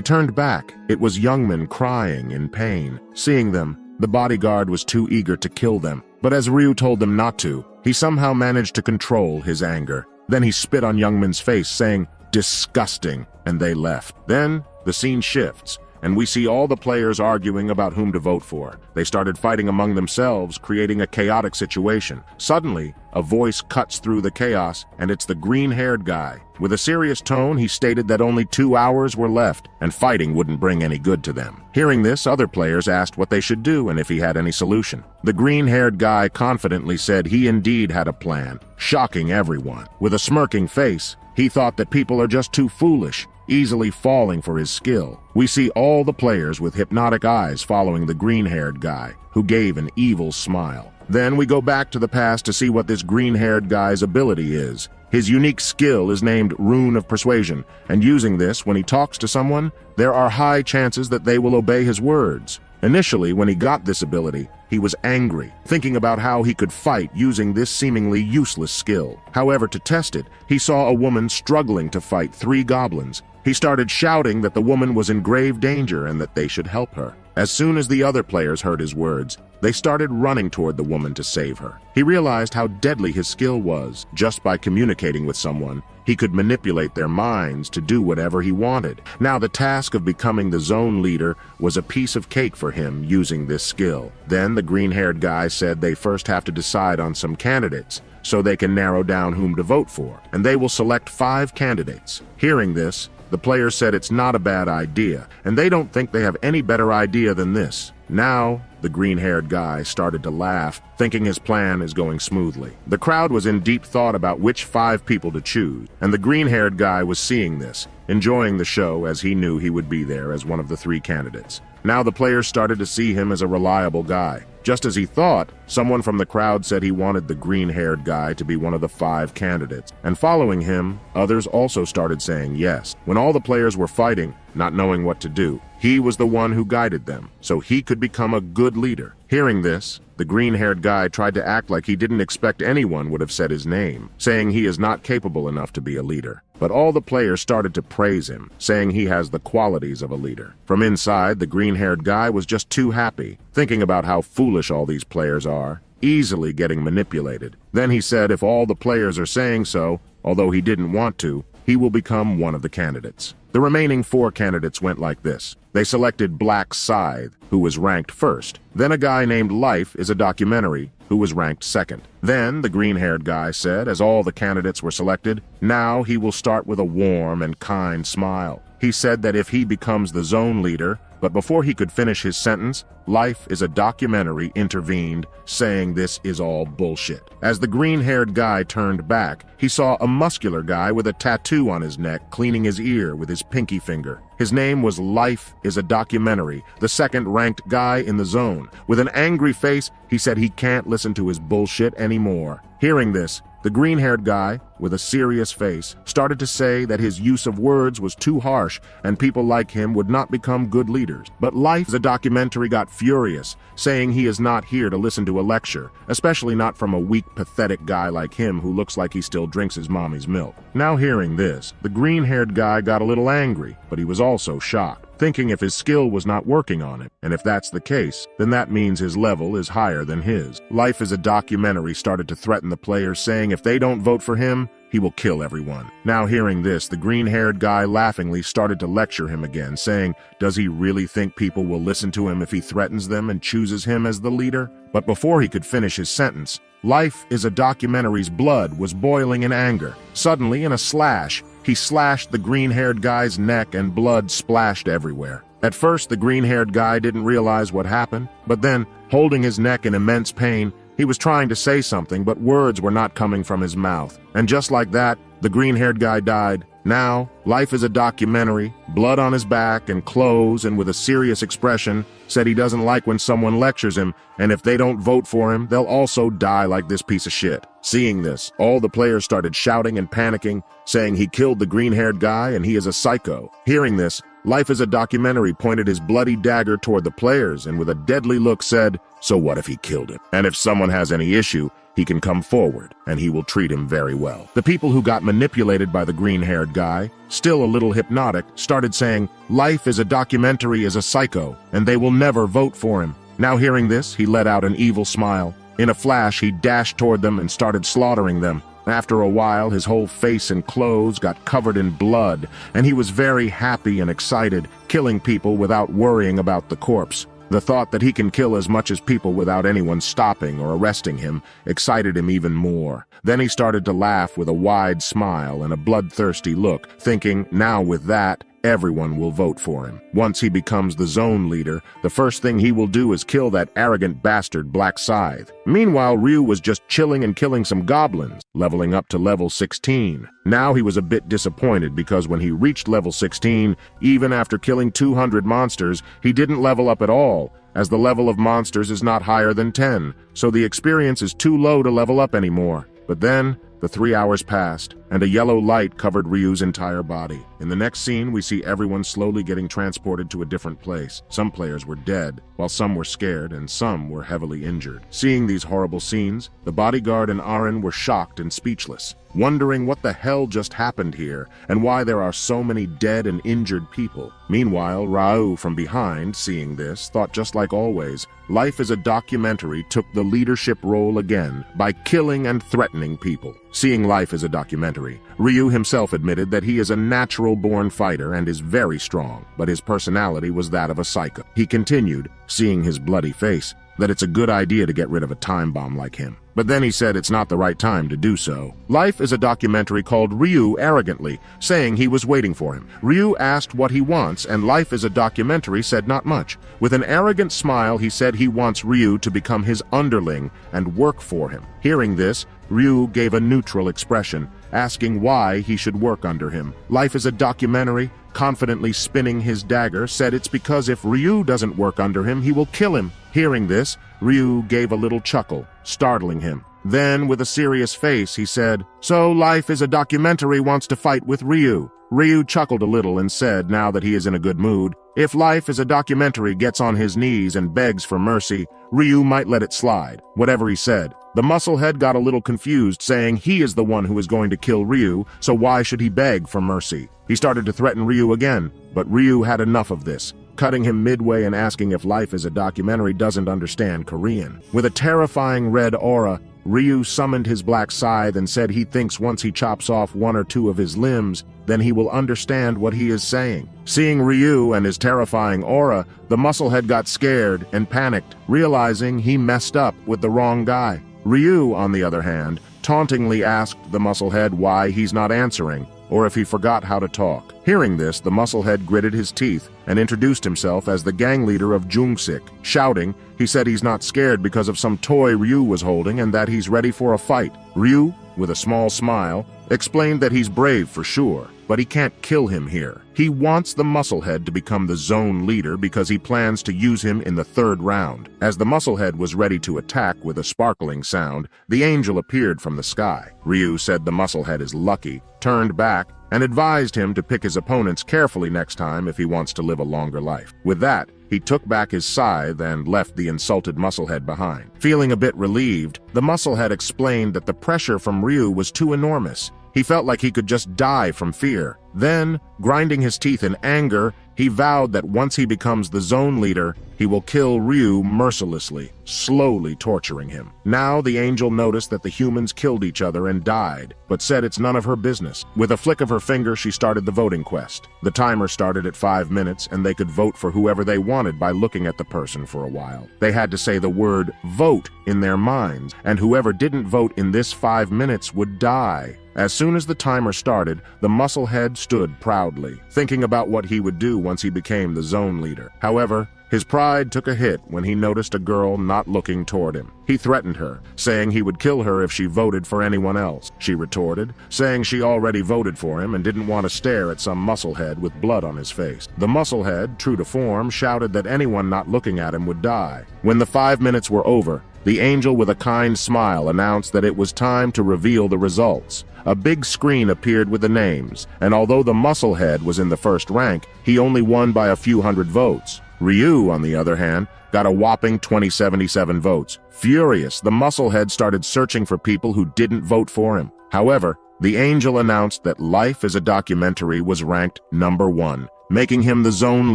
turned back, it was Youngman crying in pain. Seeing them, the bodyguard was too eager to kill them, but as Ryu told them not to, he somehow managed to control his anger. Then he spit on Youngman's face, saying, "Disgusting," and they left. Then, the scene shifts, and we see all the players arguing about whom to vote for. They started fighting among themselves, creating a chaotic situation. Suddenly, a voice cuts through the chaos, and it's the green-haired guy. With a serious tone, he stated that only 2 hours were left, and fighting wouldn't bring any good to them. Hearing this, other players asked what they should do and if he had any solution. The green-haired guy confidently said he indeed had a plan, shocking everyone. With a smirking face, he thought that people are just too foolish, easily falling for his skill. We see all the players with hypnotic eyes following the green-haired guy, who gave an evil smile. Then we go back to the past to see what this green-haired guy's ability is. His unique skill is named Rune of Persuasion, and using this, when he talks to someone, there are high chances that they will obey his words. Initially, when he got this ability, he was angry, thinking about how he could fight using this seemingly useless skill. However, to test it, he saw a woman struggling to fight 3 goblins. He started shouting that the woman was in grave danger and that they should help her. As soon as the other players heard his words, they started running toward the woman to save her. He realized how deadly his skill was. Just by communicating with someone, he could manipulate their minds to do whatever he wanted. Now the task of becoming the zone leader was a piece of cake for him using this skill. Then the green-haired guy said they first have to decide on some candidates, so they can narrow down whom to vote for, and they will select 5 candidates. Hearing this, the players said it's not a bad idea, and they don't think they have any better idea than this. Now, the green-haired guy started to laugh, thinking his plan is going smoothly. The crowd was in deep thought about which 5 people to choose, and the green-haired guy was seeing this, enjoying the show as he knew he would be there as one of the 3 candidates. Now the players started to see him as a reliable guy. Just as he thought, someone from the crowd said he wanted the green-haired guy to be one of the 5 candidates, and following him, others also started saying yes. When all the players were fighting, not knowing what to do, he was the one who guided them, so he could become a good leader. Hearing this, the green-haired guy tried to act like he didn't expect anyone would have said his name, saying he is not capable enough to be a leader. But all the players started to praise him, saying he has the qualities of a leader. From inside, the green-haired guy was just too happy, thinking about how foolish all these players are, easily getting manipulated. Then he said if all the players are saying so, although he didn't want to, he will become one of the candidates. The remaining 4 candidates went like this. They selected Black Scythe, who was ranked first. Then a guy named Life is a Documentary, who was ranked second. Then the green-haired guy said, as all the candidates were selected, now he will start with a warm and kind smile. He said that if he becomes the zone leader, but before he could finish his sentence, Life is a Documentary intervened, saying this is all bullshit. As the green-haired guy turned back, he saw a muscular guy with a tattoo on his neck cleaning his ear with his pinky finger. His name was Life is a Documentary, the second-ranked guy in the zone. With an angry face, he said he can't listen to his bullshit anymore. Hearing this, the green-haired guy, with a serious face, started to say that his use of words was too harsh and people like him would not become good leaders. But Life is a Documentary got furious, saying he is not here to listen to a lecture, especially not from a weak, pathetic guy like him who looks like he still drinks his mommy's milk. Now hearing this, the green-haired guy got a little angry, but he was also shocked, thinking if his skill was not working on him, and if that's the case, then that means his level is higher than his. Life is a Documentary started to threaten the players, saying if they don't vote for him, he will kill everyone. Now hearing this, the green-haired guy laughingly started to lecture him again, saying, does he really think people will listen to him if he threatens them and chooses him as the leader? But before he could finish his sentence, Life is a Documentary's blood was boiling in anger. Suddenly, in a slash, he slashed the green-haired guy's neck and blood splashed everywhere. At first, the green-haired guy didn't realize what happened, but then, holding his neck in immense pain, he was trying to say something, but words were not coming from his mouth. And just like that, the green-haired guy died. Now, Life is a Documentary, blood on his back and clothes and with a serious expression, said he doesn't like when someone lectures him, and if they don't vote for him, they'll also die like this piece of shit. Seeing this, all the players started shouting and panicking, saying he killed the green-haired guy and he is a psycho. Hearing this, Life is a Documentary pointed his bloody dagger toward the players and with a deadly look said, so what if he killed him? And if someone has any issue, he can come forward, and he will treat him very well. The people who got manipulated by the green-haired guy, still a little hypnotic, started saying, Life is a Documentary is a psycho, and they will never vote for him. Now hearing this, he let out an evil smile. In a flash, he dashed toward them and started slaughtering them. After a while, his whole face and clothes got covered in blood, and he was very happy and excited, killing people without worrying about the corpse. The thought that he can kill as much as people without anyone stopping or arresting him excited him even more. Then he started to laugh with a wide smile and a bloodthirsty look, thinking, now with that, everyone will vote for him. Once he becomes the zone leader, the first thing he will do is kill that arrogant bastard Black Scythe. Meanwhile, Ryu was just chilling and killing some goblins, leveling up to level 16. Now he was a bit disappointed because when he reached level 16, even after killing 200 monsters, he didn't level up at all, as the level of monsters is not higher than 10, so the experience is too low to level up anymore. But then, the 3 hours passed, and a yellow light covered Ryu's entire body. In the next scene, we see everyone slowly getting transported to a different place. Some players were dead, while some were scared, and some were heavily injured. Seeing these horrible scenes, the bodyguard and Aren were shocked and speechless, wondering what the hell just happened here, and why there are so many dead and injured people. Meanwhile, Ryu from behind, seeing this, thought just like always, Life is a Documentary took the leadership role again by killing and threatening people. Seeing Life as a Documentary, Ryu himself admitted that he is a natural-born fighter and is very strong, but his personality was that of a psycho. He continued, seeing his bloody face, that it's a good idea to get rid of a time bomb like him. But then he said it's not the right time to do so. Life is a Documentary called Ryu arrogantly, saying he was waiting for him. Ryu asked what he wants, and Life is a Documentary said not much. With an arrogant smile, he said he wants Ryu to become his underling and work for him. Hearing this, Ryu gave a neutral expression, asking why he should work under him. Life is a Documentary, confidently spinning his dagger, said it's because if Ryu doesn't work under him, he will kill him. Hearing this, Ryu gave a little chuckle, startling him. Then, with a serious face, he said, so Life is a Documentary wants to fight with Ryu. Ryu chuckled a little and said, now that he is in a good mood, if Life is a Documentary gets on his knees and begs for mercy, Ryu might let it slide. Whatever he said, the musclehead got a little confused, saying he is the one who is going to kill Ryu, so why should he beg for mercy? He started to threaten Ryu again, but Ryu had enough of this, cutting him midway and asking if Life is a Documentary doesn't understand Korean. With a terrifying red aura, Ryu summoned his black scythe and said he thinks once he chops off one or two of his limbs, then he will understand what he is saying. Seeing Ryu and his terrifying aura, the musclehead got scared and panicked, realizing he messed up with the wrong guy. Ryu, on the other hand, tauntingly asked the musclehead why he's not answering, or if he forgot how to talk. Hearing this, the musclehead gritted his teeth and introduced himself as the gang leader of Jungsik. Shouting, he said he's not scared because of some toy Ryu was holding and that he's ready for a fight. Ryu, with a small smile, explained that he's brave for sure, but he can't kill him here. He wants the musclehead to become the zone leader because he plans to use him in the third round. As the musclehead was ready to attack with a sparkling sound, the angel appeared from the sky. Ryu said the musclehead is lucky, turned back, and advised him to pick his opponents carefully next time if he wants to live a longer life. With that, he took back his scythe and left the insulted musclehead behind. Feeling a bit relieved, the musclehead explained that the pressure from Ryu was too enormous. He felt like he could just die from fear. Then, grinding his teeth in anger, he vowed that once he becomes the zone leader, he will kill Ryu mercilessly, slowly torturing him. Now the angel noticed that the humans killed each other and died, but said it's none of her business. With a flick of her finger, she started the voting quest. The timer started at 5 minutes, and they could vote for whoever they wanted by looking at the person for a while. They had to say the word vote in their minds, and whoever didn't vote in this 5 minutes would die. As soon as the timer started, the musclehead stood proudly, thinking about what he would do once he became the zone leader. However, his pride took a hit when he noticed a girl not looking toward him. He threatened her, saying he would kill her if she voted for anyone else. She retorted, saying she already voted for him and didn't want to stare at some musclehead with blood on his face. The musclehead, true to form, shouted that anyone not looking at him would die. When the 5 minutes were over, the angel with a kind smile announced that it was time to reveal the results. A big screen appeared with the names, and although the musclehead was in the first rank, he only won by a few hundred votes. Ryu, on the other hand, got a whopping 2077 votes. Furious, the musclehead started searching for people who didn't vote for him. However, the angel announced that Life as a Documentary was ranked #1, making him the zone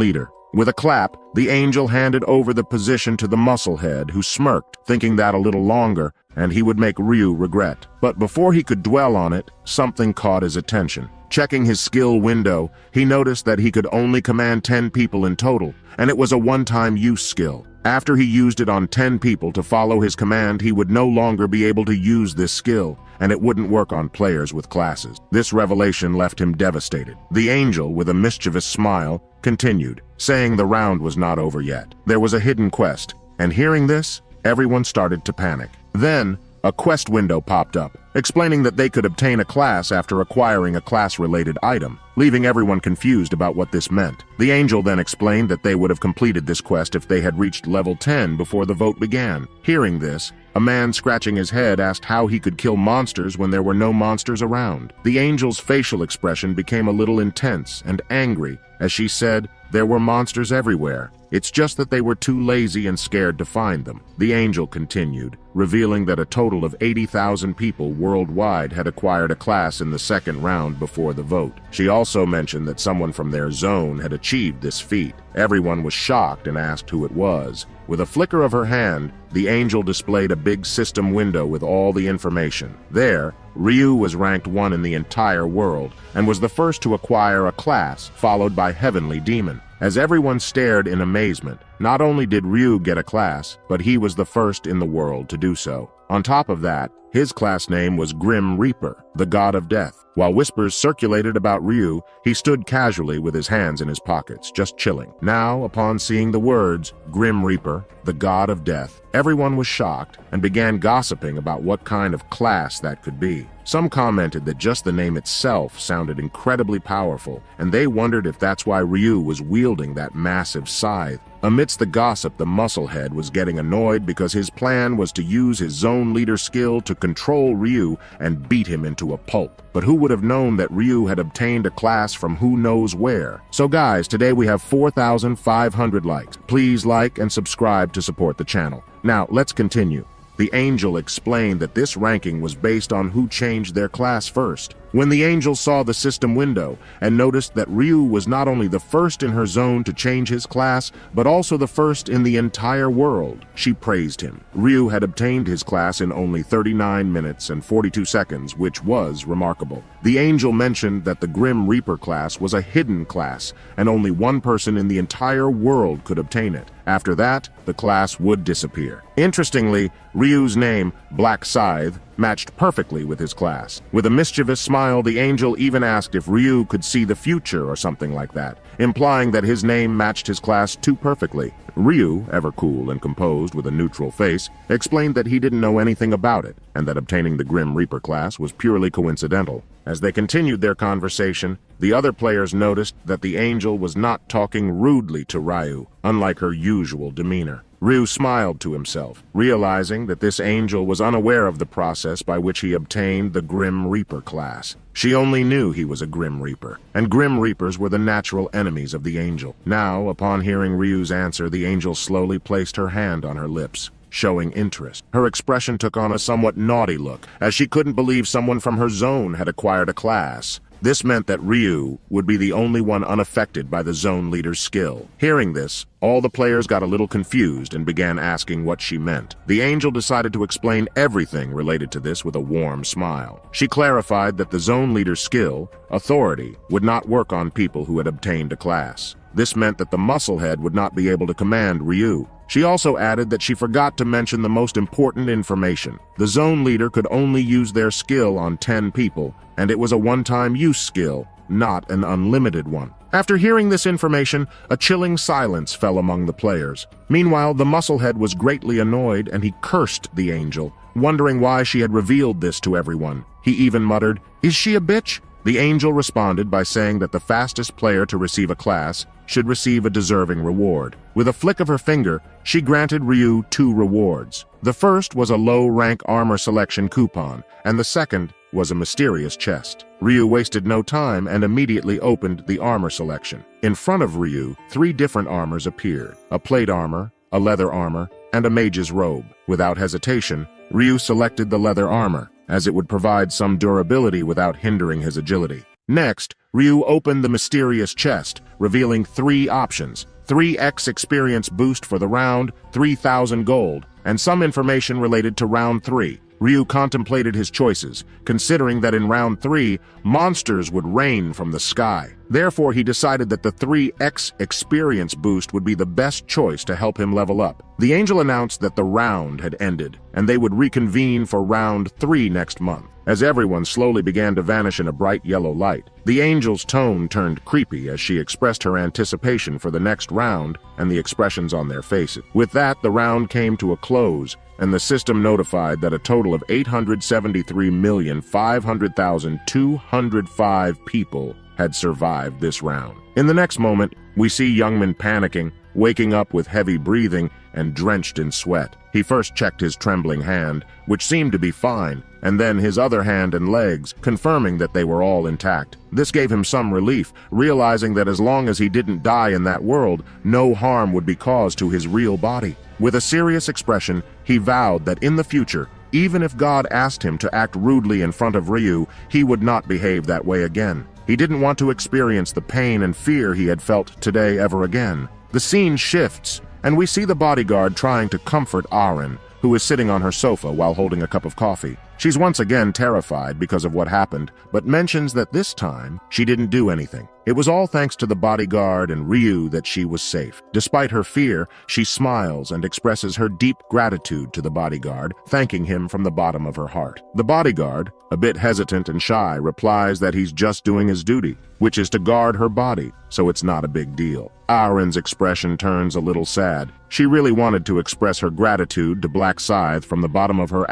leader. With a clap, the angel handed over the position to the musclehead, who smirked, thinking that a little longer, and he would make Ryu regret. But before he could dwell on it, something caught his attention. Checking his skill window, he noticed that he could only command 10 people in total, and it was a one-time use skill. After he used it on 10 people to follow his command, he would no longer be able to use this skill, and it wouldn't work on players with classes. This revelation left him devastated. The angel, with a mischievous smile, continued, saying the round was not over yet. There was a hidden quest, and hearing this, everyone started to panic. Then, a quest window popped up, explaining that they could obtain a class after acquiring a class-related item, leaving everyone confused about what this meant. The angel then explained that they would have completed this quest if they had reached level 10 before the vote began. Hearing this, a man scratching his head asked how he could kill monsters when there were no monsters around. The angel's facial expression became a little intense and angry as she said, "There were monsters everywhere. It's just that they were too lazy and scared to find them." The angel continued, revealing that a total of 80,000 people worldwide had acquired a class in the second round before the vote. She also mentioned that someone from their zone had achieved this feat. Everyone was shocked and asked who it was. With a flicker of her hand, the angel displayed a big system window with all the information. There, Ryu was ranked 1 in the entire world and was the first to acquire a class, followed by Heavenly Demon. As everyone stared in amazement, not only did Ryu get a class, but he was the first in the world to do so. On top of that, his class name was Grim Reaper, the god of death. While whispers circulated about Ryu, he stood casually with his hands in his pockets, just chilling. Now, upon seeing the words, Grim Reaper, the god of death, everyone was shocked and began gossiping about what kind of class that could be. Some commented that just the name itself sounded incredibly powerful, and they wondered if that's why Ryu was wielding that massive scythe. Amidst the gossip, the musclehead was getting annoyed because his plan was to use his zone leader skill to control Ryu and beat him into a pulp. But who would have known that Ryu had obtained a class from who knows where? So guys, today we have 4,500 likes. Please like and subscribe to support the channel. Now, let's continue. The angel explained that this ranking was based on who changed their class first. When the angel saw the system window and noticed that Ryu was not only the first in her zone to change his class, but also the first in the entire world, she praised him. Ryu had obtained his class in only 39 minutes and 42 seconds, which was remarkable. The angel mentioned that the Grim Reaper class was a hidden class, and only one person in the entire world could obtain it. After that, the class would disappear. Interestingly, Ryu's name, Black Scythe, matched perfectly with his class. With a mischievous smile, the angel even asked if Ryu could see the future or something like that, implying that his name matched his class too perfectly. Ryu, ever cool and composed with a neutral face, explained that he didn't know anything about it, and that obtaining the Grim Reaper class was purely coincidental. As they continued their conversation, the other players noticed that the angel was not talking rudely to Ryu, unlike her usual demeanor. Ryu smiled to himself, realizing that this angel was unaware of the process by which he obtained the Grim Reaper class. She only knew he was a Grim Reaper, and Grim Reapers were the natural enemies of the angel. Now, upon hearing Ryu's answer, the angel slowly placed her hand on her lips, showing interest. Her expression took on a somewhat naughty look, as she couldn't believe someone from her zone had acquired a class. This meant that Ryu would be the only one unaffected by the zone leader's skill. Hearing this, all the players got a little confused and began asking what she meant. The angel decided to explain everything related to this with a warm smile. She clarified that the zone leader's skill, authority, would not work on people who had obtained a class. This meant that the musclehead would not be able to command Ryu. She also added that she forgot to mention the most important information. The zone leader could only use their skill on 10 people, and it was a one-time use skill, not an unlimited one. After hearing this information, a chilling silence fell among the players. Meanwhile, the musclehead was greatly annoyed, and he cursed the angel, wondering why she had revealed this to everyone. He even muttered, "Is she a bitch?" The angel responded by saying that the fastest player to receive a class should receive a deserving reward. With a flick of her finger, she granted Ryu 2 rewards. The first was a low-rank armor selection coupon, and the second was a mysterious chest. Ryu wasted no time and immediately opened the armor selection. In front of Ryu, 3 different armors appeared: a plate armor, a leather armor, and a mage's robe. Without hesitation, Ryu selected the leather armor, as it would provide some durability without hindering his agility. Next, Ryu opened the mysterious chest, revealing 3 options: 3x experience boost for the round, 3,000 gold, and some information related to round 3. Ryu contemplated his choices, considering that in round 3, monsters would rain from the sky. Therefore, he decided that the 3x experience boost would be the best choice to help him level up. The angel announced that the round had ended, and they would reconvene for round 3 next month. As everyone slowly began to vanish in a bright yellow light, the angel's tone turned creepy as she expressed her anticipation for the next round and the expressions on their faces. With that, the round came to a close, and the system notified that a total of 873,500,205 people had survived this round. In the next moment, we see Youngman panicking, waking up with heavy breathing and drenched in sweat. He first checked his trembling hand, which seemed to be fine, and then his other hand and legs, confirming that they were all intact. This gave him some relief, realizing that as long as he didn't die in that world, no harm would be caused to his real body. With a serious expression, he vowed that in the future, even if God asked him to act rudely in front of Ryu, he would not behave that way again. He didn't want to experience the pain and fear he had felt today ever again. The scene shifts, and we see the bodyguard trying to comfort Aren, who is sitting on her sofa while holding a cup of coffee. She's once again terrified because of what happened, but mentions that this time she didn't do anything. It was all thanks to the bodyguard and Ryu that she was safe. Despite her fear, she smiles and expresses her deep gratitude to the bodyguard, thanking him from the bottom of her heart. The bodyguard, a bit hesitant and shy, replies that he's just doing his duty, which is to guard her body, so it's not a big deal. Aren's expression turns a little sad. She really wanted to express her gratitude to Black Scythe from the bottom of her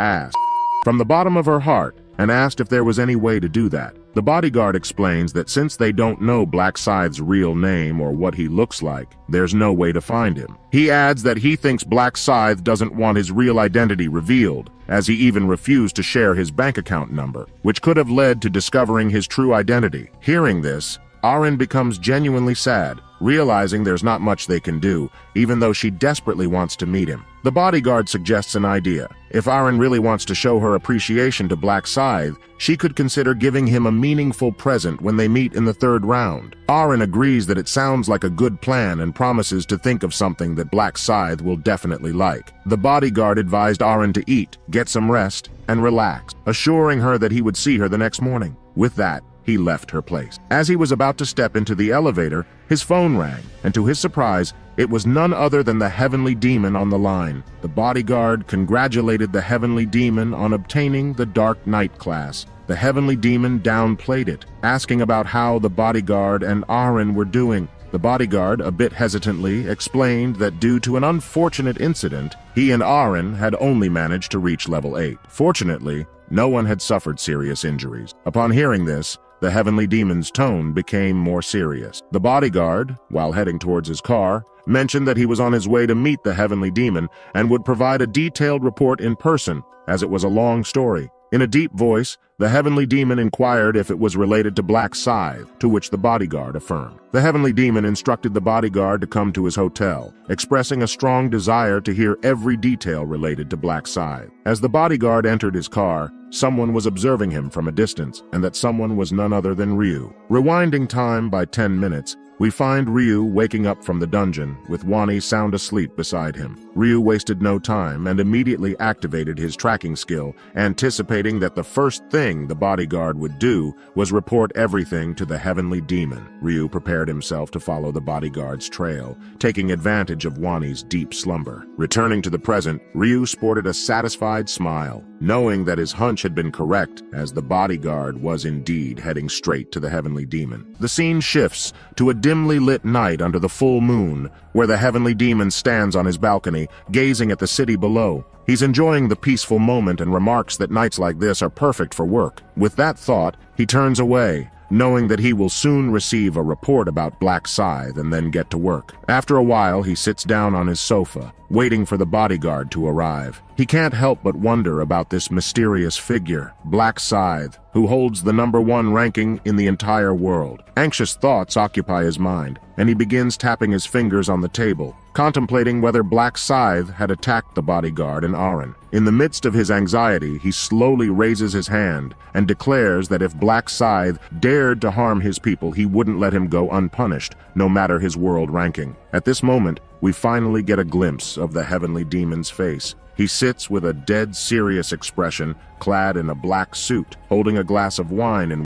heart, and asked if there was any way to do that. The bodyguard explains that since they don't know Black Scythe's real name or what he looks like, there's no way to find him. He adds that he thinks Black Scythe doesn't want his real identity revealed, as he even refused to share his bank account number, which could have led to discovering his true identity. Hearing this, Arin becomes genuinely sad, realizing there's not much they can do, even though she desperately wants to meet him. The bodyguard suggests an idea. If Arin really wants to show her appreciation to Black Scythe, she could consider giving him a meaningful present when they meet in the third round. Arin agrees that it sounds like a good plan and promises to think of something that Black Scythe will definitely like. The bodyguard advised Arin to eat, get some rest, and relax, assuring her that he would see her the next morning. With that, he left her place. As he was about to step into the elevator, his phone rang, and to his surprise, it was none other than the Heavenly Demon on the line. The bodyguard congratulated the Heavenly Demon on obtaining the Dark Knight class. The Heavenly Demon downplayed it, asking about how the bodyguard and Arin were doing. The bodyguard, a bit hesitantly, explained that due to an unfortunate incident, he and Arin had only managed to reach level 8. Fortunately, no one had suffered serious injuries. Upon hearing this, the Heavenly Demon's tone became more serious. The bodyguard, while heading towards his car, mentioned that he was on his way to meet the Heavenly Demon and would provide a detailed report in person, as it was a long story. In a deep voice, the Heavenly Demon inquired if it was related to Black Scythe, to which the bodyguard affirmed. The Heavenly Demon instructed the bodyguard to come to his hotel, expressing a strong desire to hear every detail related to Black Scythe. As the bodyguard entered his car, someone was observing him from a distance, and that someone was none other than Ryu. Rewinding time by 10 minutes, we find Ryu waking up from the dungeon, with Wani sound asleep beside him. Ryu wasted no time and immediately activated his tracking skill, anticipating that the first thing the bodyguard would do was report everything to the Heavenly Demon. Ryu prepared himself to follow the bodyguard's trail, taking advantage of Wani's deep slumber. Returning to the present, Ryu sported a satisfied smile, knowing that his hunch had been correct, as the bodyguard was indeed heading straight to the Heavenly Demon. The scene shifts to a dimly lit night under the full moon, where the Heavenly Demon stands on his balcony, gazing at the city below. He's enjoying the peaceful moment and remarks that nights like this are perfect for work. With that thought, he turns away, knowing that he will soon receive a report about Black Scythe and then get to work. After a while, he sits down on his sofa, waiting for the bodyguard to arrive. He can't help but wonder about this mysterious figure, Black Scythe, who holds the #1 ranking in the entire world. Anxious thoughts occupy his mind, and he begins tapping his fingers on the table, contemplating whether Black Scythe had attacked the bodyguard and Arin. In the midst of his anxiety, he slowly raises his hand and declares that if Black Scythe dared to harm his people, he wouldn't let him go unpunished, no matter his world ranking. At this moment, we finally get a glimpse of the Heavenly Demon's face. He sits with a dead serious expression, clad in a black suit, holding a glass of wine in